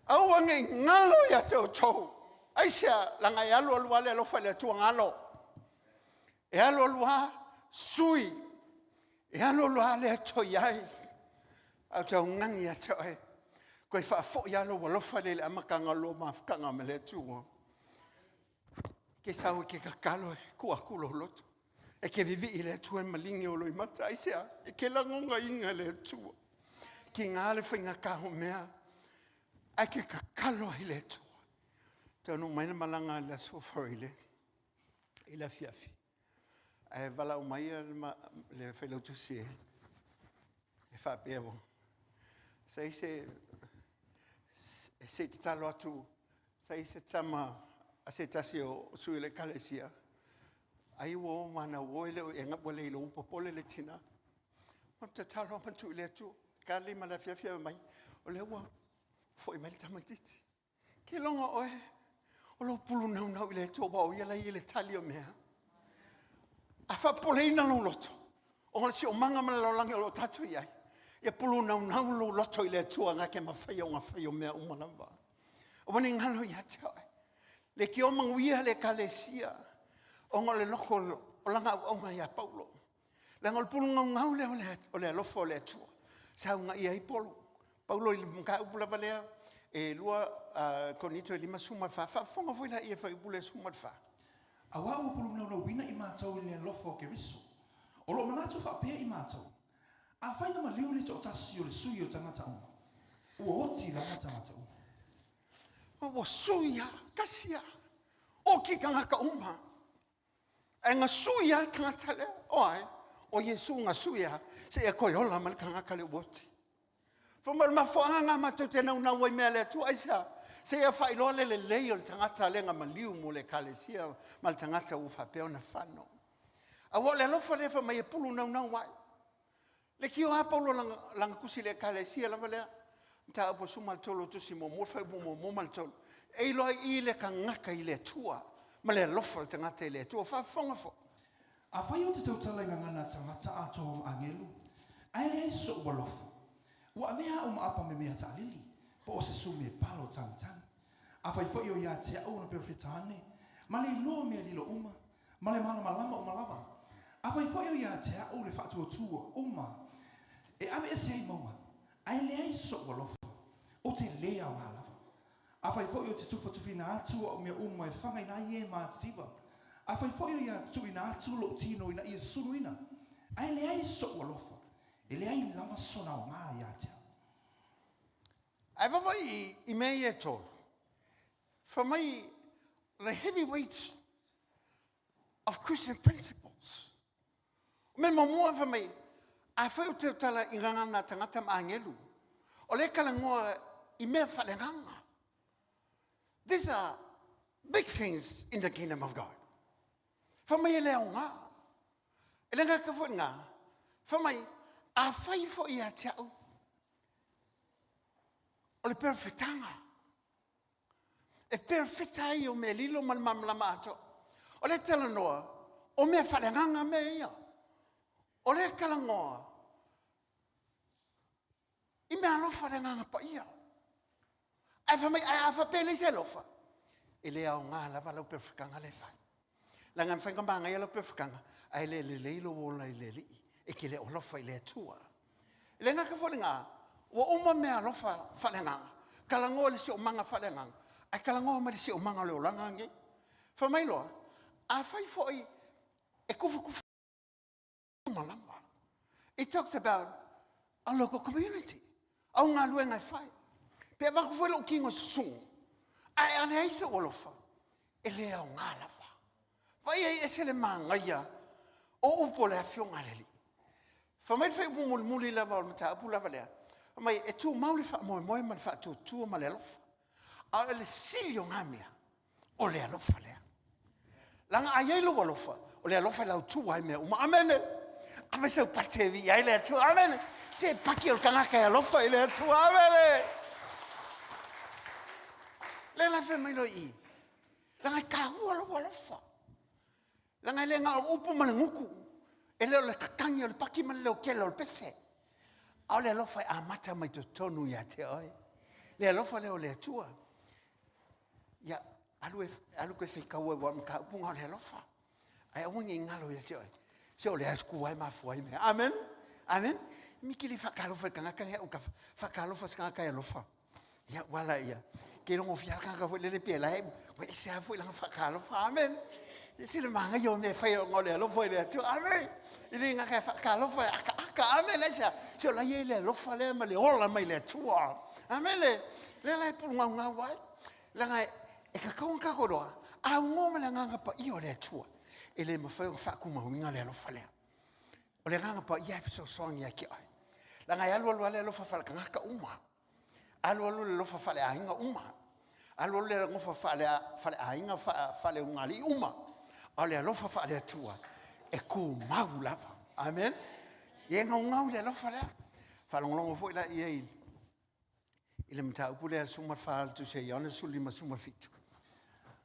Au wange ngalo ya te o tau. Aisha, langa ya alo alua le alofa le atua ngalo. E alo alua sui. E ano loa le ato iai. Au tau ngangi ato e. Koe whaafo i alo walofa le amakanga lo mafkanga me le tua. Ke sau ke kakalo e kua kulo loto. E ke vivi I le tua malingi o loi mata aisea. E ke langonga inga le tua. Ki ngā le whainga kaho mea. Ai ke kakalo I le tua. Tau maina malanga le sofori le. I la fiafi. Ai vala o maia le whailautusi e. E whapeawo. Sai se te talo atu. Sai se tama a se tasi o sui le kalesia. Ai wo mana wo le e nga bole lo popole le tina. Ma te talo mantu le atu. Kali ma la fiafia mai. O le wa fo I mai tamatiti. Ke longa oe. O lo pulu nau le atu ba o ia le tali o mea. A fa poleina lo loto. O si o manga ma lo langi o lo tatu iai. E pulu nau lo loto I le atu nga ke mawhai o mea umalamba. O wani ngalo ia te oe. Le ki o manguia le kalesia. O le loko o langa o nga ia paulo. Le ngol pulu ngau o le alofo le atua. Sa unga ia I polo. Paulo I mga upula valea. E lua konito I lima sumatfa. Fonga fuila ia fa upule sumatfa. Awa o pulu na wina I mātou I le alofo ke riso. O lo manatu whapea I mātou. A whaina ma liu le to tasi o le sui o tangata uma. Ua oti langa tangata uma. O suia, kasia. O ki kangaka uma. E nga suia tangata le. O Yesu nga suia. Se e koe ola mal kangaka le uoti. Fumal mafuanga nga matu te nau wai mea le tu aisa. Se e whailoa le leo le tangata le nga maliu mo le kalesia. Mal tangata u whapeo na whano. A wo le lofa le mai e pulu nau wai. Le ki o Paulo langa kusi le kalesia lava lea. Ta apo sumal tolo tusi mo morfai mo mal tolo. E loa I le kangaka I le tua. Ma le lofa le tangata I le tua. Whafonga fo. A whai o te tautala ngā ngana tangata a tō angelu. Ai le so ua lofa. Ua mea o maapa me mea ta lili. Po o se su me palo tangtang. A whai whai o ia te au na perfetane. Ma le loa mea lilo uma. Ma le mana malama o malama. A whai whai o ia te au le whaatua tua uma. E ame e sei maua. Ai le ai so ua lofa. O te lea o ngā lava. A whai whai o te tupatupina atua o mea uma e whangai nā ie mā tiva. A whai whai o ia tu ina atu lo tino ina ia sunu ina. Ai le ai so ua lofa. E le ai lava sona o ngā ia te. Ai vavai I mea e tō. For me, the heavyweight of Christian principles. Me mamua for me, a whai o te tala I ngangana tangata maangelu. O le kalangoa I mea whalenganga. These are big things in the kingdom of God. For me, leo ngā. E lenga ka fo ngā. For me, a whai fo I a te au. O le perfetanga. E perfetai o me lilo malmamlama ato. O le tala noa, o me whalenganga me ia. O le kalangoa, I mea alofa whalenganga pa ia. Ai whamai, ai awha pele se alofa. E lea o ngā lava lau perfekanga le whai. Langa mwhainga maanga ia lau perfekanga, ai le leilo wola I le li. E ki le olofa I le atua. E le ngaka whole ngā, wa uma mea alofa whalenganga. Kalangoa le si o manga whalenganga. Ai kalangoa ma le si o manga le o langa nge. Whamai loa, a whai fhoi e kufu malamba. It talks about a local community. Au ngā lue ngai whai. Pea waku whai lo kingo sungu. Ai ale aisa olofa. E lea o ngā lawa. Vai e se le manga ia. O upo le afio ngā leli. Whamai whai upo muli lava o mata apu lava lea. Whamai e tū mauli wha moe man wha tū ma le alofa. A le silio ngā mea. O le alofa lea. Langa a yelo alofa. O le alofa lau tū ai mea. Uma amene. Ame sau patevi ai le tū amene. Se paki o kangaka e alofa i le tū amene. Le la fe mai lo I. Langa ka hua lo alofa. Langa le ngā upu ma le nguku. E leo le katangi o le paki ma leo kele o le pese. Au le alofa I amata mai to tonu ia te oi. Le alofa leo le atua. Ia alu koe whikaua wa mka upunga o le alofa. Ai awangi ngalo ia te oi. Se o le asku ai mafu ai mea. Amen. Amen. Miki li whakalofa kangaka hea uka whakalofa skangaka e alofa. Ia wala ia. Ke rongo whiaka ka fo lele pia lai. Wa ise a fo langa whakalofa. Amen. sila mga yo me fai ngole lo foi le tu ame ili nga ka lo foi ka ame le sa la ye le lo fa le ma le ola mai le tu ame le pu nga wai la nga e ka ka ko do a ngo le nga pa io le tu ele ma fai fa ku ma winga le lo fa le o le nga pa ia so song ya ki ai la nga ya lo le lo fa ka nga ka uma alo lo fa le a nga uma alo le ngo fa le a nga fa le nga li uma ale alofa fa ale tua e ku mau lava amen ye ngau le alofa le fa longo foi la ye ile mta upule suma fa tu se yone suli ma suma fitu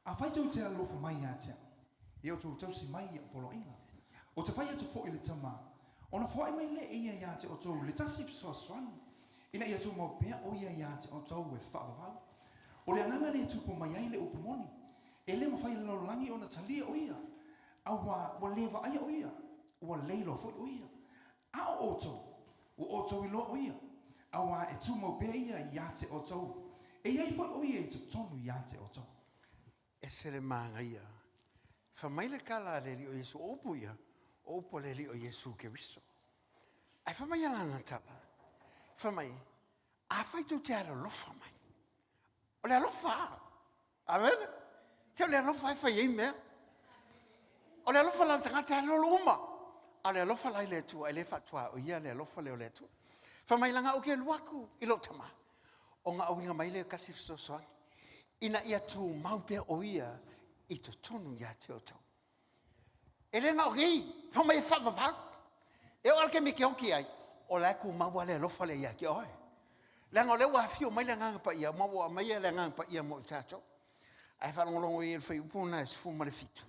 a fai tu te alofa mai atia ye tu si mai polo inga o te fai tu fo ile tama ona fo mai le ia ya te o tu le tasip so swan ina ia tu mo pe o ia ya te o tu we fa va o le nanga le tu po mai ile o pomoni ele mo fai lo langi ona talia o ia awa wa leva ai o ia wa leilo fo o ia a o ilo o ia awa e tu mo be ia ia te o to e ia fo o ia te tonu ia te o to e se le manga ia fa mai le kala le o Yesu o pu ia o po le o Yesu ke viso ai fa mai ala na tala fa mai a fai tu te ala lo fa mai o le lo fa amen se le lo fa fa ye me o le lo fa la tanga lo uma a le lo fa la le tu ele fa tua o ia le lo fa le tu fa mai langa o ke luaku i lo tama o nga winga mai le kasi so so ina ia tu mau pe o ia i to tonu ya te o to ele nga o gi fa mai fa va e o ke mi ke o ki ai o la ku mau le lo fa le ia ki o langa le wa fio mai langa pa ia mau mai langa pa ia mo tato ai fa longo e foi upuna sfu ma le fitu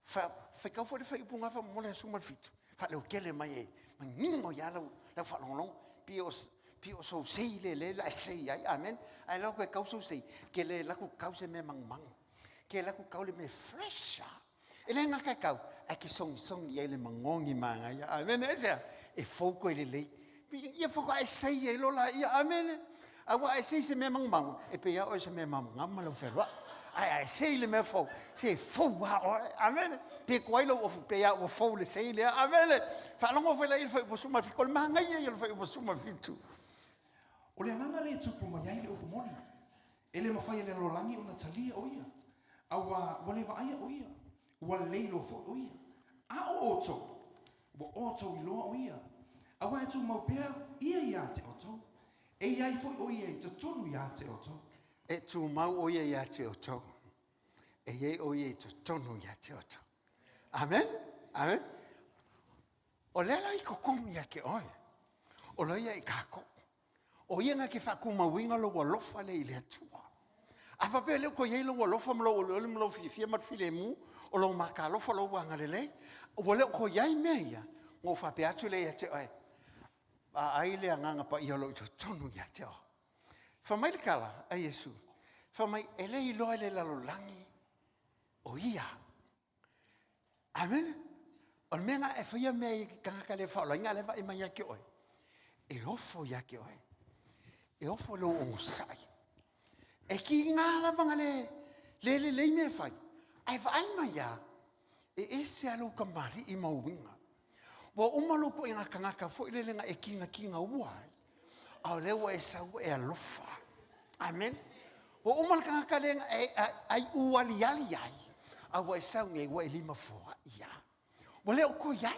fa ka fo le foi upunga fa mo le sfu ma le fitu fa le kele mai ma ningo ya la fa longo pio so sei le la sei ai amen ai lo ko causa sei ke le la ku causa me mang ke la ku kaule me fresh ele nga ka kau a ke song ye le mangongi manga ya amen e fo ko le ia fo ko ai sei lo la ia amen awa ai sei se me mang e pe ya o se me mang ma lo ferwa ai sei le me fo se fo wa amen pe ko ilo o pe ya o fo le sei le amen fa longo fa le fo suma fi kol manga ye fo suma fi tu o le nanga le tupu mai ai le o pomoni ele ma fai le rolangi ona talia o ia awa wale va ai o ia wa leilo fo o ia a oto i loa o ia awa tu mo pe ia te oto e ia fo o ia te tonu ia te oto e tu mau o ia te oto e ye o ia te tonu ia te oto amen amen o le la i kokomu ia ke oe o lo ia i kako o ia nga ke fa kuma winga lo wa lofa le ile tua a fa pe le ko ye lo wa lofa lo fi mat file mu o lo maka lofa lo wa ngale o le ko yai meia ngo fa pe atu le te oe a ai le nga pa ia lo te tonu ia te o fa mai kala a Yesu fa mai ele i lo le la lo langi o ia amen o menga e fa ia me ka le fa lo nga le va i mai ke oe e ofo ya ke oe e ofo lo o sai e ki nga la vangale le me fai ai va ai mai ya e se alo kamari i mau winga wo umalo ko ina kanga fo le nga e kinga wa au le wa esa e alofa amen wo umal kanga le ai uali ai au esa nge wa lima fo ya wo le ko ya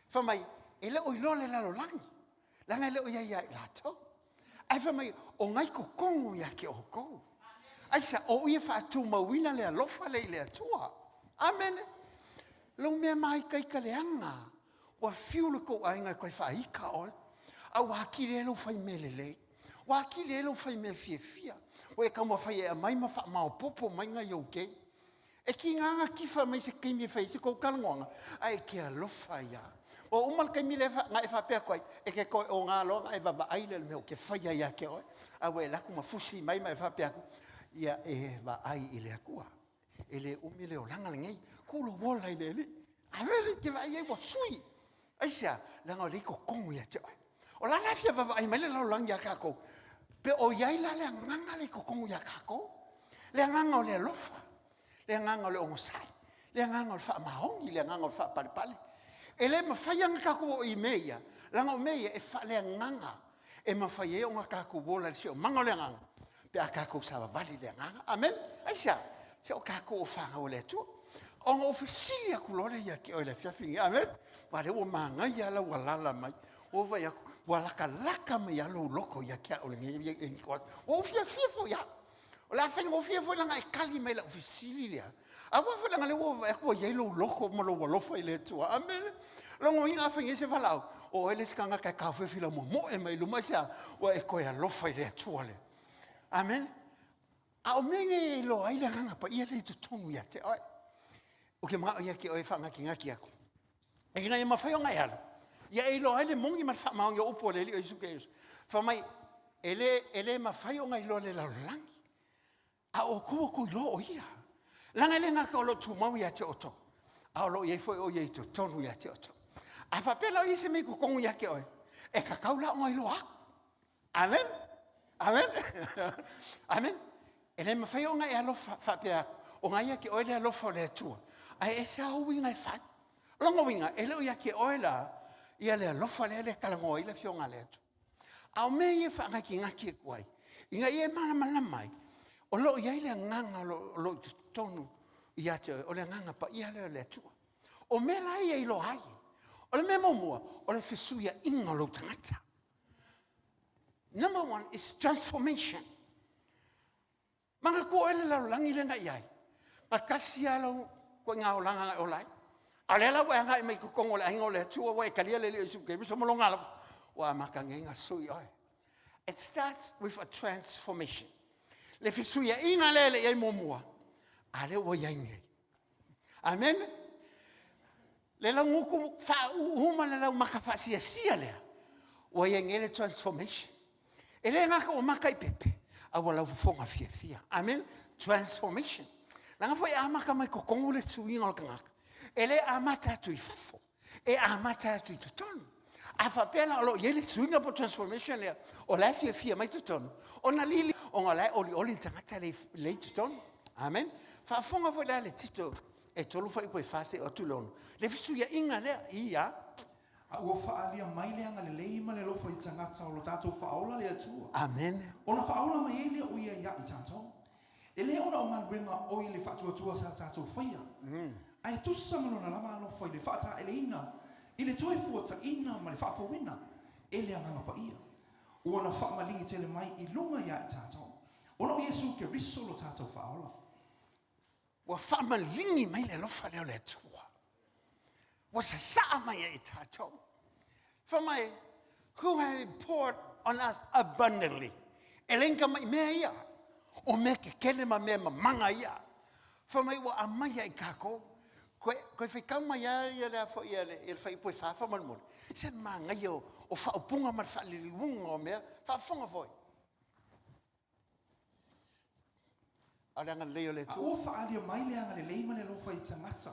fa mai ele o ilole la lo langi langa le o ya la to ai fa mai o ngai ko kongo ya ke o ko ai sa o ia fa tu mawina le alofa le tua amen lo me mai kai kaleanga wa fiulu ko ainga ko fa ika o a wa ki le fai melele wa ki le fai me fia o e kama fai mai ma fa ma popo mai nga yo ke e ki nga ki fa mai se ki me fai se ko kalngonga ai ke lo fai ya o umal kai mi le fa nga fa pe ko e ke ko o nga lo ai va ai le me ke fai ya ke o a we la kuma fusi mai mai fa pe ya e va ai ile akua ele umile o langa ngai ko lo bola ile a ver ke va ai bo sui aisia langa le ko kongu ya te o la lafia va ai mai le lo lang ya ka ko pe o yai la le nganga le ko kongu ya ka ko le nganga le lofa le nganga le o sai le nganga o fa mahongi le nganga o fa pale pale e le mafaianga ka ko I meia langa o meia e fa le nganga e mafai e o ka ko bola se o manga le nganga pe aka ko sa vali le nganga amen aisa se o ka ko fa o le tu on ofisilia ku lole ya ki o le fiafinga amen vale o manga ya la wala mai o va ya wala ka laka mai ya lo loko ya ki o le ngi o fifo ya o la fa ngo fifo langa e kali mai la ofisilia awa fa langa le o va ko ye lo loko mo lo fa ile tu amen lo ngo inga fa ngese fa lao o ele skanga ka ka fa fila mo e mai lu mai sa o e ko ya lo fa ile tu ole amen a o menge lo ai le nganga pa ia le tu tongu ya te oi o ke ma ia ke o e fa ngaki ngaki ako e ina ma fa yo ngai ya e lo ai le mongi ma fa ma o po le li o su ke fa mai ele ma fa yo ngai lo le la langi a o ko lo o ia langa le ngaka o lo tu mau ya te oto a lo ye foi o ye to tonu ya te oto a fa pela o se me ko kongu ya ke o e ka kaula ngai lo a amen amen amen ele ma fa yo ngai a lo fa pe o ngai ya ke o le lo fo le tu ai e sa o winga fa longo winga ele o ya ke o la ia le lo fa le kala ngoi le fio ngale tu a me ye fa ngaki ngaki kwai inga ye mana mai o lo ia le nganga lo tonu ia te o le nganga pa ia le tu o me la ia lo ai o le me mo o le fisuia inga lo tangata number 1 is transformation manga ko ele la langi le ngai ai ma kasia lo ko nga o langa o lai alela wa ngai mai ko kongo le ngo le tu wa e kalia le su ke so mo longa wa makanga nga sui ai it starts with a transformation le fisuia inga lele ia momua ale wo yange amen le la nguku fa huma le la makafa sia le wo yange le transformation ele nga ko makai pepe a wala fonga fia amen transformation la nga foi amaka mai ko kongule tsuinga kanga ele amata tu ifafo e amata tu ton afa pela lo yele tsuinga po transformation le o la fia mai ton ona lili on la oli tangata le ton amen fa fonga foi la le tito e tolu foi po fase o tulon le fisuia inga le ia a ua whaalia mai leanga le leima le lofa I tangata o lo tātou whaola le atua. amen Ona whaola mai ele o ia ia I tātou. E le ona o nganuenga o I le whatuatua sa tātou whaia. Ai tusa malona lama lofa I le whata ele ina. I le toi fuata ina ma le whaafawina. E le anganga pa ia. Ona whaamalingi tele mai I lunga ia I tātou. Ona o Yesu ke riso lo tātou whaola. wa fama lingi mai le lofa le le tua wa sa mai e tato for my who has poured on us abundantly elenka mai meia o me ke kelema me manga ia for my wa amaya I kako ko fe kama ia le fo ia le fai po fa mon se manga yo o fa punga mar fa li wunga me fa fonga foi alanga leo le tu O whaalia mai leanga le leima le lofa I tangata.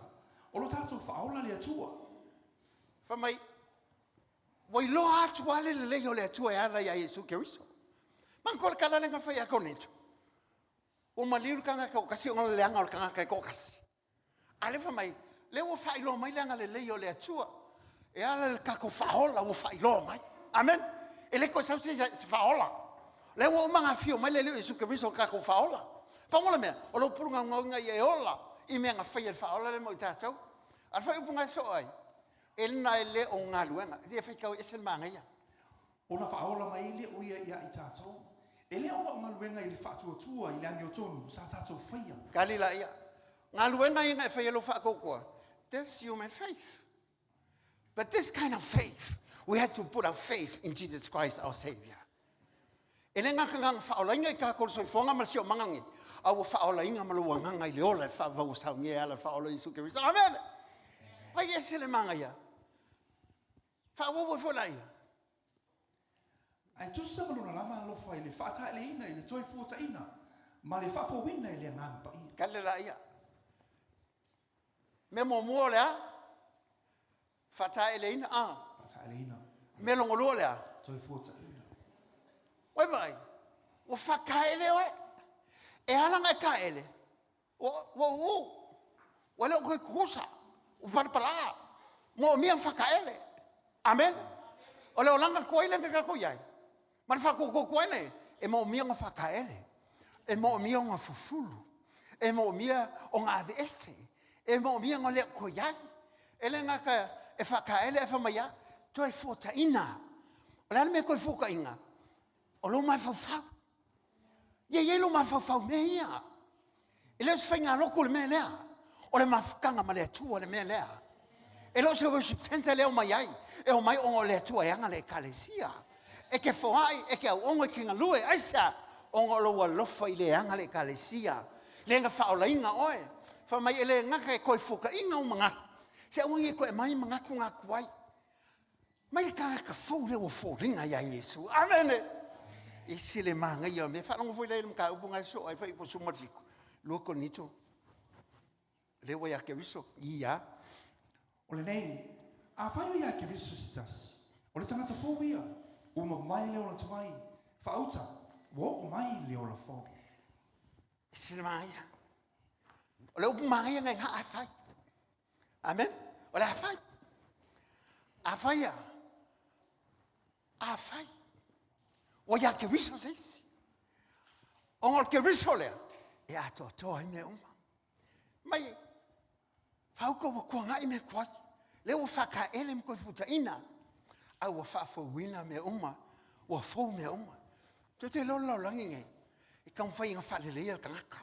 O lo tātou whaola le atua. for my wai lo atu ale le leo le tu ala ya Yesu Kristo man ko kala le fa ya konito o maliru kanga ka kasi o le anga o kanga ka ko kasi ale for my le o fa ilo mai leanga le leo le tu e ala le ka ko faola o fa ilo mai amen ele ko sa se faola le o manga fio mai le Yesu Kristo ka ko faola pa mo le me o lo purunga ngonga ye ola I me nga fa ye faola le mo tatou al fa punga so ai elna ele o ngaluenga dia fa ka esel manga ia Ona whaola mai le o ia ia I tātou. E le ona o ngaluenga I le whatuatua I le angi o tonu sa tātou whaia. kalila ia ngaluenga inga fa yelo fa ko ko this human faith but this kind of faith we had to put our faith in Jesus Christ our savior elenga kanga faola inga ka ko so fonga mal sio mangangi au faola inga malu nganga ile ola fa va usa nge ala faola Yesu Kristo amen ai esele manga ia fa wo fo lai Ai tusa malona lama lofa I le whata ele ina I le toi fuata ina. Ma le whapawina I le nganga pa ia. kalila ia me mo mo le fata eleina Whata ele ina. me lo ngolo le Toi fuata ina. oi vai o fa kaele oi e ala nga kaele o Wale o koe kusa. Upalapala. Mo mia whakaele. Amen. O leo langa koe lenga kako iai. Man whakoko koe ne. E mo mia ngā whakaele. E mo mia ngā fufulu. E mo mia o ngā ave este. E mo mia ngā leo koe iai. E lenga ka e whakaele e whamaya. Toi fota ina. O leo me koe fuka inga. O lo mai whawhau. Ye lo mai whawhau me ia. E leo se whainga loko le me lea. O le mafukanga ma le atua le me lea. E lo se worship center leo mai ai. E o mai ongo le atua eanga le kalesia. E ke whawai, e ke au ongo ki ngā lue. Aisa, ongo loa lofa i le anga le kalesia. Le nga whaola inga oe. Wha mai e le ngaka e koe fuka inga o mangaku. Se awangi e koe mai mangaku ngā kuai. Mai le kanga fau leo o fau ringa ia Yesu. Amen. E sile manga ia me. Whanongo fwoi leile mka upunga so. Ai whai po sumarfiku. Luoko nito. Lewa ia ke riso. Ia. O le nei, a whai o ia ke riso si tasi. O le tangata fau ia. Uma mai leo la tuai. Whauta. Wo o mai leo la fau. E sile manga ia. O le upu manga ia ngai ngā a whai. Amen. O le a whai. A whai ia. A whai. O ia ke riso seisi. O ngol ke riso lea. E ato toa i me uma. Mai, whauko wa kua ngai me kuai. Leo whaka ele mkoi futa ina. Au wa whafo wina me uma. Wa fau me uma. Tio te lo lau langi ngai. I kam whai inga whalelea kangaka.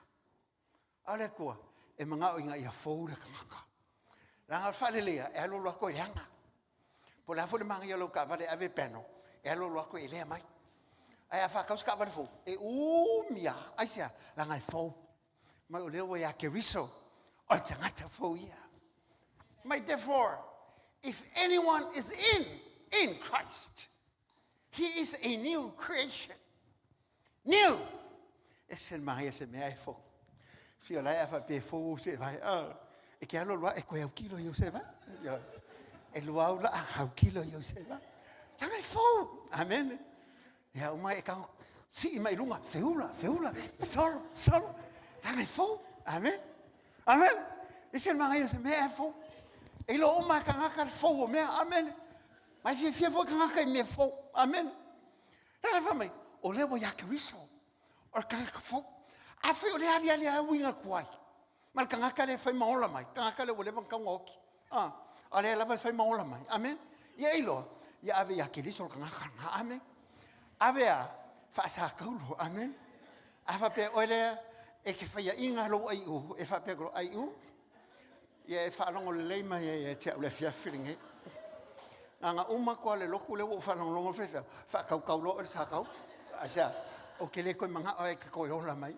Ale kua, e mga o inga ia fau le kangaka. Langa whalelea, e alo lako i leanga. Po la fole manga ia lo ka vale ave peno. E alo lako i lea mai. Ai a whakaus ka vale fau. E umia, aisia, langa i fau. Mai o leo ia ke riso. O tangata fau ia. Mai therefore, if anyone is in Christ, he is a new creation. New. E se mai e se mea e fau. Fio lai a wha pe fau se vai. E ke alo loa e koe au kilo i o se vai. E loa au la au kilo i o se vai. Langa i fau. Amen. Ia umai e kau. Si mai lunga. Feula. Solo. Langa i fau. Amen. Amen. E se mai e se mea e fau. E lo umai ka ngaka le fau o mea. Amen. Mai fia fau ka ngaka i mea fau. Amen. Langa wha mai. O lewa ia ke riso. O ka ngaka fau. A whi o le ali a winga kuai. Mal ka ngaka le whai maola mai. Ka ngaka le o lewa kaunga oki. A le lawa whai maola mai. Amen. Ia ilo. Ia ave ia ke riso ka ngaka na. Amen. Ave a whaasa kaulo. Amen. Awa pe oelea e ke whaia inga lo ai u. E wha pe kolo ai u. Ia e whaalongo le leima e te au le whiawhiringe. Nga uma kua le loku le wo whaalongo whiawhia. Whaakau lo e sa kau. Asia. O ke le koe manga oe ke koe ola mai.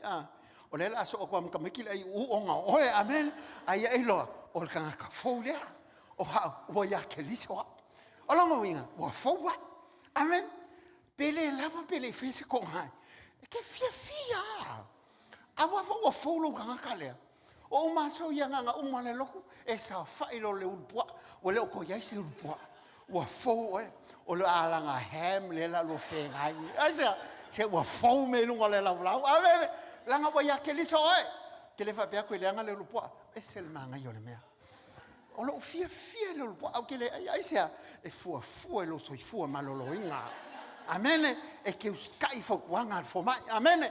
O le la aso o kua mkamiki le ai u o nga oe. Amen. Aia e loa. O le kanga ka fau lea. O hao. O ia ke lisoa. O longa winga. O fau wa. Amen. Pele lava pele fese ko ngai. Ke fia. Awa fo o folo kanga kalea. O maso ia nga uma le loku e sa failo le ulpua. O le o ko ia se ulpua. O fo o le alanga ham le la lo fe ngai. Asa se o fo me lunga le la vlau. Ave langa wa ia ke liso oe. Ke le fa pe ko le anga le ulpua. E se le manga yo le mea. O lo fia le ulpua. O ke le ai se e fu lo so fu malolo inga. Amen. E ke uskai fo kuanga fo mai. Amen.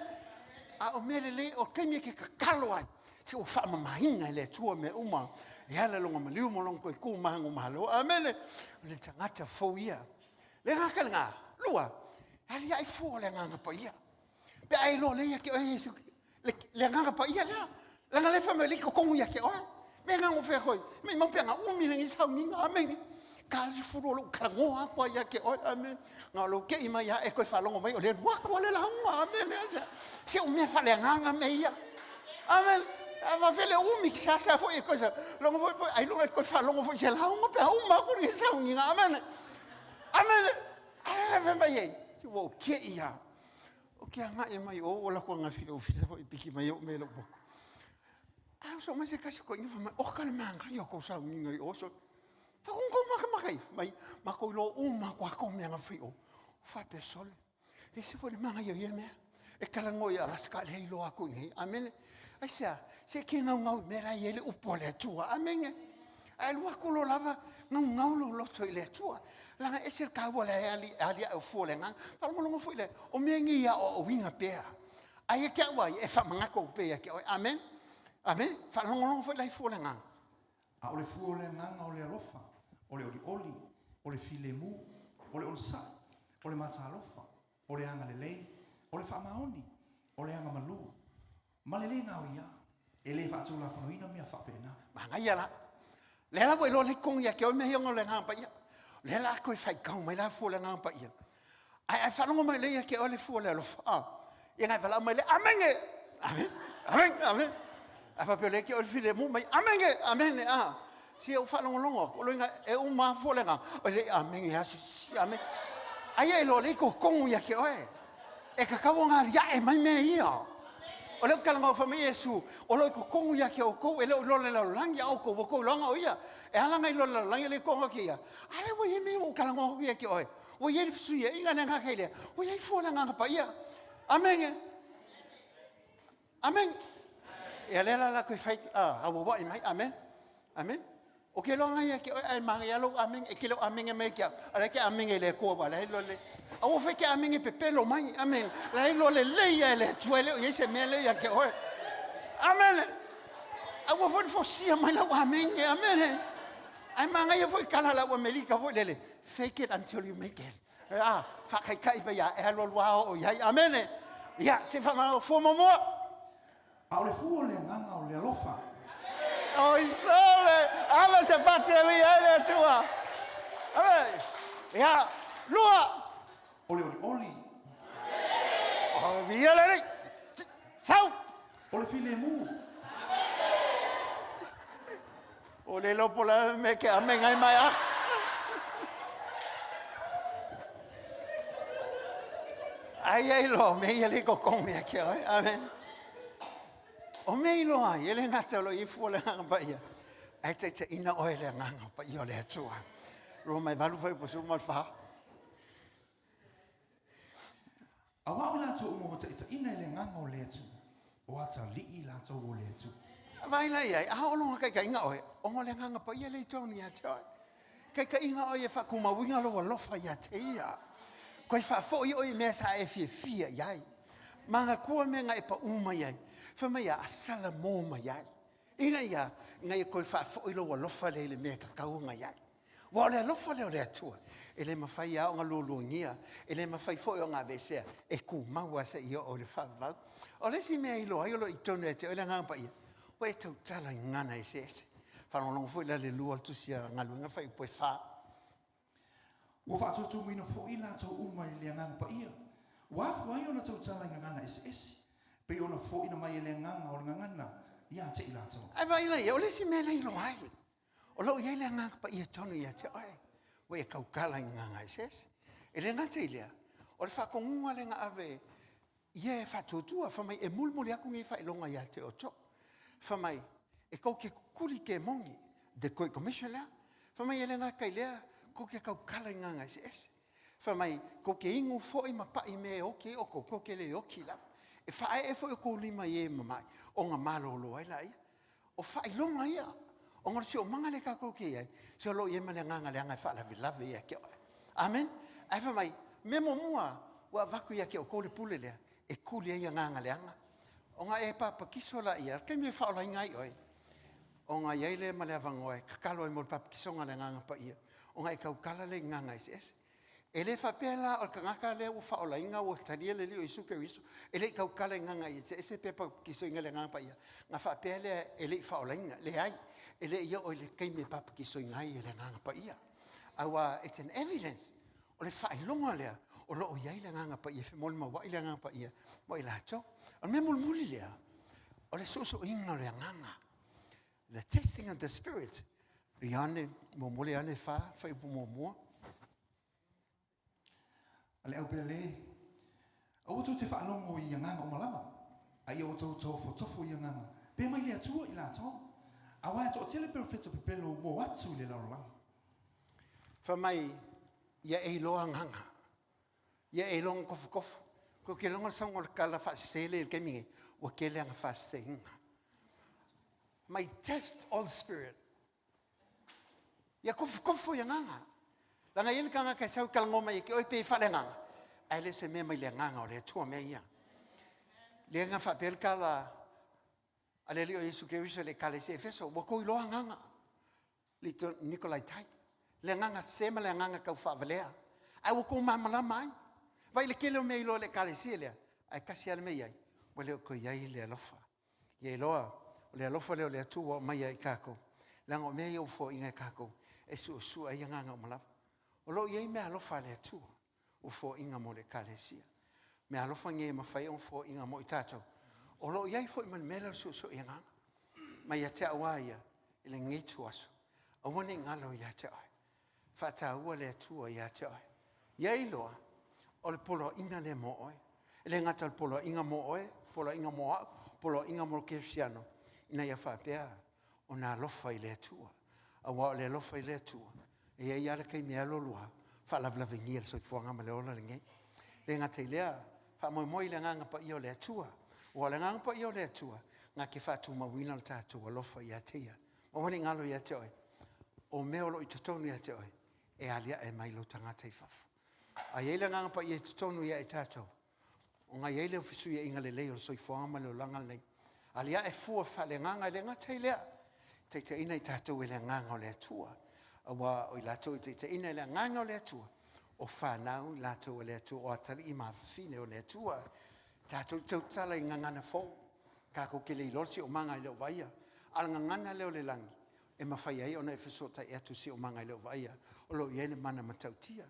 A o mele le o kemi ke kakalo ai. Se o fa mamahinga le tua me uma. E ala longa maliu mo longa koe ku mahango mahalo. Amen. Le tangata fo ia. Le ngaka nga. Lua. Ali ai fo le nganga pa ia. Pe ai lo le ia ke o Yesu. Le nganga pa ia lea. Langa le fa me le ko kongu ia ke o. Me nganga fe koi. Me mo pe nga umi le ngi Sauniga. Amen. Kasi furu lo kalango ako ya ke o amen nga lo ke ima ya e ko falongo mai o le wa ko le la amen se o me fale nga me ya amen ava vele o mi sa fo e ko sa lo ngo fo ai lo ko falongo fo se la ngo pe o ma ko ni sa ngi amen ala ve mai ti wo ke ya o ke nga e mai o la ko nga fi o fi fo i piki mai o me lo boko so ma se kasi ko ni fa o ka le manga yo ko sa ngi o so fa un makai mai mako lo uma kwa ko me nga fio fa persole e se foi manga yo yeme e kalango ya las ka le lo ako ngi amen Ai se ke ngau me la ele upo le tua. Amen. Ai lua kulo lava ngau lo toi le tua. Langa ese ka wala ali o fo le ngang. Palo mo fo le o me ngi ya o winga pea. Ai ke wa e fa manga ko pea ke. Amen. Amen. Fa lo fo le fo le ngang. A ole fu ole nganga ole alofa, ole oli, ole filemu, ole onsa, ole mata alofa, ole anga lelei, ole fa maoni, ole anga malu. Malele nga o ia, ele fa tula kono ina mia fa pena. Manga ia la. Le la lo le kong ya ke o me hiong le ngang pa ia. Le la ko fa kau mai la fu le ngang pa ia. Ai fa lo mai le ke ole fu le alofa. Ia nga fa la mai le amenge. Amen. Amen. Amen. Afa pele ke o file mu mai amenge amen si o fa longo o lenga e o ma fo lenga o le amenge ya si amen ai lo le ko kong ya ke oe e ka ka wonga ya e mai me ia o le ka ngo fa me Yesu o lo ko kong ya ke o ko e lo le lang ya o ko longa o ia e ala ngai lo lang le ko ke ia ale wo ye me o ka ngo ya ke oe o ye su ye inga nga ke le o ye fo lenga pa ia amen amen. E la ko fai wo ba mai amen amen o ke lo ngai ke ai mang ya lo amen e ke lo amen e me ke ala ke amen e le ko ba le o wo fe ke amen e pepe lo mai amen la lo le ya le tuele ye se me le ya ke o amen a wo fo si mai la amen e amen ai mang ya fo kala la wo melika fo le fake it until you make it fa kai ba ya e lo wa o ya amen ya se fa ma fo mo A ole fu ole nganga ole alofa. Oi sole, ama se parte mi ele tua. Ave. Ya, lua. Ole oli. Oh, viele ni. Sau. Ole filemu. Ole lo pola me que amen ai mai ah. Ai lo me ele ko con me que amen. O me lo ai ele ngata lo I fu le nga pa ia ai te ina o ele nga pa ia le tua ro mai valu fai po su mal fa Awa ola to mo te ina ele nganga ole tu. O ata li la to ole tu. vai la ia a o lo kai nga o le nga pa ia le to ni ata kai nga o ia fa ku ma winga lo fa ia te ia kai fa fo I o me sa e fia ia manga ko me nga e pa uma ia fa mai a sala mo mai ai inga ia ko fa fo I lo fa le me ka ka nga ia wa le lo fa le tua ele ma fa ia nga lo ngia ele ma fa fo nga vese e ku ma wa se io o le fa va o le si me ilo ai lo I tone te ele nga pa ia o e tau tala ngana e se fa lo fo le lu al tu sia nga lu nga fa po fa Wo fa tu mino fo ila to uma ile nganga pa ia. Wa ona to tala ngana es. Pe ona fo ina mai le nganga o ngana ia te ila to. ai vai la o le si me le ilo ai o lo ia le nganga pa ia tonu ia te ai o e kau kala nganga ses ele ngata ile o le fa ko ngua le nga ave ia fa tutua fa mai e mulmuli aku ngi fa longa ia te o to fa mai e ko ke kuri ke mongi de ko commission la fa mai ele nga kai le ko ke kau kala nganga ses fa mai ko ke ingu fo I ma pa I me o ke o ko ke le o ki la e fa e fo ko lima ye mai o nga malo lo ai lai o fa I longa ia o nga si o manga le ka ko ke ai se lo ye mane nganga le nga fa la vila ve ke amen ai fa mai me mo mua wa vaku ia ke o ko le pule le e kuli ia nganga le nga o nga e papa kiso la ia ke me fa la ngai oi o nga ye le male vangoe ka lo mo papa kiso nga le nganga pa ia o nga e ka kala le nganga es ele fa pela o kanga le o fa o la inga o tania le o isu ke isu ele ka kala nganga I ese pepa ki so ngale nganga pa ia nga fa pele ele fa o la inga le ai ele ia o le kai me papa ki so ngai ele nganga pa ia awa it's an evidence o le fa longa le o lo ia le nganga pa ia fe mol ma wa ile nganga pa ia mo ila cho o me mol muli le o le so inga le nganga the testing of the spirit iane mo mole ane fa mo Ale au pele. Au tu te fa longo I nganga o malama. Ai o to fo tofo I nganga. Pe mai le tua I la to. Awa to tele perfetto pelo mo watu le la la. Fa mai ia e loa nganga. Ia e longo kof ko ke longo sango kala fa sele ke mi o ke le nga fa senga. May test all spirit. Ya kofo ya nganga. Langa yele kanga ka sau kalngoma ye ke oi pe fale nganga. Ai le se me mai le nganga o le tua me ia. Le nga fa pel kala ale le Yesu ke wiso le kale se feso bo ko lo nganga. Le to Nikolai tai. Le nganga se ma le nganga ka fa valea. Ai wo ko mama la mai. Vai le kele me lo le kale se le. Ai kasi ale me ia. Wo le ko ia le lofa. Ye loa le alofa le tua mai ai kako. Lango me yo fo inga kako. E su ai nganga malapa. O lo ye me alofa le tua. O fo inga mo le kalesia. Me alofa nge ma fai on fo inga mo itato. O lo ye fo man mela su inga. Mai te awaia ile ngi tuaso. O woni ngalo ya te ai. Fa ta ua le tua ya te ai. Ye loa o le polo inga le mo oi. Ile ngata le polo inga mo oi, polo inga mo polo inga mo kesiano. Ina ya fa pea ona lofa ile tua. Awa le lofa ile tua. E ia le kai me lolua. Fa la vingi so fo nga male ola nge. Le ngata ile fa mo ile nga pa io le tua. O le nga pa io le tua. Nga ke fa tu ma wina le tatu lofa ya tia. O wani ngalo ya te oi. O me olo i totonu ya te oi. E alia e mai lo tangata i fafu. A ile nga pa i totonu ya e tatu. O nga ile fisu ya inga le leo so fo nga male o langa le. Alia e fua fale nganga le ngata ilea. Te ina i tātou e le nganga o le atua. Awa o i lātou te ina i le nganga o le atua. O whanau lātou o le atua. O atali i mawhine o le atua. Tātou tau tala i ngangana fō. Kako ke le ilorsi o manga i leo vaia. Ala ngangana leo le langi. E mawhai ai ona e whesota e atu si o manga i leo vaia. O lo i ele mana matautia.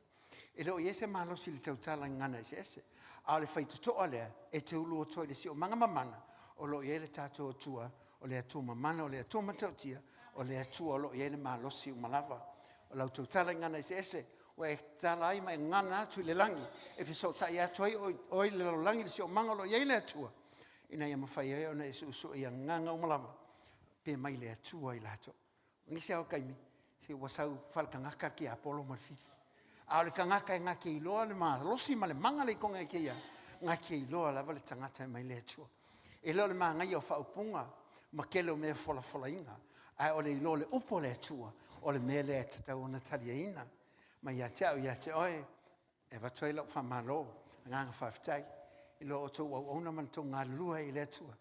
E leo i ese mahalosi le tau tala i ngana ese ese. A le whai tutoa lea e te ulu o toi le si o manga mamana. O lo i ele tātou o tua. O le atua mamana, o le atua matautia, o le atua o lo i ele mahalosi o malava. O lau tau tala i ngana ese ese. O e tala ai mai ngana atu i le langi. E whesota i atu ai o i le langi le si o manga o lo i ele atua. Ina ia mawhai ai ona e su ia nganga o malava. Pe mai le atua i lato. Ngisi au kaimi. Se wasau whalkangaka ki Apollo marfiki. A le kangaka e ngake i loa le maa. Losi ma le manga le konga i kia. Ngake i loa lava le tangata mai le atua. E leo le maa ngai o whaupunga. Ma kele o mea fola inga. Ai o le ilo le upo le atua. O le mea le tatau na talia ina. Ma ia te oe. E watoi lau whamalo. Nganga whaftai. Ilo o tō au ona man tō ngā lua i le atua.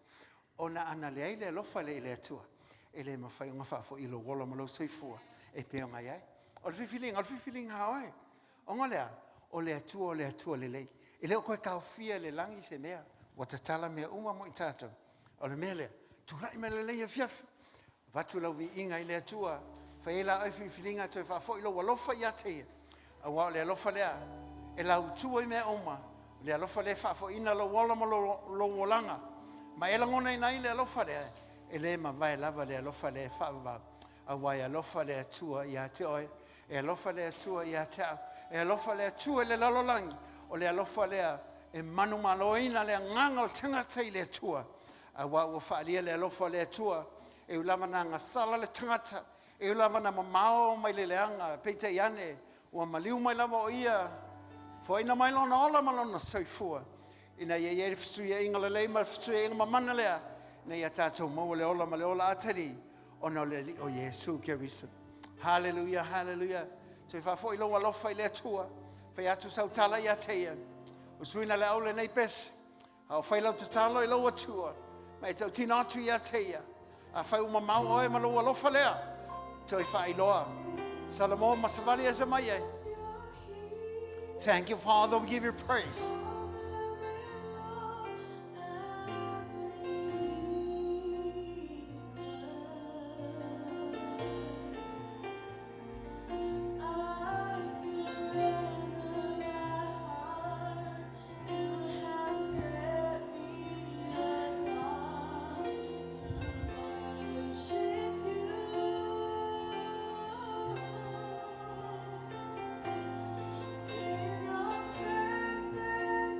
Ona ana le ai le lofa le atua. E le mawhai o ngā whafo ilo wola malo soifua. E peo ngai ai. O le whiwhilinga haoe. O ngolea. O le atua le lei. E leo koe kaofia le langi se mea. Watatala mea uma mo i tātou. O le mea lea. Turai me le leia fiafi. Vatu lau vi inga i le atua. Whaela ai whiwhilinga toi whafo ilo walofa i ateia. A wao le alofa lea. E lau tua i mea oma. Le alofa lea whafo ina lo wala mo lo wolanga. Ma e langona ina i le alofa lea. E le ma vai lava le alofa lea whaava. A wai alofa lea tua i ate oe. E alofa lea tua i ate au. E alofa lea tua le lalolangi. O le alofa lea e manu maloina le nganga o tangata i le tua. A wa whaalia le alofa le atua. E ulama na ngasala le tangata. E ulama na mamao mai le leanga. Peita iane. Ua maliu mai lava o ia. Fo ina mai lona ola malona soifua. Ina ia fisuia inga le leima fisuia inga mamana lea. Na ia tātou maua le ola ma le ola atari. Ona le li o Yesu ke risa. Hallelujah, hallelujah. Toi whafo ilo walofa i le atua. Whai atu sau tala i ateia. O suina le aule nei pesi. Au whailau te talo i lau atua. Mai tau tina atu i ateia. A whai uma mau oe ma lau alofa lea. Toi whai loa. Salamo masavali asa mai e. Thank you, Father. We give you praise. In your presence.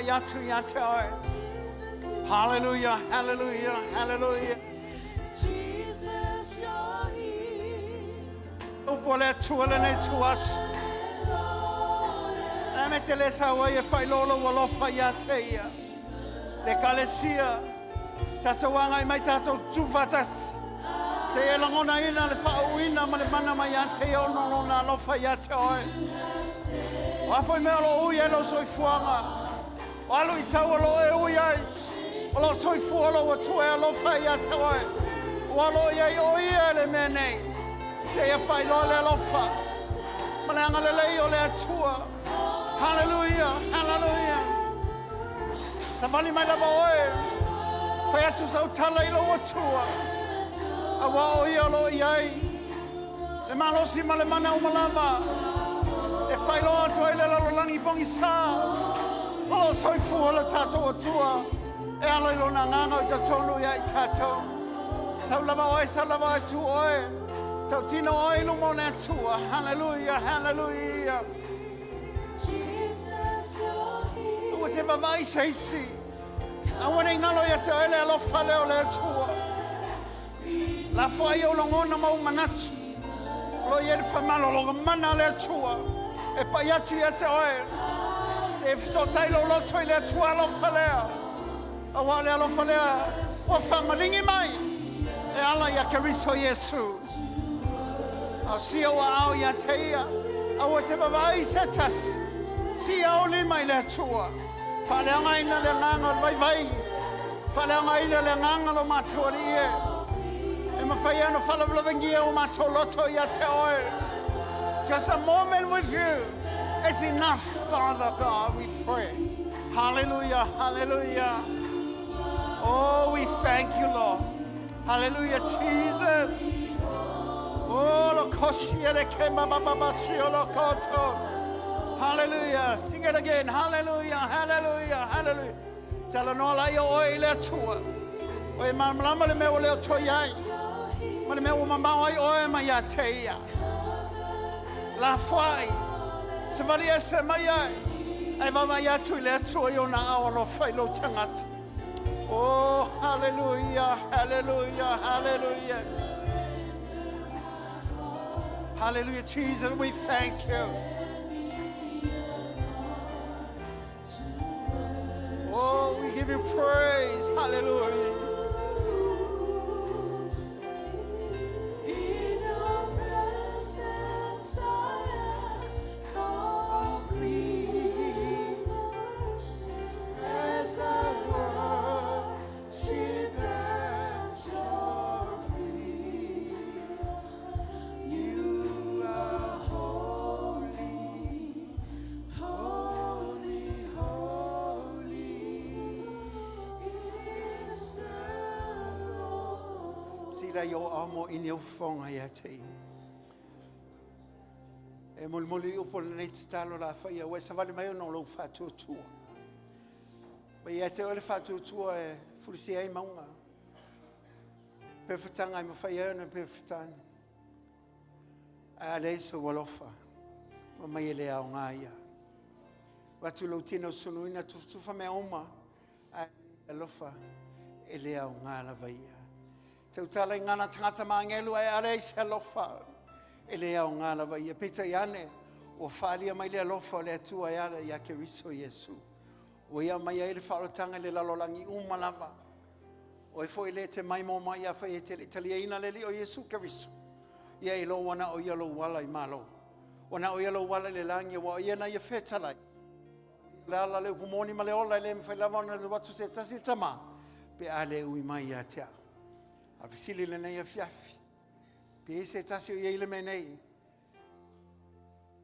mai atu ia te oe. Hallelujah, hallelujah, hallelujah. Jesus, you're here. Upo le tuale nei tuas. E me te le sawa ia whai lolo walofa ia te ia. Le kalesia. Tato wanga I mai tato tufatas. Se e langona ina le whauina ma le mana mai ia te ia ono na lofa ia te oe. Wafoi me alo ui e lo soifuanga. O alu I tau alo e ui ai. O lo soifu alo wa tue alo whai ia te oe. O alo iai o ia le menei. Se ia whai lo le alofa. Ma le anga le lei o le atua. Hallelujah, hallelujah. Sa vali mai lava oe. Whai atu sau tala I lo wa tua. A wa o ia lo iai. Le malosi ma le mana umalama. E whai loa tua I le lalolangi pongi sa. O lo soifu o le tato o tua. E alo I lo na nganga o ta tonu ia I tato. Sau lava oe, sau lava oe tu oe. Tau tino oe lo mo le tua. Hallelujah, hallelujah. Jesus, you're here. Ua te mawai seisi. Awane ngalo ia te oe le alofa leo le tua. La whai o longona mau manatu. Lo ia le whamalo lo mana le tua. E pai atu ia te oe. Te so tailo loto I le tua alofa leo. Awa le alofa leo. O whamalingi mai. E ala ia keriso Yesu. Au sia wa au ia te ia. Awa te mawai setas. Sia o lima I le tua. Whaleanga ina le nganga vai vai. Whaleanga ina le nganga lo matua li e. E mawhai ano whalawlawangia o matua loto ia te oe. Just a moment with you. It's enough, Father God, we pray. Hallelujah, hallelujah. Oh, we thank you, Lord. Hallelujah, Jesus. Oh, lo koshia le kema baba shio lo koto. Hallelujah. Sing it again. Hallelujah, hallelujah, hallelujah. Tala no la yo oi le tua. Oi mamlama le me o le toyai. Ma le me o mama oi oi ma ya teia. La fai. Se valia se mai ai. Ai va ya tu le tua yo na awa lo fai lo tangat. Oh, hallelujah, hallelujah, hallelujah. Hallelujah, Jesus, we thank you. Oh, we give you praise. Hallelujah. In your presence, I am complete. As I worship at your feet, you are holy, holy, holy is the Lord. Sila yo amo in your fonga ya te. E mulmuli upo le nei talo la fai we sa vale mai no lo fatu tu. Ba ya te ole fatu tu e fulisi ai maunga. Perfetanga me fai no perfetani. Ale so wolofa. Ma mai le au ngaia. Wa tu lo tino sunuina tu fa me oma. A lofa ele au ngala vaia. Te utala ngana tangata mangelu ai ale se lofa. Ele au ngala vaia pita yane o falia mai le lofa le tua ya ya keriso Yesu. O ia mai ele fa tanga le lalolangi umalava. O foi le te mai mo mai ya fa te italiana le o Yesu keriso. Ia ilo wana o yalo wala I malo. Wana o yalo wala le langi wa ia na ia fetala. La le pumoni ma le ola le fa lava na le watu se tasi tama. Pe ale ui mai ya tea. A fisili le nei fiafi. Pe se tasi o ile menei.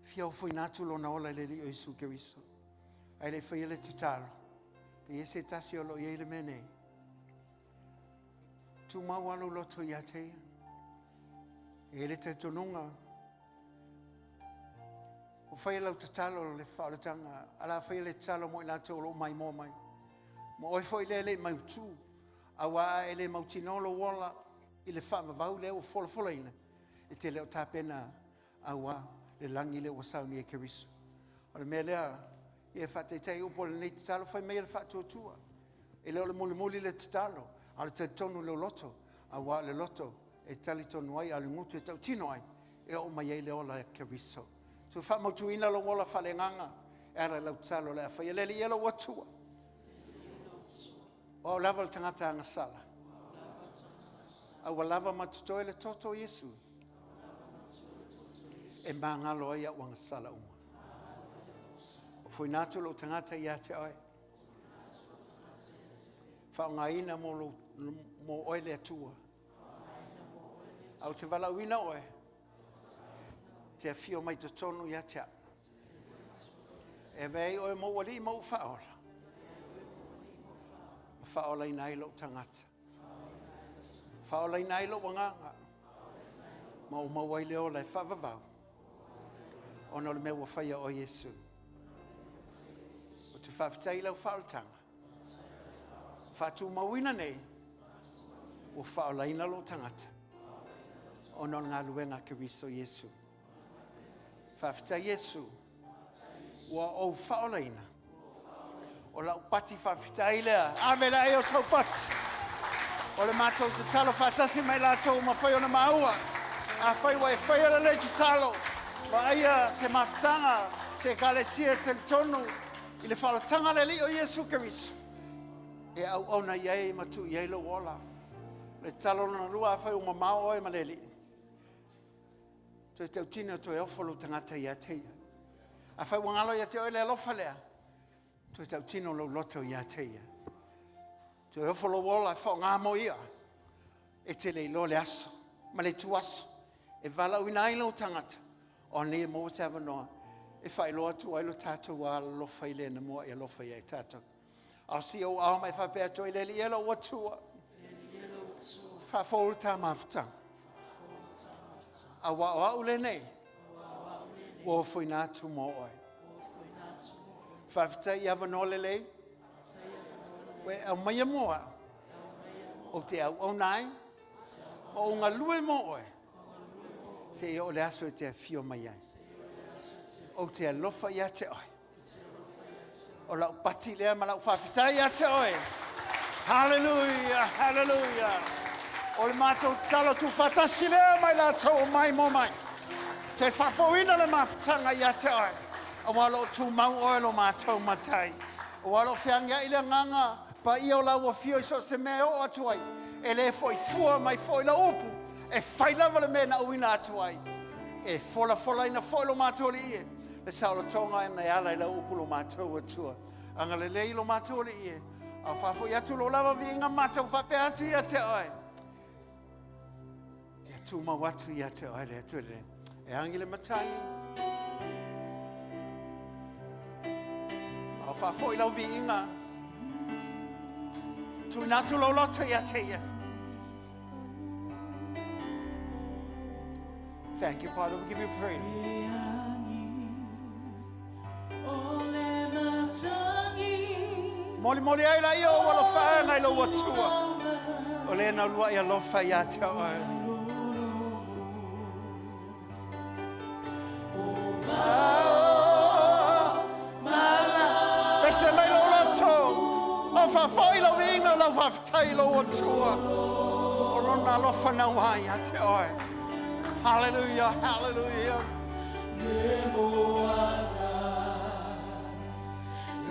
Fia foi natulo na ola le o Yesu keriso. Ai le fa ile titalo. Pe se tasi o lo ile menei. Tu ma walo loto ya te. Ele te tonunga. O fai lau te talo le whaoletanga. Ala fai le talo mo I la tolo mai mo mai. Mo oi fai le mai tu. Awa ele mautinolo wala. I le whaavavau leo fola ina. I te leo tapena awa le langi leo wasau ni e keriso. O le mea lea Ia whatetei upo le nei te talo whai mea le whatuatua. E leo le muli le te talo. Ale te tonu leo loto. A wā le loto. E tali tonu ai. Ale ngutu e tau tino ai. E o mai le ola e keriso. Tu whamautu ina lo wola whale nganga. E ara lau talo le a whai. E leli elo watua. O lava le tangata anga sala. A wa lava matutoe le toto Yesu. E mangalo ai a wanga sala uma. Foi natu lo tangata ia te oe. Whaongaina mo oe le atua. Au te wala uina oe. Te awhio mai te tonu ia te. E vei oe mo wali mo whaola. Whaola ina ilo tangata. Whaola ina ilo wanganga. Mau mawai leo lai whavavau. Ono le mewa whaia o Yesu. Te whawhitai lau whaoltanga. Whatu mawina nei. O whaolaina lo tangata. O non ngā luenga keriso Yesu. Whawhitai Yesu. Wa o whaolaina. O lau pati whawhitai lea. Ame la eo sau pati. O le mātou te talo whatasi mai la tau ma whai ona maua. A whai wa e whai ala le te talo. Wa aia se mawhitanga. Se kalesia te tonu. I le whalatanga le li o Yesu Keriso. E au ona iei matu iei lo wola. Le talo na rua whai o mamao oe maleli. Toi tau tina toi ofolo tangata ia teia. A whai wangalo ia te oe le alofa lea. Toi tau tino lo loto ia teia. Toi ofolo wola e whao ngamo ia. E te le ilo le aso. Ma le tu aso. E vala uina ilo tangata. O ne mo se avanoa. E whai loa tu ai lo tātou wā lofa i le na mua e lofa i ai tātou. Au si au au mai whapea toi le li elo watua. Whafolu tā mawhitang. A wā o au le nei. Wā fwoi nā tu mō oi. Whawhitai i awa no le lei. We au mai a mua. O te au nai. O unga lue mō oi. Se i o le aso e te fio mai ai. O te alofa ia te oi. O lau pati lea ma lau whawhitai ia te oi. Hallelujah, hallelujah. O le mātou talo tu whatasi lea mai la tau mai mo mai. Te whawhawina le mawhitanga ia te oi. A walo tu mau oi lo mātou matai. O walo whiangia i le nganga. Pa i o lau o fio iso se mea o atu ai. E le foi fua mai foi la upu. E whailawa le mea na uina atu ai. E fola ina foi lo mātou li ie. Le saulo tonga e nei ala i la upu lo mātou atua. Anga le lei lo mātou li ie. A whafo i atu lo lava vi inga mātou whape atu i te oi. I atu mau atu i te oi le atu le. E angi le matai. A whafo i lau vi inga. Tu natu lo loto i te ia. Thank you, Father. We give you praise. Moli ai la io wala fa ngai lo watua. O le na lua ia lo fa ia te oi. Pese mai lo loto. O fa foi lo vinga lo fa tai lo watua. O lo na lo fa na wa ia te oi. Hallelujah, hallelujah.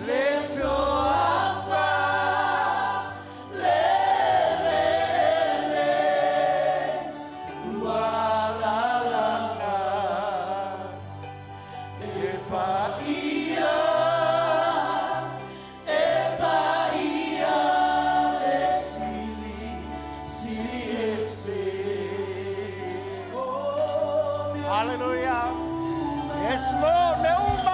Let's go. Hallelujah. Yes, Lord. Neuma.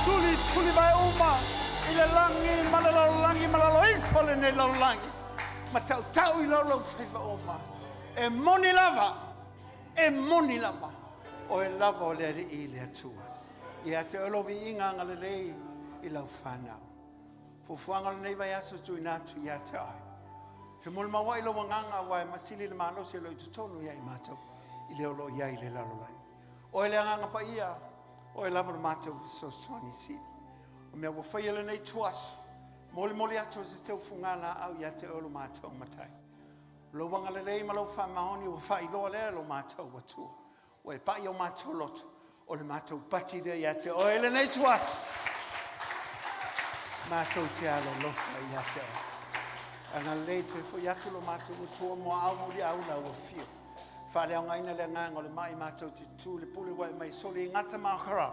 tuli vai uma. Ile langi malalo ifole ne lo langi. Ma tau I lo faiva oma. E moni lava. O e lava o le I le atua. Ia te olovi inga ngale lei I lau whanau. Fufuanga le nei vai aso tu inatu ia te ai. Te mulma wai lo wanganga wai masili le malo se lo I tutonu ia I mātou. I le olo ia I le lalolai. O e le anganga pa ia. O e lava le mātou so swani si. O mea wafai ele nei tuas. Moli atu se teu fungala au ia te olo mātou matai. Lo wanga le lei malo whamahoni wafai loa lea lo mātou watua. O e pai o mātou lotu. O le mātou pati rea ia te o ele nei tuas. Mātou te alo lofa ia te o. Anga lei te fo iatu lo mātou watua mo au muli au la ua fio. Whare au ngaina le nganga o le mai mātou te tū le pule wai mai soli ngata mākara.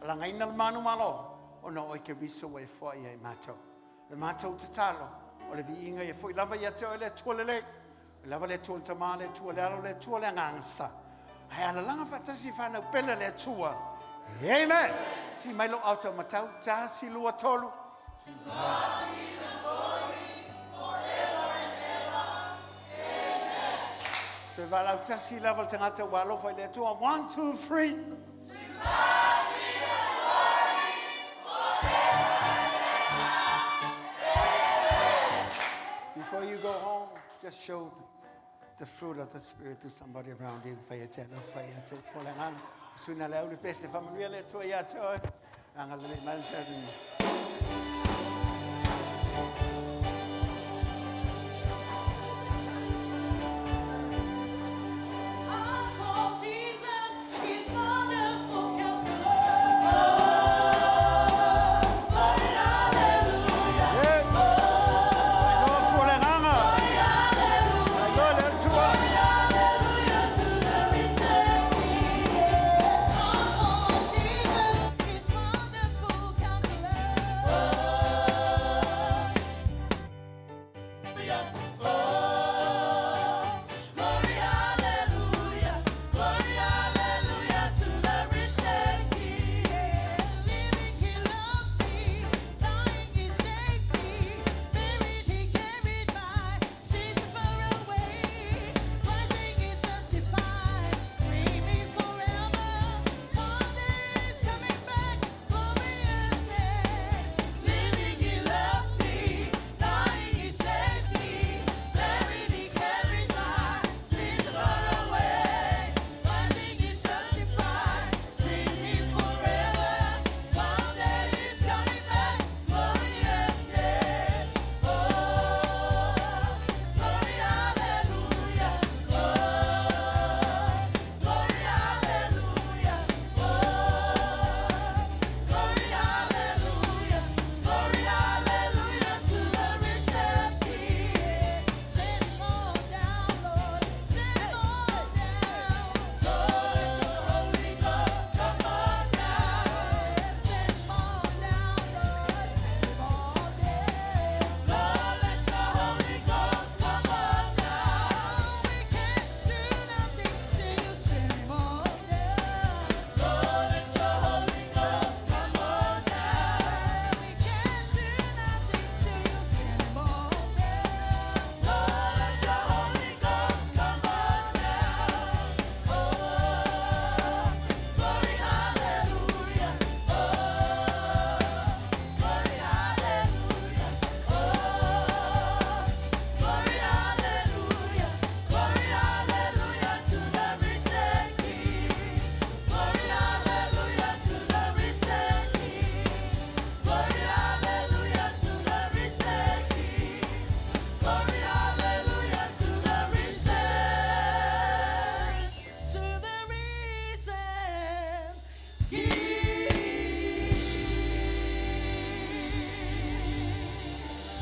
La ngaina le manu malo. O no oi ke riso wai fua ia I mātou. Le mātou te talo. O le vi inga ia fo I lava ia te o le tua le le. Lava le tua le tamā le tua le alo le tua le ngangsa. Hai ala langa fatasi whanau pele le tua. Amen. Si mai lo auto matau. Ta si lua tolu. So valau ta si lava tangata walo fai le tua. 1, 2, 3. Before you go home, just show the fruit of the Spirit to somebody around you. Fai te no fai te fola ngana. Suna leo le pese familia le tua ia toi. Anga le malta.